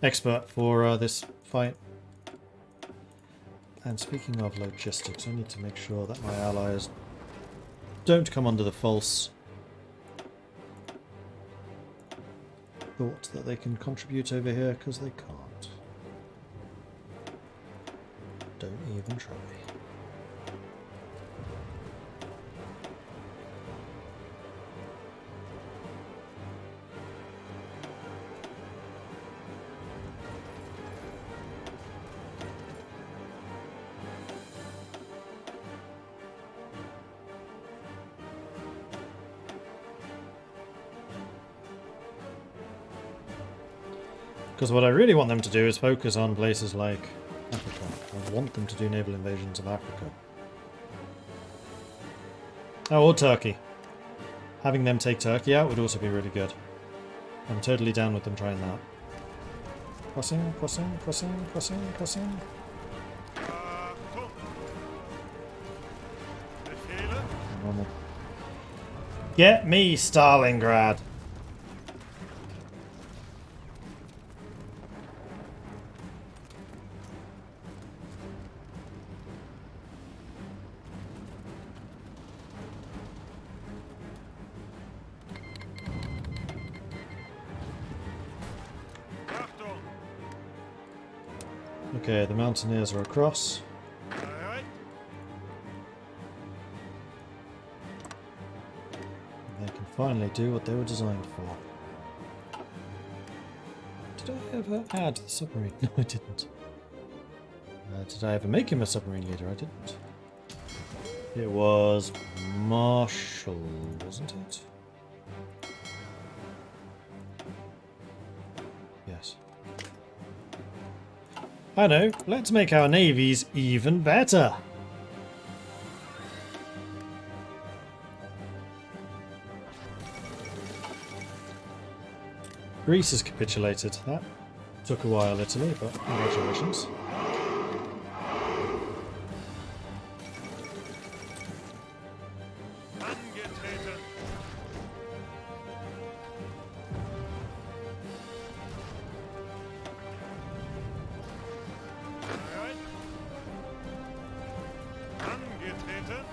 expert for this fight. And speaking of logistics, I need to make sure that my allies don't come under the false thought that they can contribute over here, because they can't. Don't even try. Because what I really want them to do is focus on places like Africa. I want them to do naval invasions of Africa. Oh, or Turkey. Having them take Turkey out would also be really good. I'm totally down with them trying that. Crossing. Normal. Get me Stalingrad! Okay, the mountaineers are across. finally do what they were designed for. Did I ever add the submarine? No, I didn't. Did I ever make him a submarine leader? I didn't. It was Marshal, wasn't it? Yes. I know. Let's make our navies even better. Greece has capitulated. That took a while, Italy, but congratulations. Angetreten. Bereit. Angetreten.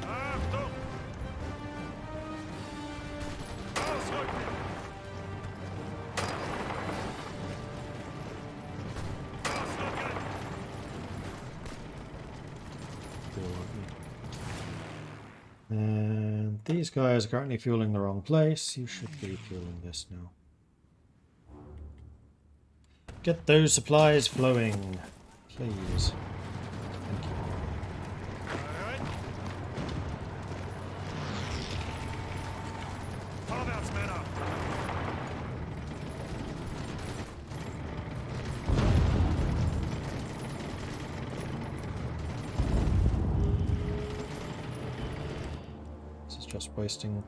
Achtung! Ausrücken! Ausrücken! And these guys are currently fueling the wrong place. You should be fueling this now. Get those supplies flowing, please. Thank you. Bereit. Vorwärts, Männer! This is just wasting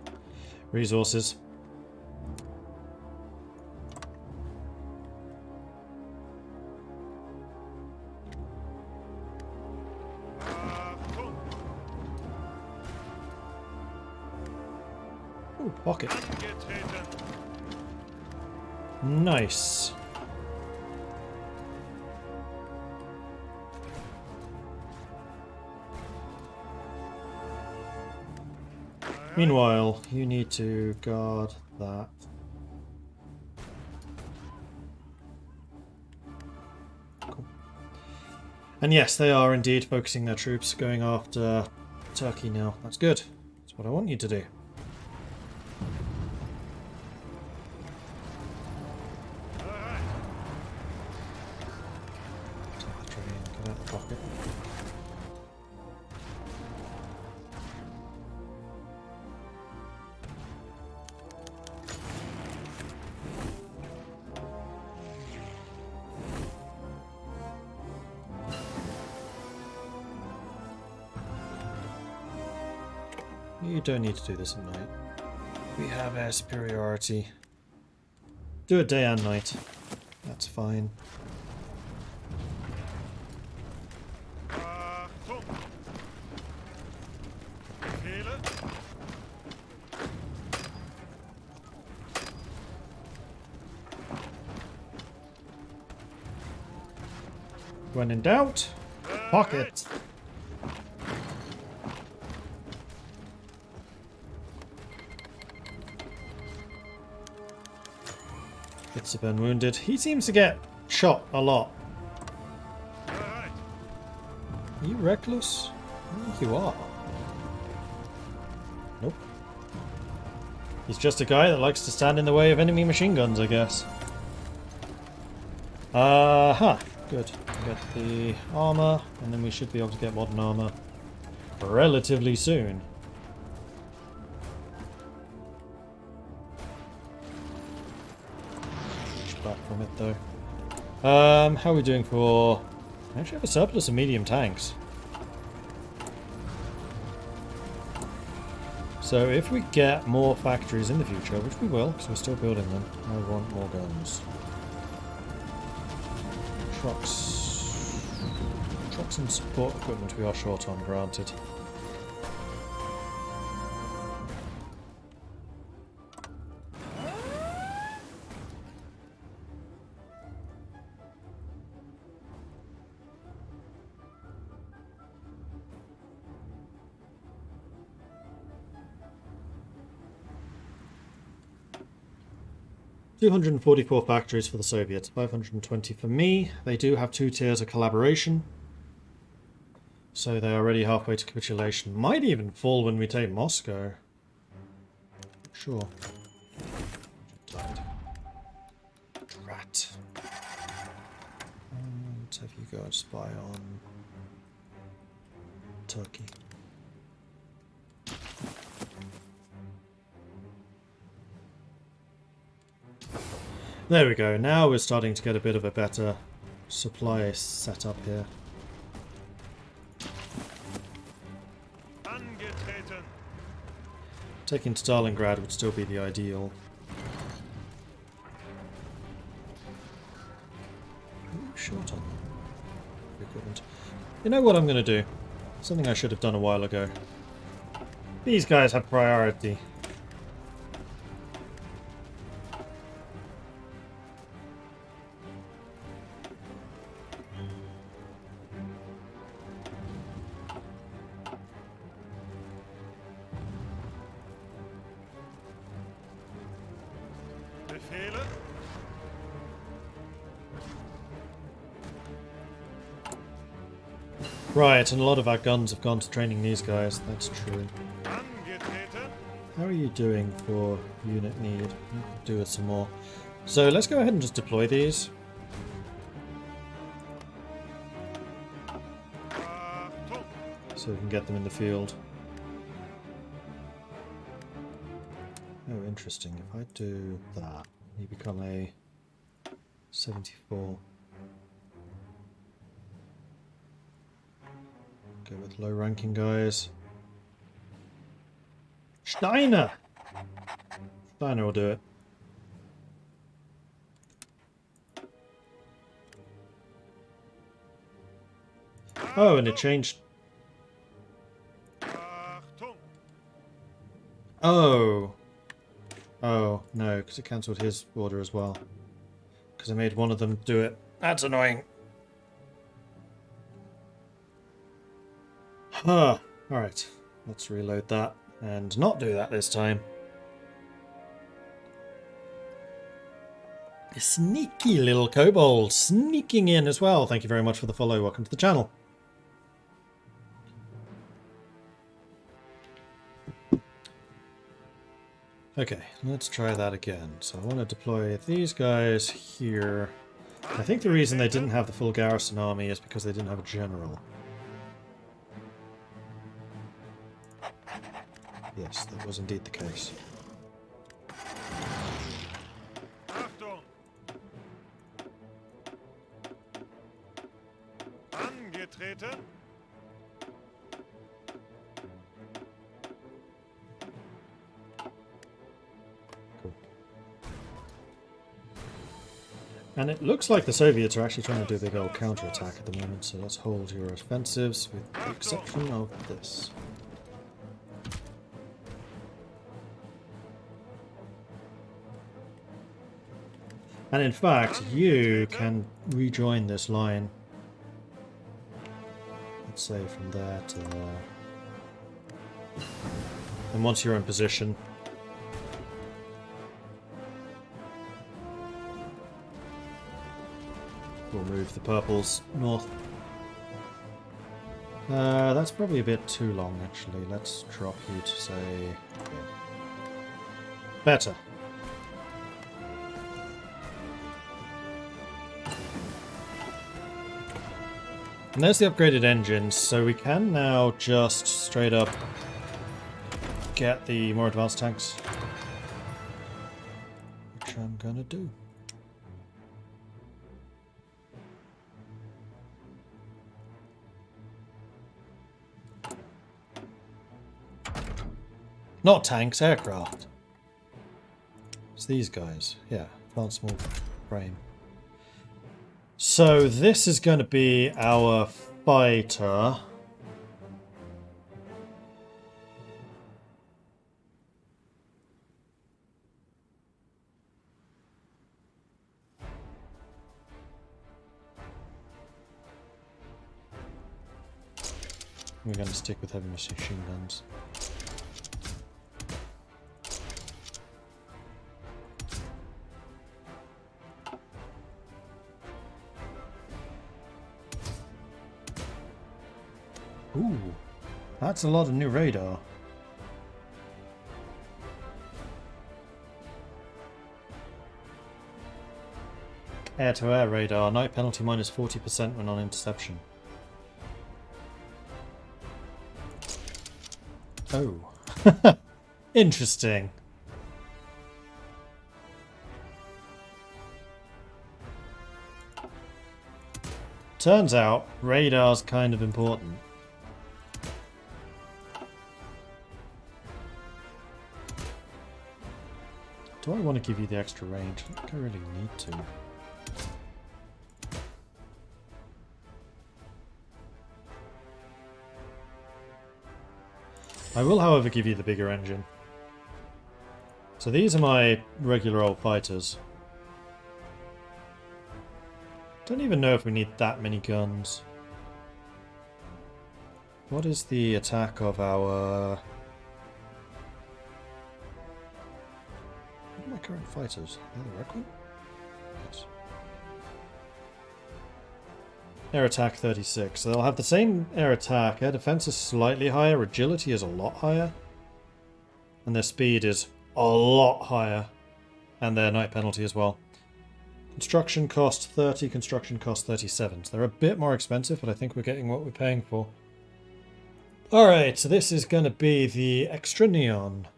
resources. Achtung! Ooh, pocket. Angetreten! Nice. Meanwhile, you need to guard that. Cool. And yes, they are indeed focusing their troops, going after Turkey now. That's good. That's what I want you to do. Bereit. Take the train, get out the pocket. You don't need to do this at night. We have air superiority. Do it day and night. That's fine. Achtung! Befehle. When in doubt, pocket. It's been wounded. He seems to get shot a lot. Bereit. Are you reckless? I think you are. Nope. He's just a guy that likes to stand in the way of enemy machine guns, I guess. Good. Get the armor, and then we should be able to get modern armor relatively soon. Back from it though. How are we doing for... I actually have a surplus of medium tanks. So if we get more factories in the future, which we will, because we're still building them, I want more guns. Trucks and support equipment we are short on, granted. 244 factories for the Soviets, 520 for me. They do have 2 tiers of collaboration. So they're already halfway to capitulation. Might even fall when we take Moscow. Sure. Died. Drat. And have you got a spy on Turkey? There we go. Now we're starting to get a bit of a better supply setup here. Angetreten. Taking Stalingrad would still be the ideal. Ooh, short on equipment. You know what I'm going to do? Something I should have done a while ago. These guys have priority. Befehle. Right, and a lot of our guns have gone to training these guys. That's true. Angetreten. How are you doing for unit need? Do with some more. So let's go ahead and just deploy these. Achtung. So we can get them in the field. Oh, interesting. If I do that, you become a 74. Go with low-ranking guys. Steiner! Steiner will do it. Oh, and it changed. Achtung. Oh. Oh, no, because it cancelled his order as well. Because I made one of them do it. That's annoying. Huh. Alright, let's reload that and not do that this time. A sneaky little kobold sneaking in as well. Thank you very much for the follow. Welcome to the channel. Okay, let's try that again. So I want to deploy these guys here. I think the reason they didn't have the full garrison army is because they didn't have a general. Yes, that was indeed the case. Achtung. Angetreten. Cool. And it looks like the Soviets are actually trying to do a big old counterattack at the moment, so let's hold your offensives with the exception of this. And in fact, you can rejoin this line. Let's say from there to there. And once you're in position, we'll move the purples north. That's probably a bit too long, actually. Let's drop you to say... better. And there's the upgraded engines, so we can now just straight up get the more advanced tanks. Which I'm gonna do. Not tanks, aircraft. It's these guys. Yeah, advanced small frame. So this is going to be our fighter. We're going to stick with heavy machine guns. Ooh, that's a lot of new radar. Air-to-air radar, night penalty minus 40% when on interception. Oh. Interesting. Turns out, radar's kind of important. Do I want to give you the extra range? I think I really need to. I will, however, give you the bigger engine. So these are my regular old fighters. Don't even know if we need that many guns. What is the attack of our... What are my current fighters? Are they the Recon? Yes. Air attack 36. So they'll have the same air attack. Air defense is slightly higher. Agility is a lot higher. And their speed is a lot higher. And their night penalty as well. Construction cost 30, construction cost 37. So they're a bit more expensive, but I think we're getting what we're paying for. Alright, so this is going to be the extra neon.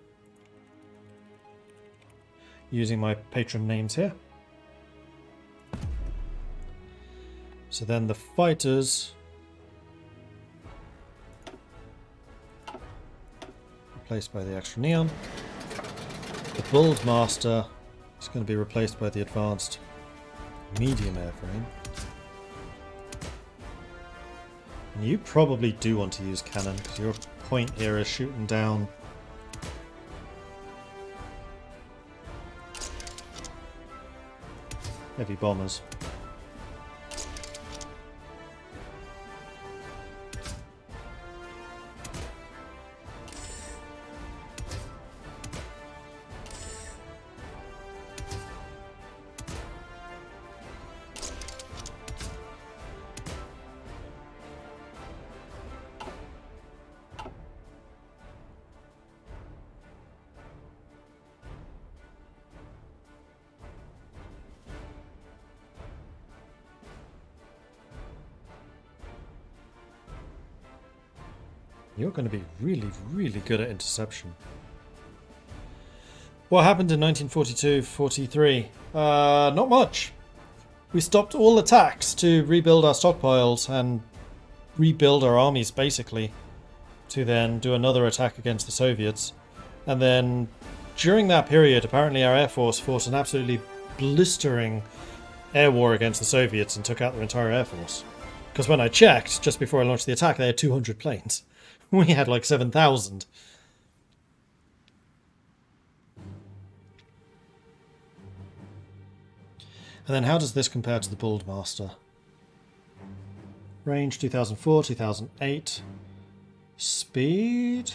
Using my patron names here. So then the fighters replaced by the extra neon. The Build Master is going to be replaced by the advanced medium airframe. And you probably do want to use cannon because your point here is shooting down heavy bombers. You're going to be really, really good at interception. What happened in 1942-43? Not much. We stopped all attacks to rebuild our stockpiles and rebuild our armies, basically, to then do another attack against the Soviets. And then, during that period, apparently our Air Force fought an absolutely blistering air war against the Soviets and took out their entire Air Force. Because when I checked, just before I launched the attack, they had 200 planes. We had like 7,000. And then how does this compare to the Build Master? Range 2004, 2008. Speed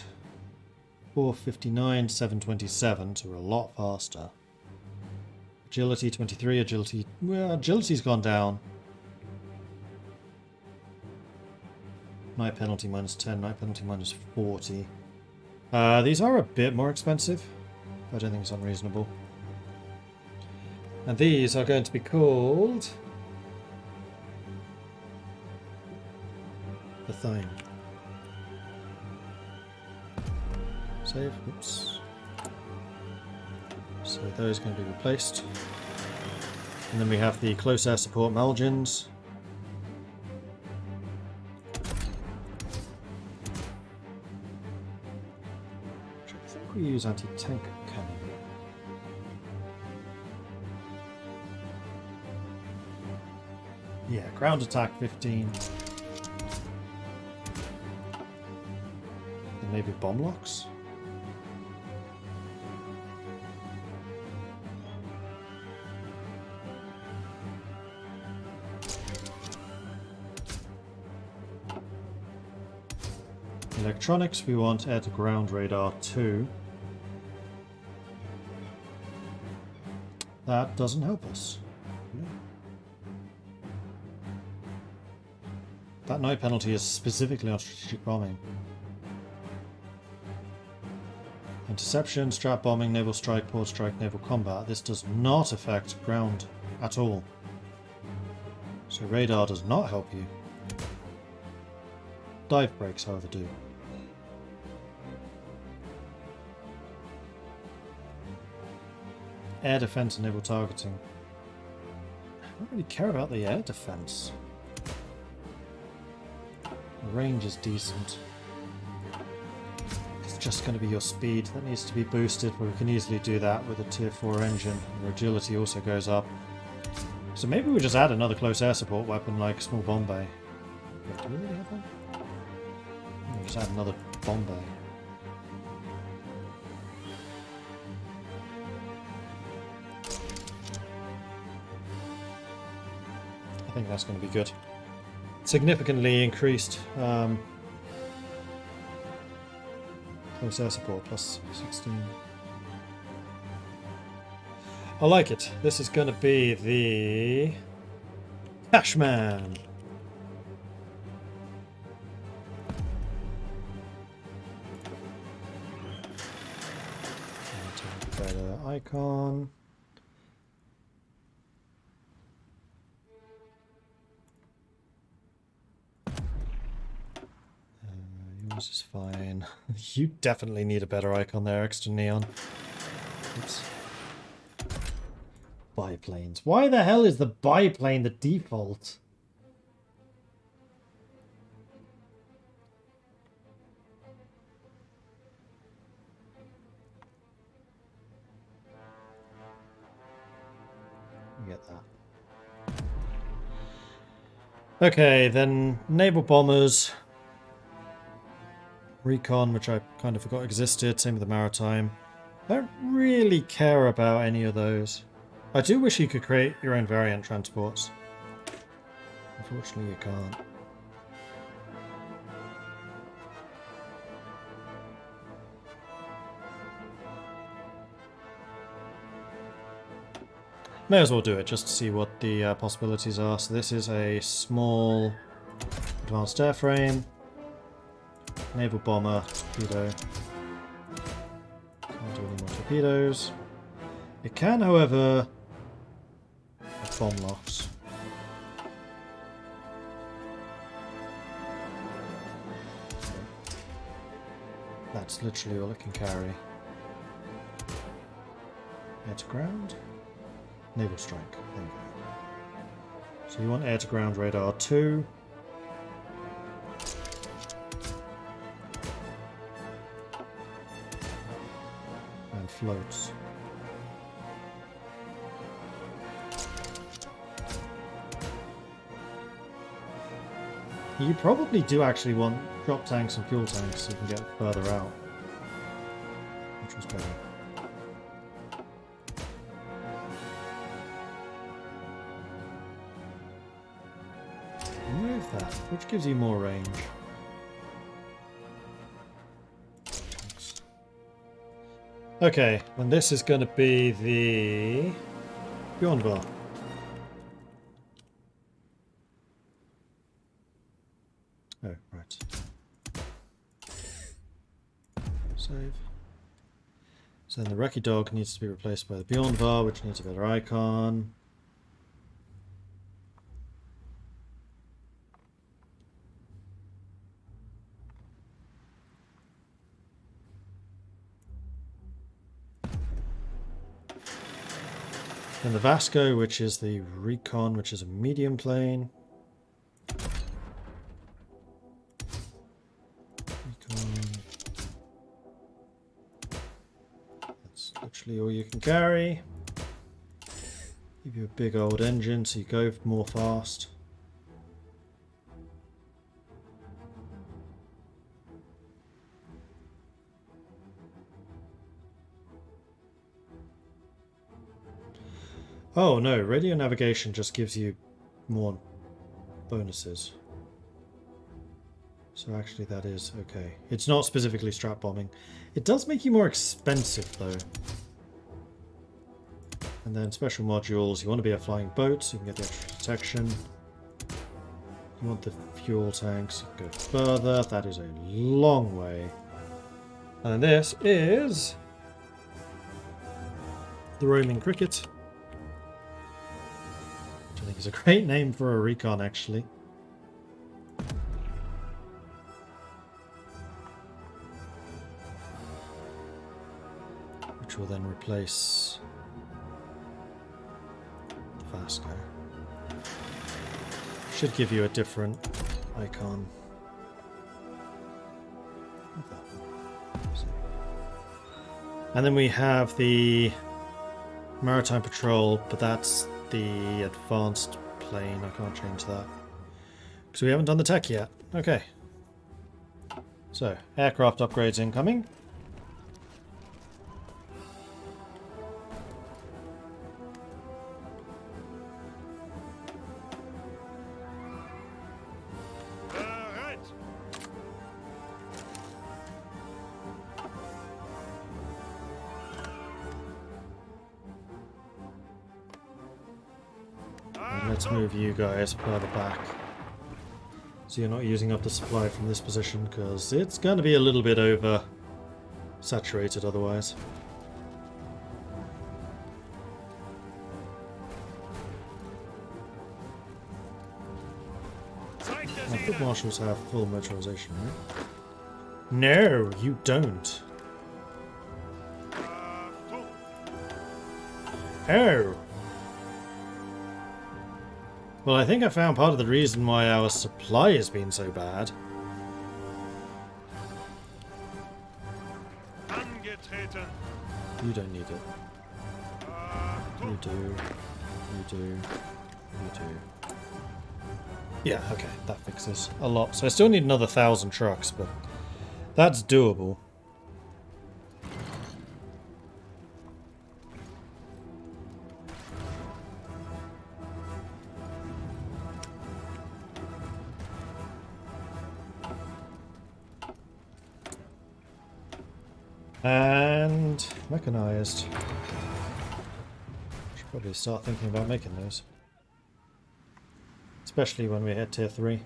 459, 727, so we're a lot faster. Agility 23, agility... Well, agility's gone down. Night penalty minus 10, night penalty minus 40. These are a bit more expensive. I don't think it's unreasonable. And these are going to be called... the thing. Save, oops. So those are going to be replaced. And then we have the close air support Malgins. I think we use anti-tank cannon. Yeah, ground attack 15. And maybe bomb locks? Electronics, we want air-to-ground radar 2. That doesn't help us. No. That That night penalty is specifically on strategic bombing. Interception, strat bombing, naval strike, port strike, naval combat. This does not affect ground at all. So radar does not help you. Dive breaks, however, do. Air defense and naval targeting. I don't really care about the air defense. The range is decent. It's just going to be your speed that needs to be boosted, but we can easily do that with a tier 4 engine. Your agility also goes up. So maybe we just add another close air support weapon like a small bomb bay. Wait, do we really have one? We'll just add another bomb bay. I think that's going to be good. Significantly increased close air support, plus 16. I like it. This is going to be the Cashman. Better icon. Yours is fine. You definitely need a better icon there, extra neon. Oops. Biplanes. Why the hell is the biplane the default? You get that. Okay, then naval bombers. Recon, which I kind of forgot existed. Same with the maritime. I don't really care about any of those. I do wish you could create your own variant transports. Unfortunately, you can't. May as well do it just to see what the possibilities are. So this is a small advanced airframe. Naval bomber, torpedo. Can't do any more torpedoes. It can, however, have bomb locks. That's literally all it can carry. Air to ground. Naval strike. There we go. So you want air to ground radar 2. And floats. You probably do actually want drop tanks and fuel tanks so you can get further out. Which was better. Remove that, which gives you more range. Tanks. Okay, and this is going to be the Beyond Bar. Oh, right. Save. So then the Wrecky Dog needs to be replaced by the Beyond Bar, which needs a better icon. Then the Vasco, which is the Recon, which is a medium plane. That's literally all you can carry. Give you a big old engine so you go more fast. Oh no, radio navigation just gives you more bonuses. So actually that is okay. It's not specifically strat bombing. It does make you more expensive though. And then special modules, you want to be a flying boat so you can get the extra protection. You want the fuel tanks. Go further. That is a long way. And then this is the roaming cricket, which I think is a great name for a recon, actually. Which will then replace the Vasco. Should give you a different icon. And then we have the Maritime Patrol, but that's the advanced plane. I can't change that because we haven't done the tech yet. Okay. So, aircraft upgrades incoming. Let's move you guys further back so you're not using up the supply from this position, because it's going to be a little bit over saturated otherwise. I think Marshals have full motorization, right? No, you don't. Oh! Well, I think I found part of the reason why our supply has been so bad. You don't need it. You do. You do. You do. Yeah, okay, that fixes a lot. So I still need another 1,000 trucks, but that's doable. And mechanized. Should probably start thinking about making those. Especially when we hit tier 3.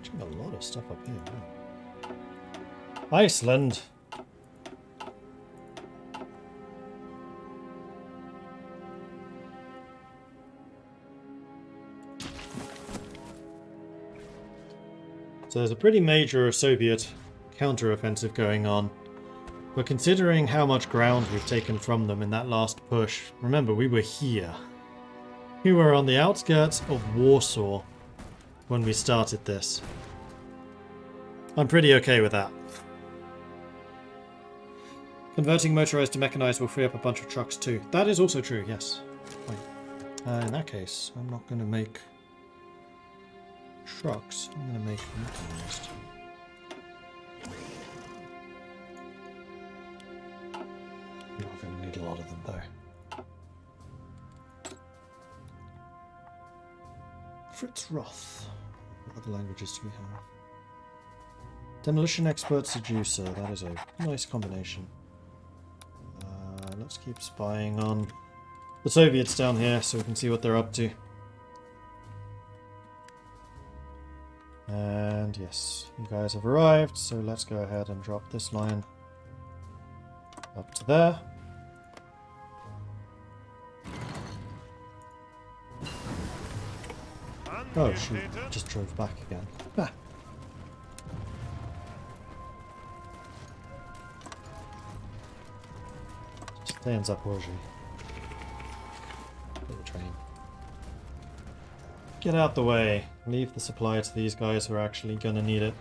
Catching a lot of stuff up here. Wow. Iceland! So there's a pretty major Soviet counter-offensive going on. But considering how much ground we've taken from them in that last push, remember, we were here. We were on the outskirts of Warsaw when we started this. I'm pretty okay with that. Converting motorized to mechanized will free up a bunch of trucks too. That is also true, yes. Wait. In that case, I'm not going to make trucks. I'm going to make mechanized. I'm not going to need a lot of them though. Fritz Roth. What other languages do we have? Demolition expert seducer. That is a nice combination. Let's keep spying on the Soviets down here so we can see what they're up to. And yes, you guys have arrived, so let's go ahead and drop this line up to there. Oh shoot, just drove back again. Ah. Stay in Zaporozhye. Get the train. Get out the way. Leave the supply to these guys who are actually gonna need it.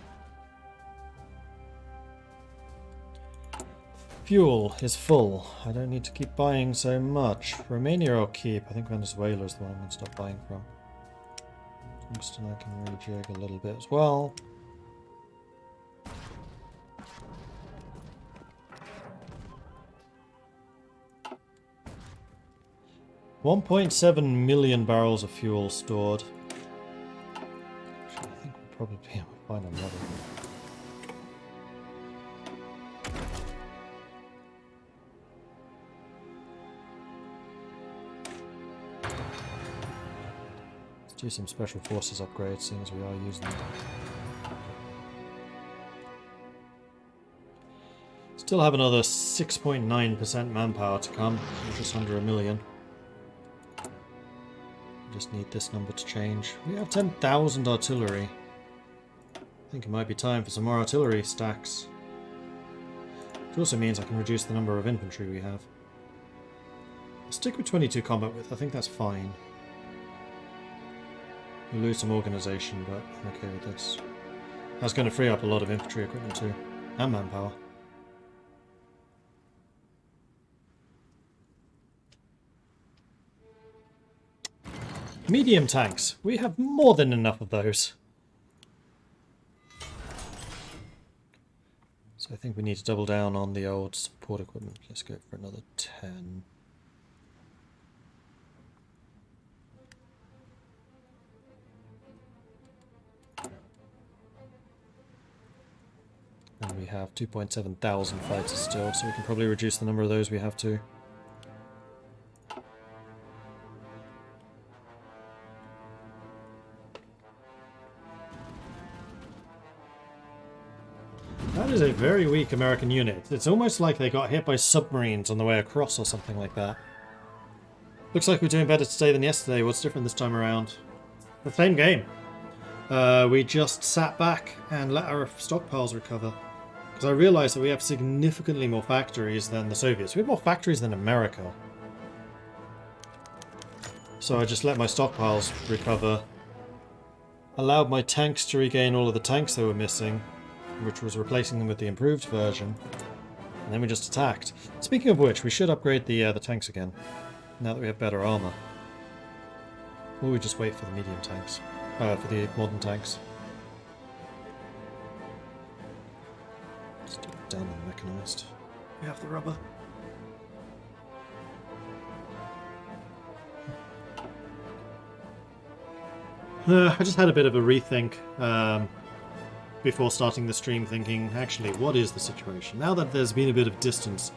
Fuel is full. I don't need to keep buying so much. Romania I'll keep. I think Venezuela is the one I'm going to stop buying from. Tungsten I can rejig a little bit as well. $1.7 million barrels of fuel stored. Actually, I think we'll probably be able to find another one. Do some special forces upgrades, seeing as we are using them. Still have another 6.9% manpower to come, so just under 1 million. Just need this number to change. We have 10,000 artillery. I think it might be time for some more artillery stacks. Which also means I can reduce the number of infantry we have. I'll stick with 22 combat width, I think that's fine. We lose some organisation, but I'm okay with this. That's going to free up a lot of infantry equipment too, and manpower. Medium tanks. We have more than enough of those. So I think we need to double down on the old support equipment. Let's go for another 10. And we have 2.7 thousand fighters still, so we can probably reduce the number of those we have to. That is a very weak American unit. It's almost like they got hit by submarines on the way across or something like that. Looks like we're doing better today than yesterday. What's different this time around? The same game. We just sat back and let our stockpiles recover. Because I realised that we have significantly more factories than the Soviets. We have more factories than America. So I just let my stockpiles recover. Allowed my tanks to regain all of the tanks they were missing, which was replacing them with the improved version. And then we just attacked. Speaking of which, we should upgrade the tanks again, now that we have better armour. Or we just wait for the medium tanks. For the modern tanks. Let's do it down on the mechanised. We have the rubber. I just had a bit of a rethink before starting the stream, thinking, actually, what is the situation? Now that there's been a bit of distance,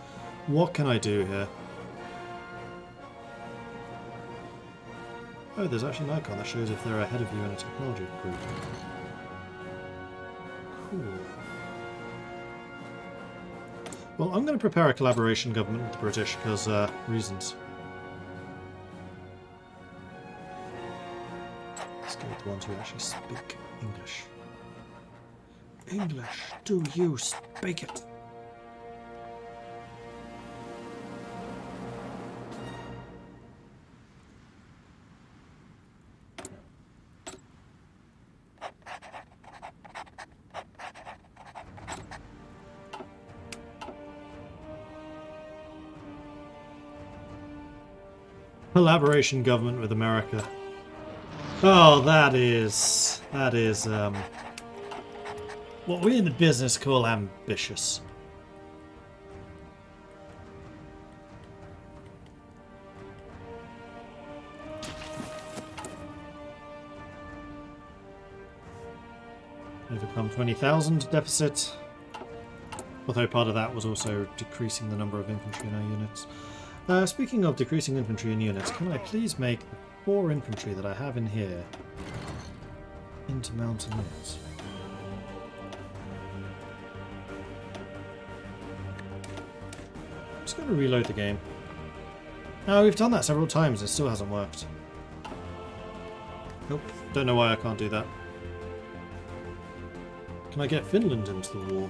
what can I do here? Oh, there's actually an icon that shows if they're ahead of you in a technology group. Cool. Well, I'm going to prepare a collaboration government with the British, because reasons. Let's go with the ones who actually speak English. English, do you speak it? Collaboration government with America. Oh, that is what we in the business call ambitious. Overcome 20,000 deficit. Although part of that was also decreasing the number of infantry in our units. Speaking of decreasing infantry in units, can I please make the 4 infantry that I have in here into mountaineers? I'm just going to reload the game. Oh, we've done that several times, it still hasn't worked. Nope, don't know why I can't do that. Can I get Finland into the war?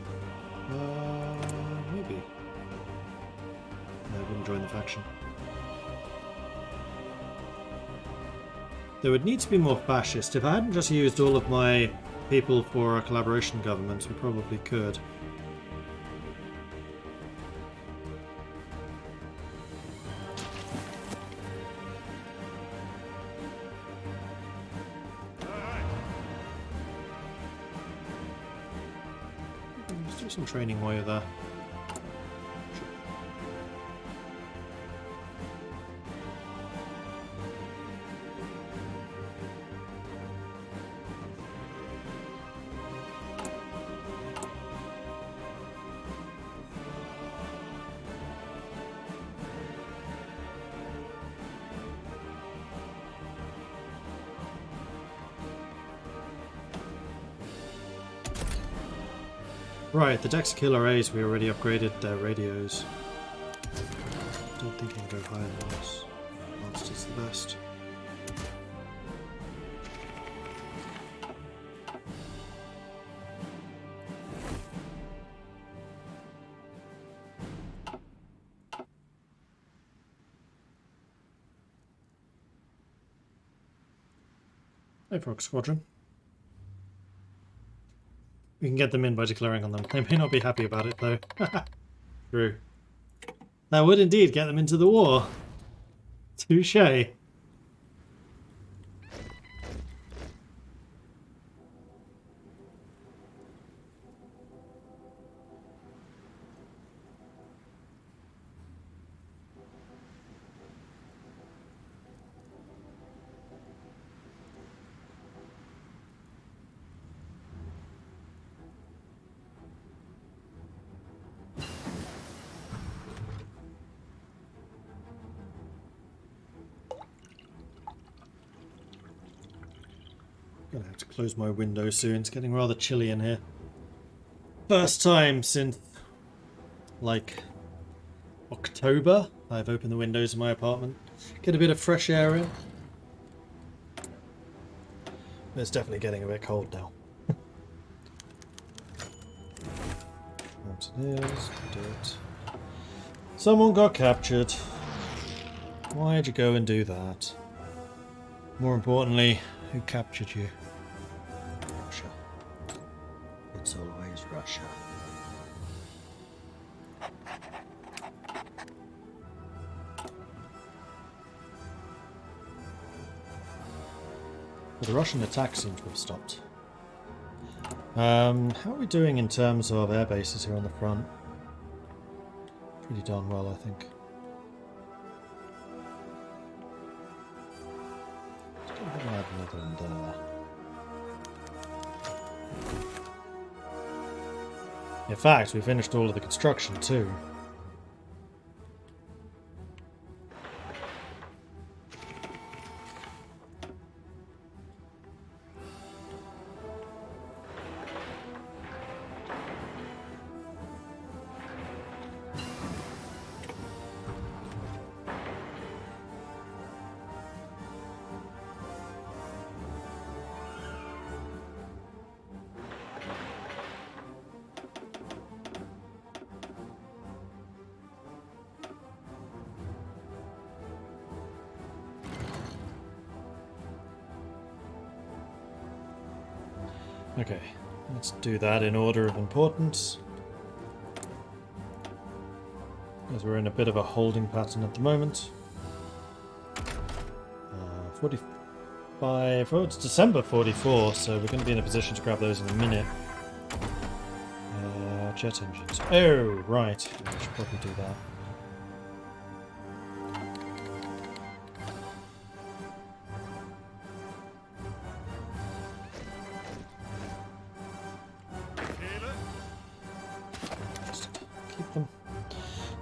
Maybe. No, I wouldn't join the faction. They would need to be more fascist. If I hadn't just used all of my people for a collaboration government, we probably could. Let's do some training while you're there. Right, the Dex Killer A's, we already upgraded their radios. Don't think I can go higher than this. Monster's the best. Hey, Frog Squadron. We can get them in by declaring on them. They may not be happy about it, though. True. That would indeed get them into the war. Touché. Gonna have to close my window soon. It's getting rather chilly in here. First time since, like, October I've opened the windows in my apartment. Get a bit of fresh air in. But it's definitely getting a bit cold now. What it is, do it. Someone got captured. Why'd you go and do that? More importantly, who captured you? Russia. It's always Russia. The Russian attack seems to have stopped. How are we doing in terms of air bases here on the front? Pretty darn well, I think. Still gonna add another one there. In fact, we finished all of the construction too. Okay, let's do that in order of importance. As we're in a bit of a holding pattern at the moment. 45, oh, it's December 44, so we're going to be in a position to grab those in a minute. Jet engines. Oh, right, I should probably do that.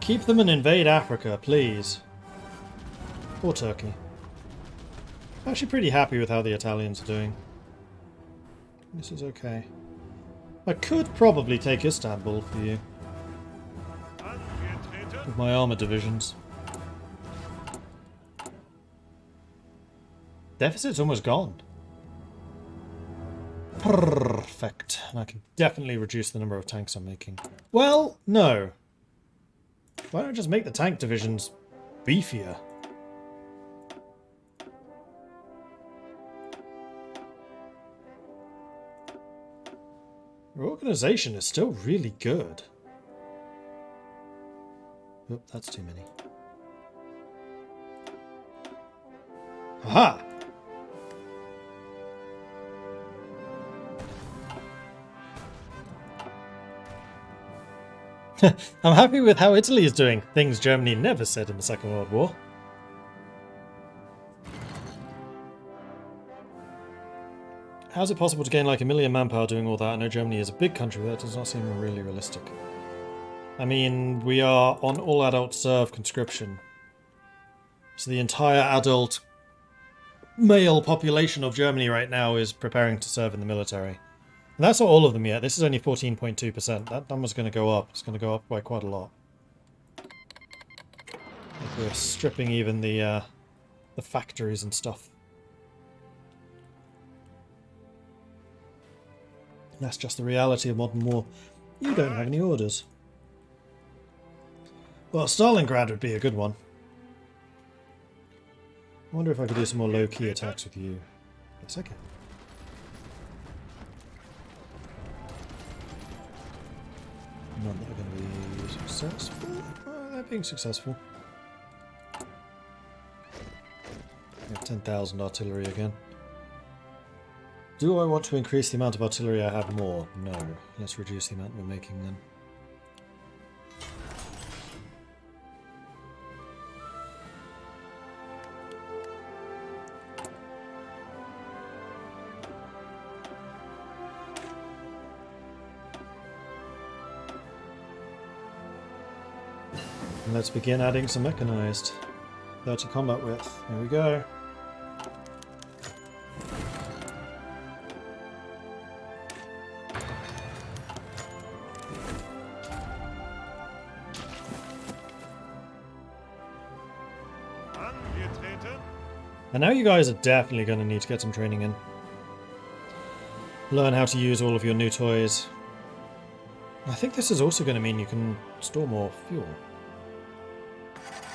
Keep them and invade Africa, please. Or Turkey. I'm actually pretty happy with how the Italians are doing. This is okay. I could probably take Istanbul for you. With my armor divisions. Deficit's almost gone. Perfect. And I can definitely reduce the number of tanks I'm making. Well, no. Why don't I just make the tank divisions beefier? Reorganization is still really good. Oh, that's too many. Aha! I'm happy with how Italy is doing, things Germany never said in the Second World War. How's it possible to gain like 1 million manpower doing all that? I know Germany is a big country, but that does not seem really realistic. I mean, we are on all adult serve conscription. So the entire adult male population of Germany right now is preparing to serve in the military. And that's not all of them yet. This is only 14.2%. That number's going to go up. It's going to go up by quite a lot. If we're stripping even the factories and stuff. That's just the reality of modern war. You don't have any orders. Well, Stalingrad would be a good one. I wonder if I could do some more low-key attacks with you. Yes, I can. None that are going to be successful. Oh, they're being successful. I have 10,000 artillery again. Do I want to increase the amount of artillery I have more? No. Let's reduce the amount we're making then. And let's begin adding some mechanized. 30 combat width. Here we go. And now you guys are definitely going to need to get some training in. Learn how to use all of your new toys. I think this is also going to mean you can store more fuel.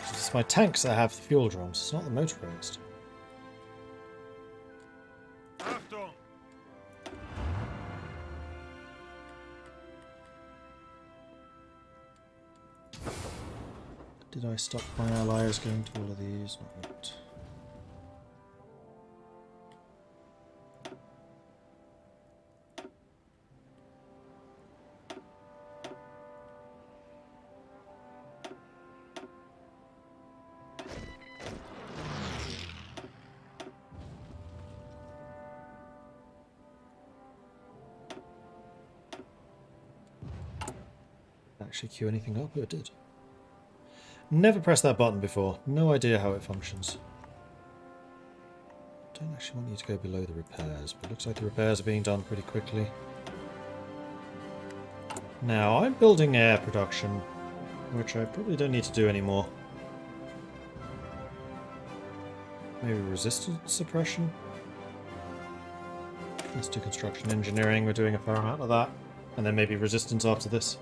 It's my tanks that have the fuel drums, it's not the motorized. Did I stop my allies going to all of these? Not yet. Actually queue anything up? Oh, it did. Never pressed that button before. No idea how it functions. Don't actually want you to go below the repairs, but it looks like the repairs are being done pretty quickly. Now, I'm building air production, which I probably don't need to do anymore. Maybe resistance suppression? Let's do construction engineering, we're doing a fair amount of that. And then maybe resistance after this.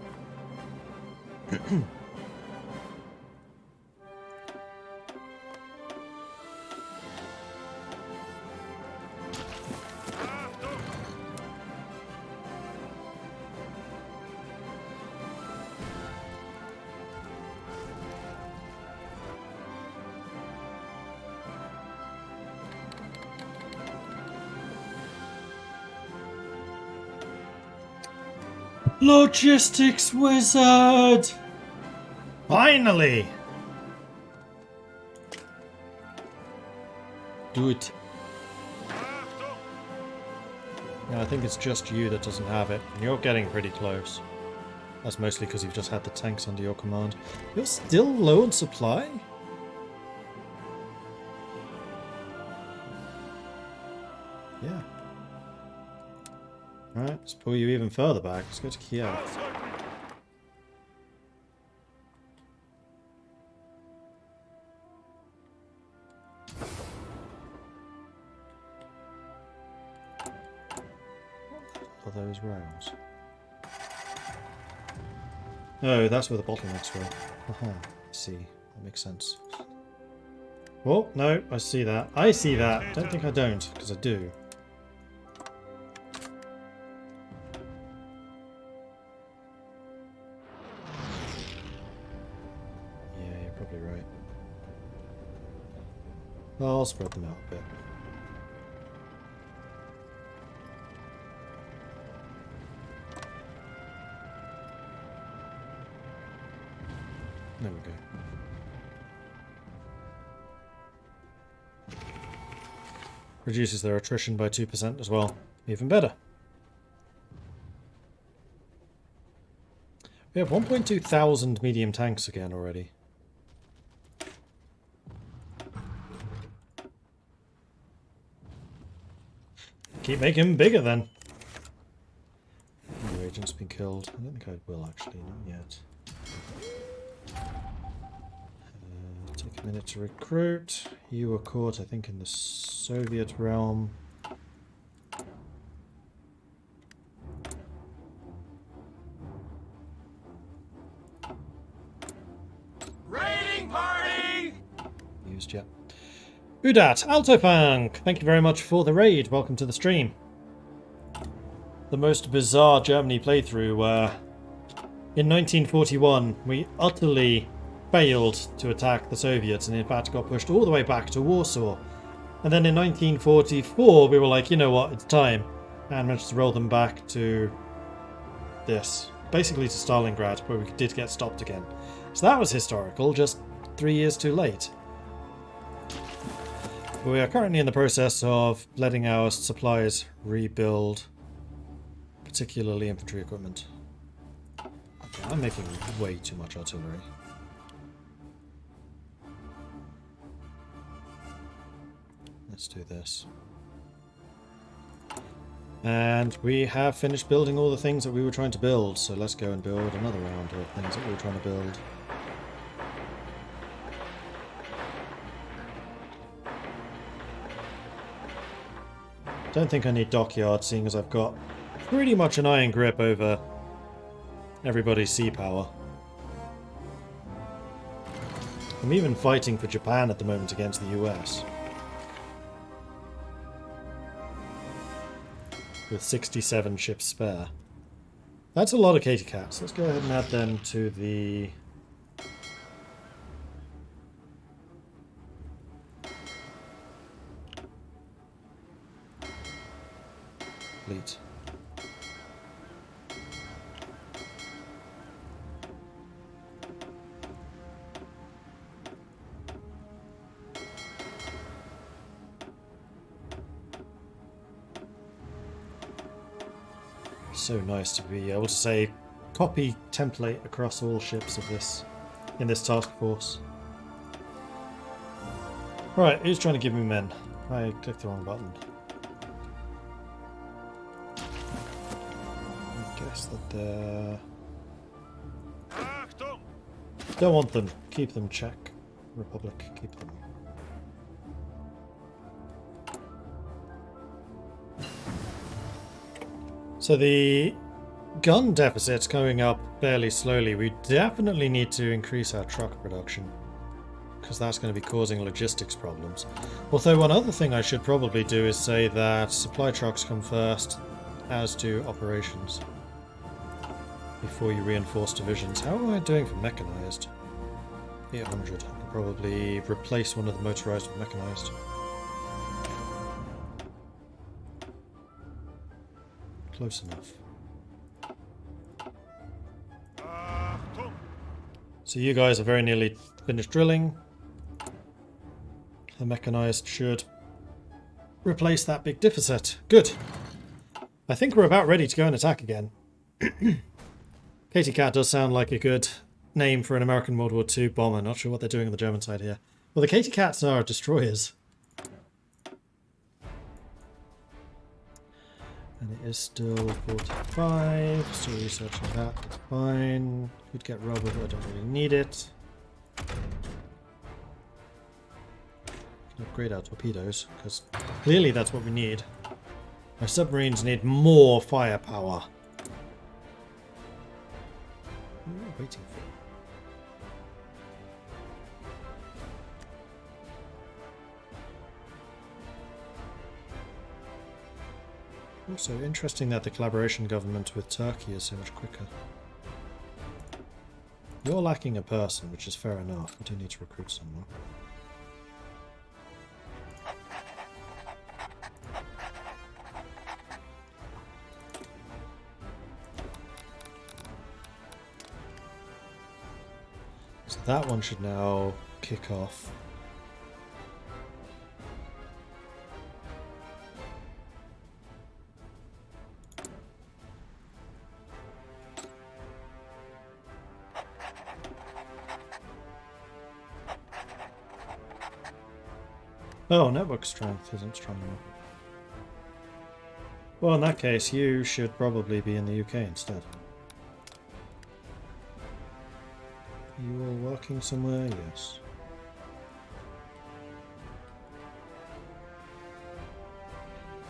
Logistics wizard! Finally! Do it. Yeah, I think it's just you that doesn't have it. And you're getting pretty close. That's mostly because you've just had the tanks under your command. You're still low on supply? Yeah. Alright, let's pull you even further back. Let's go to Kiev. What are those rails? Oh, that's where the bottlenecks were. Aha, I see. That makes sense. Oh, no, I see that. I see that. Don't think I don't, because I do. Right. I'll spread them out a bit. There we go. Reduces their attrition by 2% as well. Even better. We have 1.2 thousand medium tanks again already. Keep making them bigger then. killed. I don't think I will actually, not yet. Take a minute to recruit. You were caught, I think, in the Soviet realm. Raiding party! Used yet. Udat, Altofunk! Thank you very much for the raid. Welcome to the stream. The most bizarre Germany playthrough where in 1941 we utterly failed to attack the Soviets and in fact got pushed all the way back to Warsaw. And then in 1944 we were like, you know what, it's time. And managed to roll them back to this. Basically to Stalingrad, where we did get stopped again. So that was historical, just 3 years too late. We are currently in the process of letting our supplies rebuild, particularly infantry equipment. Okay, I'm making way too much artillery. Let's do this. And we have finished building all the things that we were trying to build, so let's go and build another round of things that we were trying to build. Don't think I need dockyards, seeing as I've got pretty much an iron grip over everybody's sea power. I'm even fighting for Japan at the moment against the US. With 67 ships spare. That's a lot of Katy Cats. Let's go ahead and add them to the fleet. So nice to be able to say copy template across all ships of this in this task force. Right, who's trying to give me men? I clicked the wrong button. I guess that they're... Achtung! Don't want them. Keep them, Czech Republic. Keep them. So the gun deficit's coming up fairly slowly. We definitely need to increase our truck production, because that's going to be causing logistics problems. Although one other thing I should probably do is say that supply trucks come first, as do operations, before you reinforce divisions. How am I doing for mechanized? 800. I could probably replace one of the motorized with mechanized. Close enough. Achtung! So you guys are very nearly finished drilling. The mechanized should replace that big deficit. Good. I think we're about ready to go and attack again. Katy Cat does sound like a good name for an American World War II bomber. Not sure what they're doing on the German side here. Well, the Katy Cats are destroyers. And it is still 45. Still researching that. That's fine. Could get rubber, but I don't really need it. Can upgrade our torpedoes, because clearly that's what we need. Our submarines need more firepower. What are we waiting for? Also interesting that the collaboration government with Turkey is so much quicker. You're lacking a person, which is fair enough. We do need to recruit someone. So that one should now kick off. Oh, network strength isn't strong enough. Well, in that case, you should probably be in the UK instead. You all working somewhere? Yes.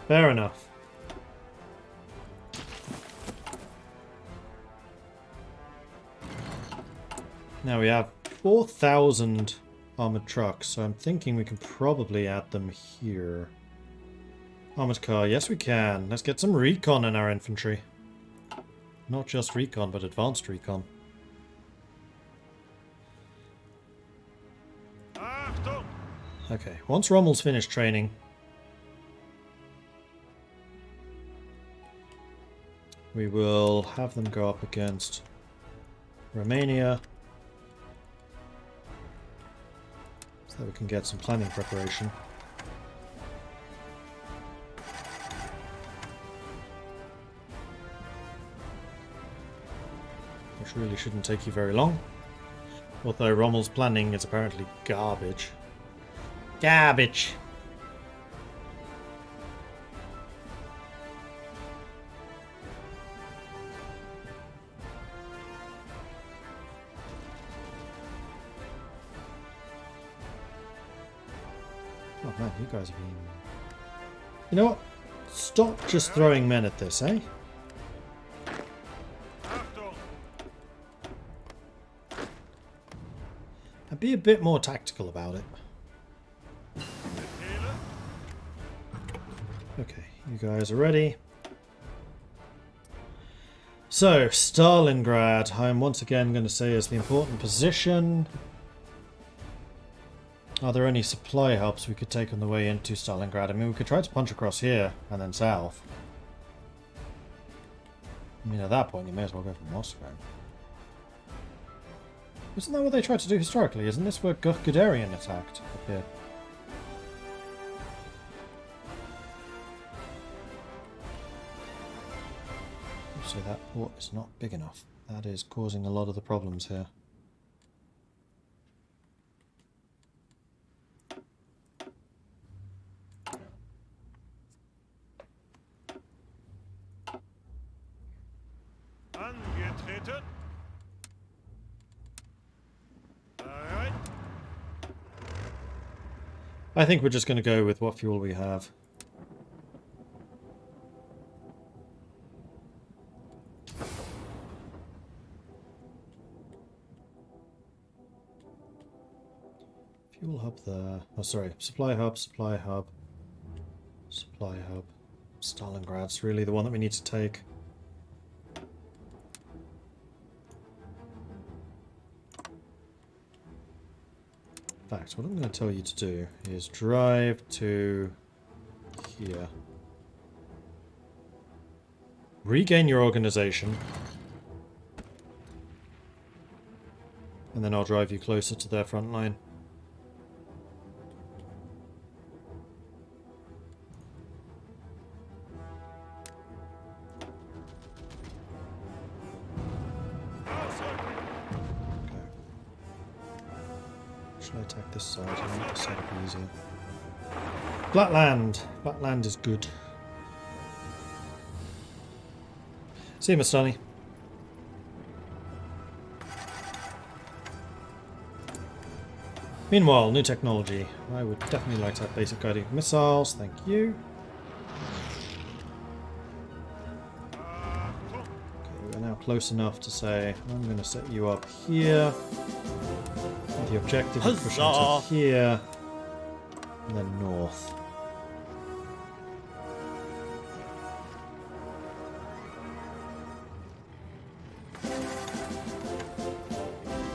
Fair enough. Now we have 4,000 armored trucks, so I'm thinking we can probably add them here. Armored car, yes we can. Let's get some recon in our infantry. Not just recon, but advanced recon. Achtung! Okay, once Rommel's finished training, we will have them go up against Romania, so that we can get some planning preparation. Which really shouldn't take you very long. Although Rommel's planning is apparently garbage. Garbage! Oh man, you guys have been... You know what? Stop just throwing men at this, eh? Achtung! And be a bit more tactical about it. Befehle? Okay, you guys are ready. So, Stalingrad, I'm once again going to say is the important position. Are there any supply hubs we could take on the way into Stalingrad? I mean, we could try to punch across here and then south. I mean, at that point, you may as well go for Moscow. Isn't that what they tried to do historically? Isn't this where Guderian attacked up here? So that port is not big enough. That is causing a lot of the problems here. Angetreten. Bereit. I think we're just going to go with what fuel we have. Fuel hub there. Oh, sorry. Supply hub, supply hub, supply hub. Stalingrad's really the one that we need to take. In fact, what I'm going to tell you to do is drive to here. Regain your organization. And then I'll drive you closer to their front line. Should I attack this side? I think this side would be easier. Flatland! Flatland is good. See you, Mastani. Meanwhile, new technology. I would definitely like to have basic guiding missiles. Thank you. Okay, we're now close enough to say, I'm going to set you up here. The objective is pushing to here, and then north.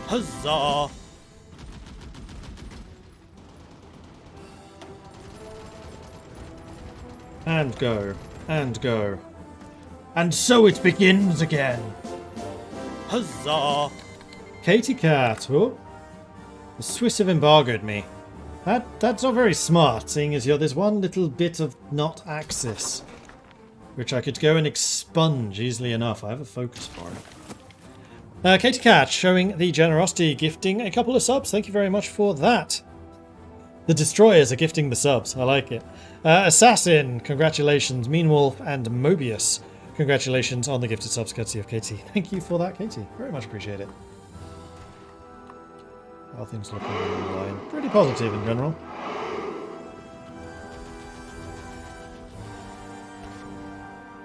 Huzzah! And go, and go. And so it begins again. Huzzah! Katie Cat, oh. The Swiss have embargoed me. That's not very smart, seeing as you're this one little bit of not Axis, which I could go and expunge easily enough. I have a focus for it. Katie Cat showing the generosity, gifting a couple of subs. Thank you very much for that. The Destroyers are gifting the subs. I like it. Assassin, congratulations. Meanwolf and Mobius, congratulations on the gifted subs courtesy of Katie. Thank you for that, Katie. Very much appreciate it. How are things looking in the line? Pretty positive in general.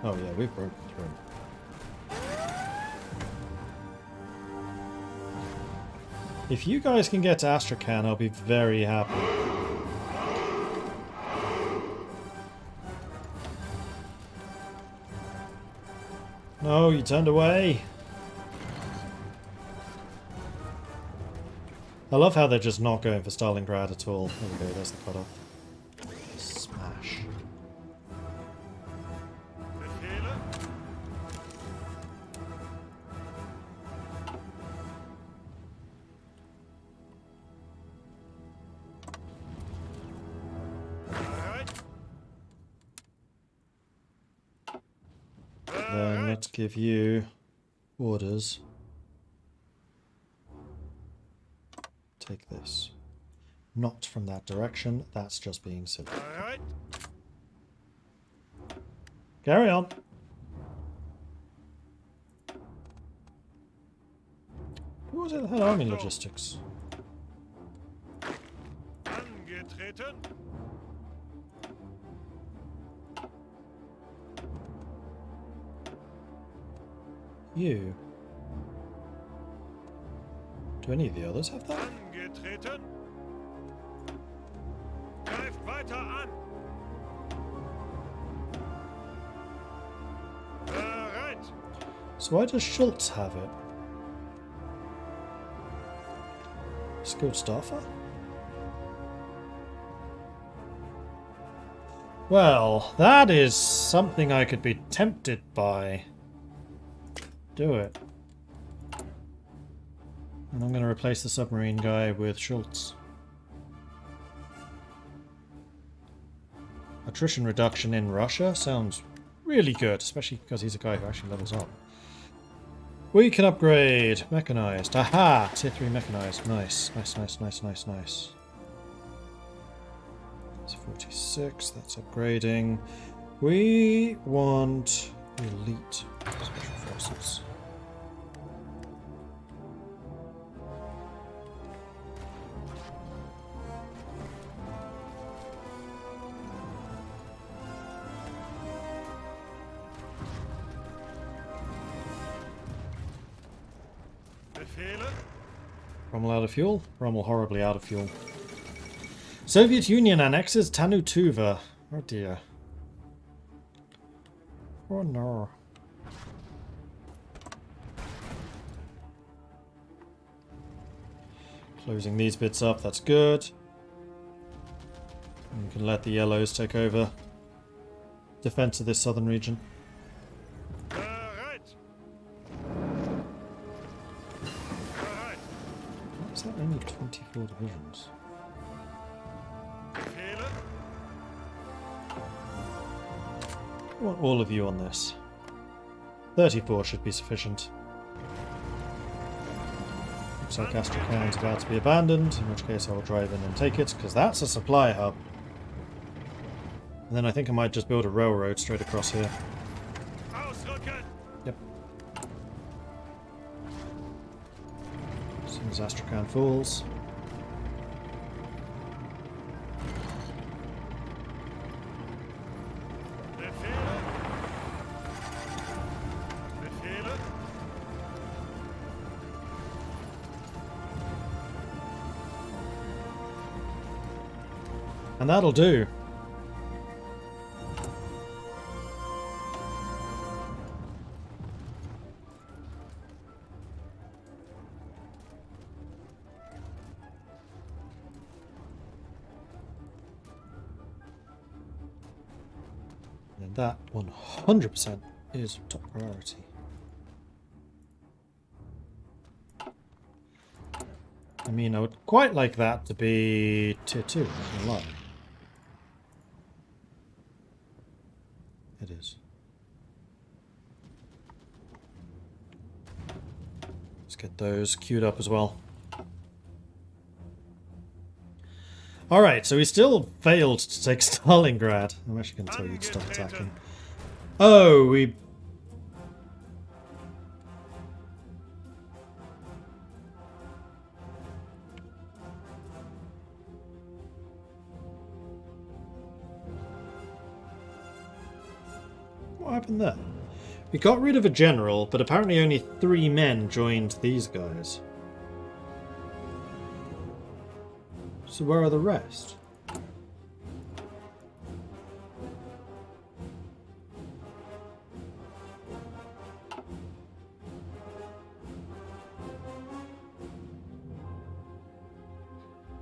Oh yeah, we've broken through. If you guys can get to Astrakhan, I'll be very happy. No, you turned away. I love how they're just not going for Stalingrad at all. There we go, there's the cutoff. Smash. Befehle? Bereit? Then let's give you orders. Take this. Not from that direction, that's just being silly. Bereit? Carry on. Who was it that had army logistics? Angetreten? You. Do any of the others have that? Angetreten? Greift weiter an! Bereit! So why does Schultz have it? Skilled staffer? Well, that is something I could be tempted by. Do it. And I'm going to replace the submarine guy with Schultz. Attrition reduction in Russia sounds really good, especially because he's a guy who actually levels up. We can upgrade. Mechanized. Aha! Tier 3 mechanized. Nice. Nice, nice, nice, nice, nice. That's 46. That's upgrading. We want elite special forces. Befehle? Rommel out of fuel? Rommel horribly out of fuel. Soviet Union annexes Tanutuva. Oh dear. Oh no. Closing these bits up, that's good. And we can let the yellows take over defense of this southern region. Bereit! Bereit! Why is that only 24 divisions? Befehle? I want all of you on this. 34 should be sufficient. Looks like Astrakhan's about to be abandoned, in which case I will drive in and take it, because that's a supply hub. And then I think I might just build a railroad straight across here. Ausrücken! Yep. As soon as Astrakhan falls. Befehle? Befehle? And that'll do. And that 100% is top priority. I mean, I would quite like that to be tier 2, not gonna lie. It is. Let's get those queued up as well. Alright, so we still failed to take Stalingrad. I'm actually going to tell you to stop attacking. Oh, we... What happened there? We got rid of a general, but apparently only 3 men joined these guys. So where are the rest?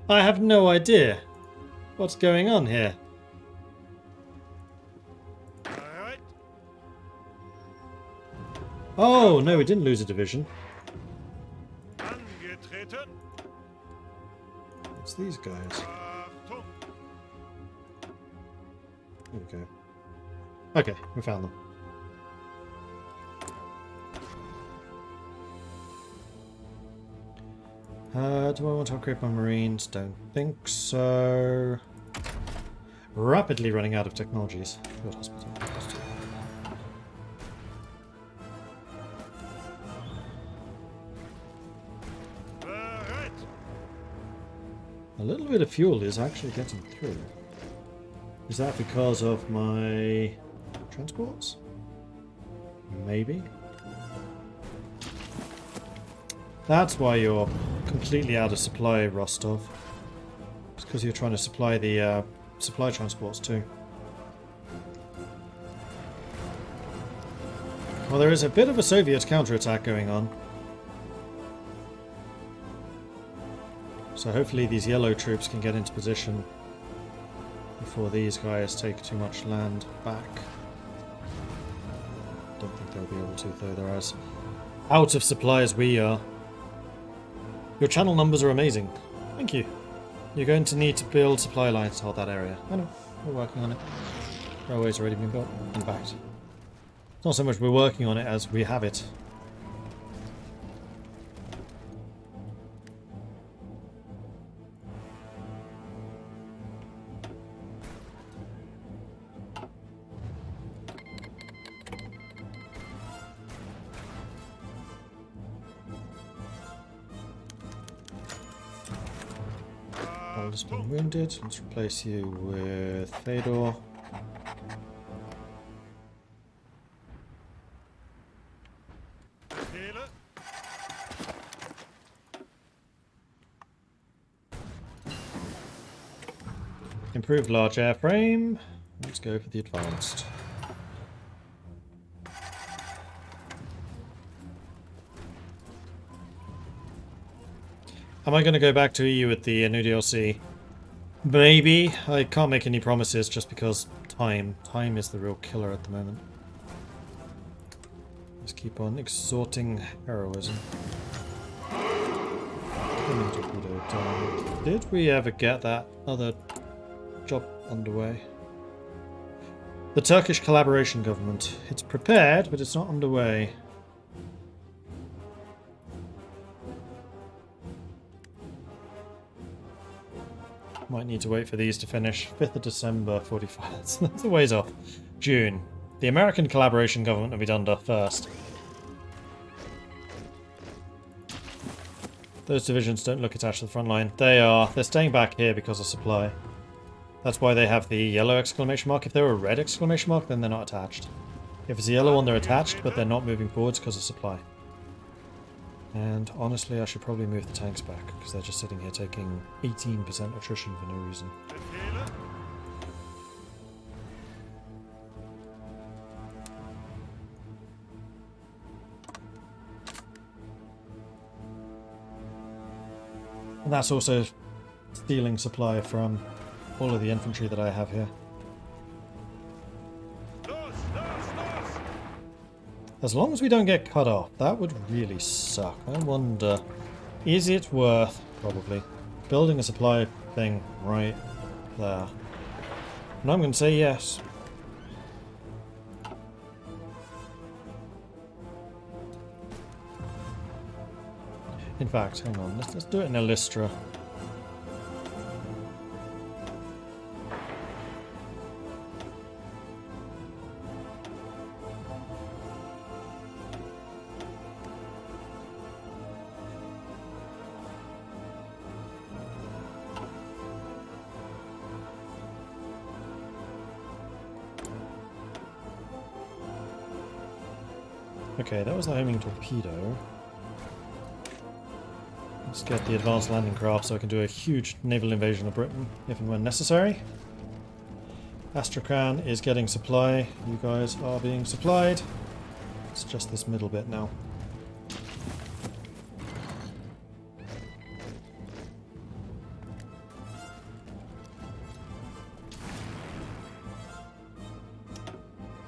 I have no idea what's going on here. Bereit? Oh, no, we didn't lose a division. Angetreten. It's these guys. Achtung. There we go. Okay, we found them. Do I want to upgrade my marines? Don't think so. Rapidly running out of technologies. Good hospital. Bereit. A little bit of fuel is actually getting through. Is that because of my transports? Maybe. That's why you're completely out of supply, Rostov. It's because you're trying to supply the supply transports too. Well, there is a bit of a Soviet counterattack going on. So hopefully these yellow troops can get into position before these guys take too much land back. Don't think they'll be able to, though. They're as out of supply as we are. Your channel numbers are amazing. Thank you. You're going to need to build supply lines to hold that area. I know. We're working on it. Railway's already been built. In fact, it's not so much we're working on it as we have it. Has been wounded. Let's replace you with Fedor. Befehle. Improved large airframe. Let's go for the advanced. Am I going to go back to EU with the new DLC? Maybe. I can't make any promises just because time. Time is the real killer at the moment. Let's keep on exhorting heroism. Did we ever get that other job underway? The Turkish collaboration government. It's prepared, but it's not underway. Might need to wait for these to finish. 5th of December, 45. That's a ways off. June. The American collaboration government will be done first. Those divisions don't look attached to the front line. They are. They're staying back here because of supply. That's why they have the yellow exclamation mark. If they were a red exclamation mark, then they're not attached. If it's a yellow one, they're attached, but they're not moving forwards because of supply. And honestly, I should probably move the tanks back, because they're just sitting here taking 18% attrition for no reason. Befehle. And that's also stealing supply from all of the infantry that I have here. Los, los, los. As long as we don't get cut off, that would really suck. I wonder, is it worth, probably, building a supply thing right there? And I'm going to say yes. In fact, hang on, let's do it in Illustra. Okay, that was the homing torpedo. Let's get the advanced landing craft so I can do a huge naval invasion of Britain if and when necessary. Astrakhan is getting supply. You guys are being supplied. It's just this middle bit now.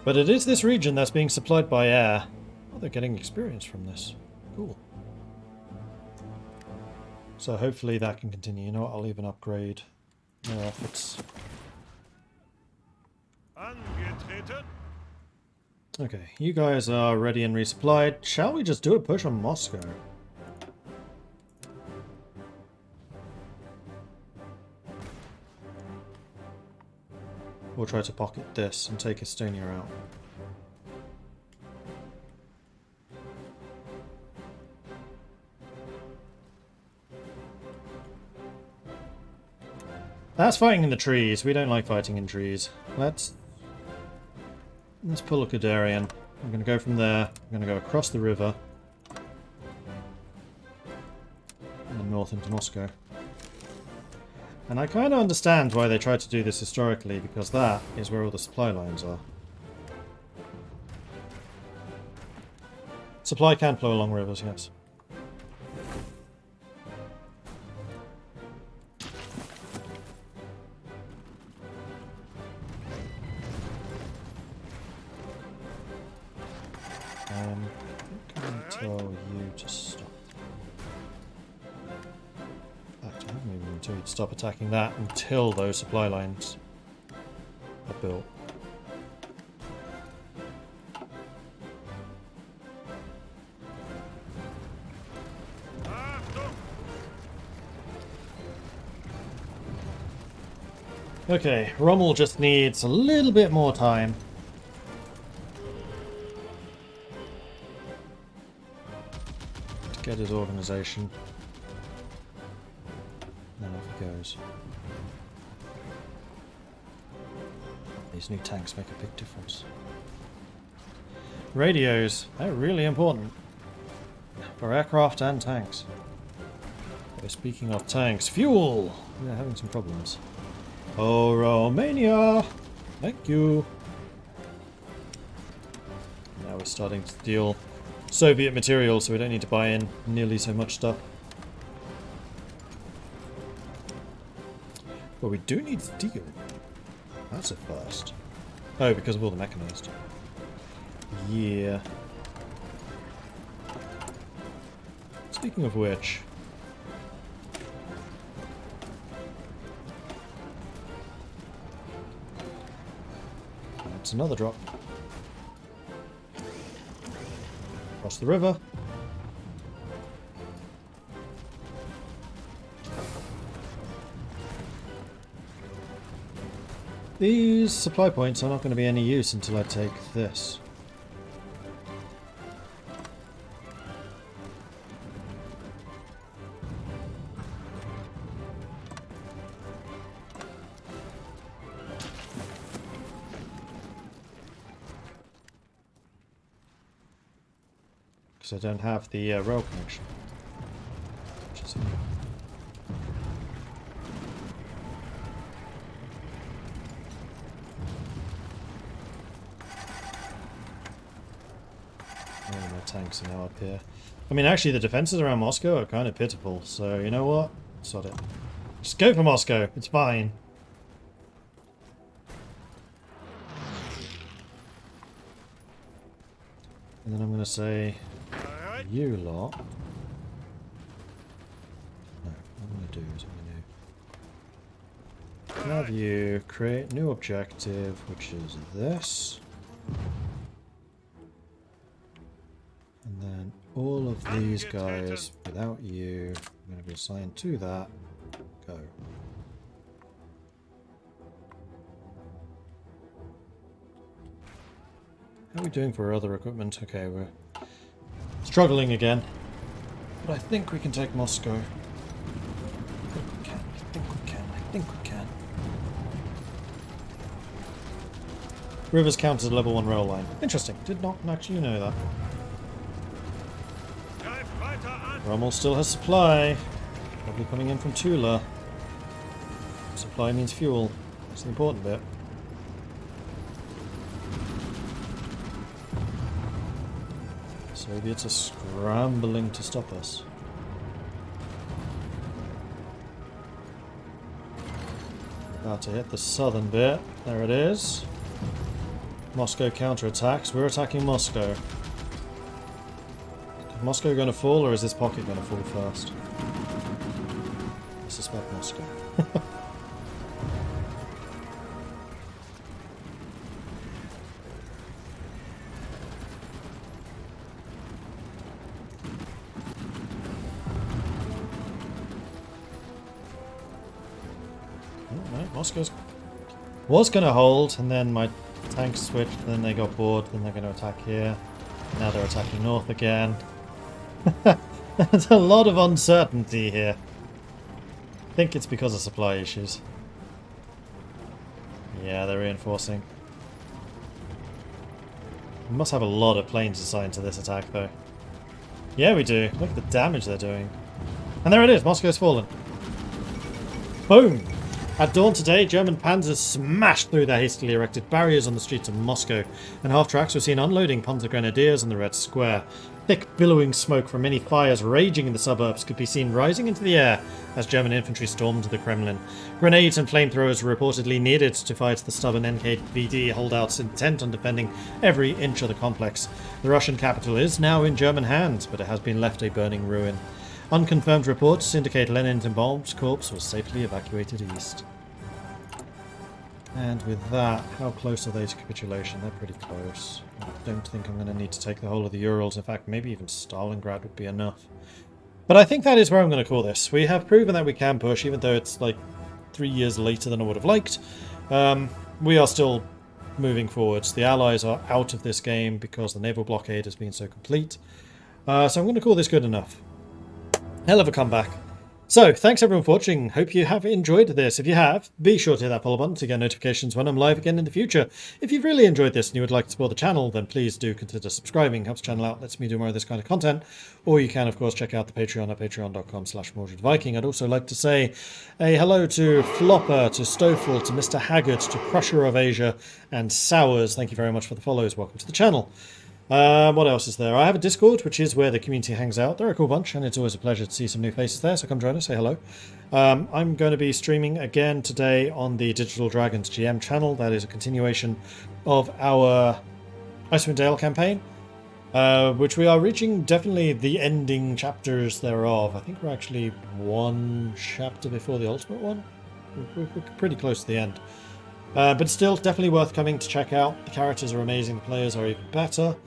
But it is this region that's being supplied by air. Oh, they're getting experience from this. Cool. So hopefully that can continue. You know what, I'll even upgrade their efforts. Angetreten. Okay, you guys are ready and resupplied. Shall we just do a push on Moscow? Or try to pocket this and take Estonia out. That's fighting in the trees. We don't like fighting in trees. Let's pull a Guderian. I'm going to go from there. I'm going to go across the river. And north into Moscow. And I kind of understand why they tried to do this historically, because that is where all the supply lines are. Supply can flow along rivers, yes. Can I tell you to stop? Actually, I haven't even told you to stop attacking that until those supply lines are built. Okay, Rommel just needs a little bit more time. To get his organization. And off he goes. These new tanks make a big difference. Radios, they're really important. For aircraft and tanks. Okay, speaking of tanks, fuel! We're having some problems. Oh, Romania! Thank you! Now we're starting to deal Soviet material, so we don't need to buy in nearly so much stuff. But we do need steel. That's a first. Oh, because of all the mechanized. Yeah. Speaking of which... that's another drop. Across the river. These supply points are not going to be any use until I take this. Because I don't have the rail connection. Which is my tanks are now up here. I mean, actually, the defenses around Moscow are kind of pitiful, so you know what? Sod it. Just go for Moscow. It's fine. And then I'm going to say, you lot. No, what I'm going to do is I'm going to have you create new objective, which is this. And then all of these guys, without you, I'm going to be assigned to that. Go. How are we doing for other equipment? Okay, we're struggling again. But I think we can take Moscow. I think we can. I think we can. I think we can. Rivers count as a level 1 rail line. Interesting. Did not actually know that. Rommel still has supply. Probably coming in from Tula. Supply means fuel. That's the important bit. Soviets are scrambling to stop us. About to hit the southern bit. There it is. Moscow counterattacks. We're attacking Moscow. Is Moscow going to fall, or is this pocket going to fall first? I suspect Moscow. Moscow was going to hold, and then my tanks switched, then they got bored, then they're going to attack here. Now they're attacking north again. There's a lot of uncertainty here. I think it's because of supply issues. Yeah, they're reinforcing. We must have a lot of planes assigned to this attack, though. Yeah, we do. Look at the damage they're doing. And there it is, Moscow's fallen. Boom! At dawn today, German panzers smashed through their hastily erected barriers on the streets of Moscow, and half-tracks were seen unloading Panzer Grenadiers on the Red Square. Thick, billowing smoke from many fires raging in the suburbs could be seen rising into the air as German infantry stormed the Kremlin. Grenades and flamethrowers were reportedly needed to fight the stubborn NKVD holdouts intent on defending every inch of the complex. The Russian capital is now in German hands, but it has been left a burning ruin. Unconfirmed reports indicate Lenin's embalmed corpse was safely evacuated east. And with that, how close are they to capitulation? They're pretty close. I don't think I'm going to need to take the whole of the Urals. In fact, maybe even Stalingrad would be enough. But I think that is where I'm going to call this. We have proven that we can push, even though it's like 3 years later than I would have liked. We are still moving forwards. The Allies are out of this game because the naval blockade has been so complete. So I'm going to call this good enough. Hell of a comeback. So, thanks everyone for watching. Hope you have enjoyed this. If you have, be sure to hit that follow button to get notifications when I'm live again in the future. If you've really enjoyed this and you would like to support the channel, then please do consider subscribing. Helps the channel out, lets me do more of this kind of content. Or you can, of course, check out the Patreon at patreon.com/MordredViking. I'd also like to say a hello to Flopper, to Stoffel, to Mr. Haggard, to Crusher of Asia, and Sours. Thank you very much for the follows. Welcome to the channel. What else is there? I have a Discord, which is where the community hangs out. They're a cool bunch, and it's always a pleasure to see some new faces there, so come join us, say hello. I'm going to be streaming again today on the Digital Dragons GM channel. That is a continuation of our Icewind Dale campaign, which we are reaching definitely the ending chapters thereof. I think we're actually one chapter before the ultimate one. We're pretty close to the end. But still, definitely worth coming to check out. The characters are amazing, the players are even better.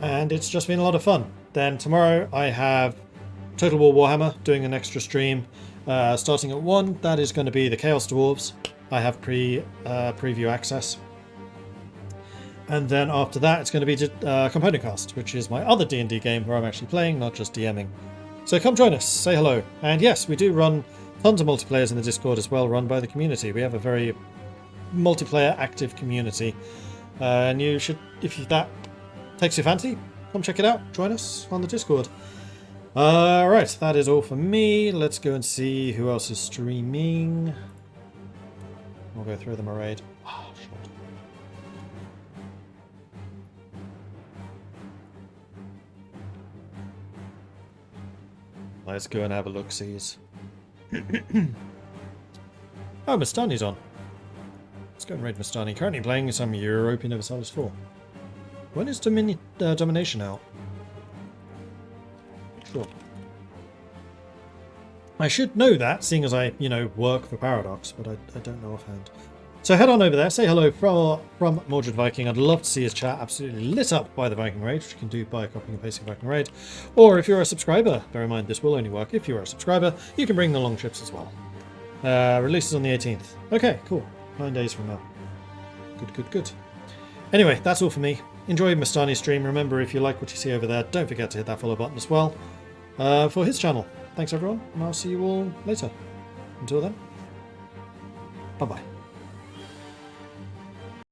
And it's just been a lot of fun. Then tomorrow I have Total War Warhammer doing an extra stream starting at 1. That is going to be the Chaos Dwarves. I have preview access. And then after that it's going to be Component Cast, which is my other D&D game where I'm actually playing, not just DMing. So come join us, say hello. And yes, we do run tons of multiplayers in the Discord as well, run by the community. We have a very multiplayer active community. And you should, if that takes your fancy, come check it out. Join us on the Discord. Right, that is all for me. Let's go and see who else is streaming. We'll go through the parade. Oh, shit. Let's go and have a look-sees. Oh, Mastani's on. Let's go and raid Mastani. Currently playing some European Universalis 4. When is Domination out? Sure. I should know that, seeing as I, work for Paradox, but I don't know offhand. So head on over there, say hello from Mordred Viking. I'd love to see his chat absolutely lit up by the Viking Raid, which you can do by copying and pasting Viking Raid. Or if you're a subscriber, bear in mind this will only work if you're a subscriber, you can bring the long trips as well. Releases on the 18th. Okay, cool. 9 days from now. Good. Anyway, that's all for me. Enjoy Mastani's stream. Remember, if you like what you see over there, don't forget to hit that follow button as well for his channel. Thanks everyone, and I'll see you all later. Until then, bye-bye.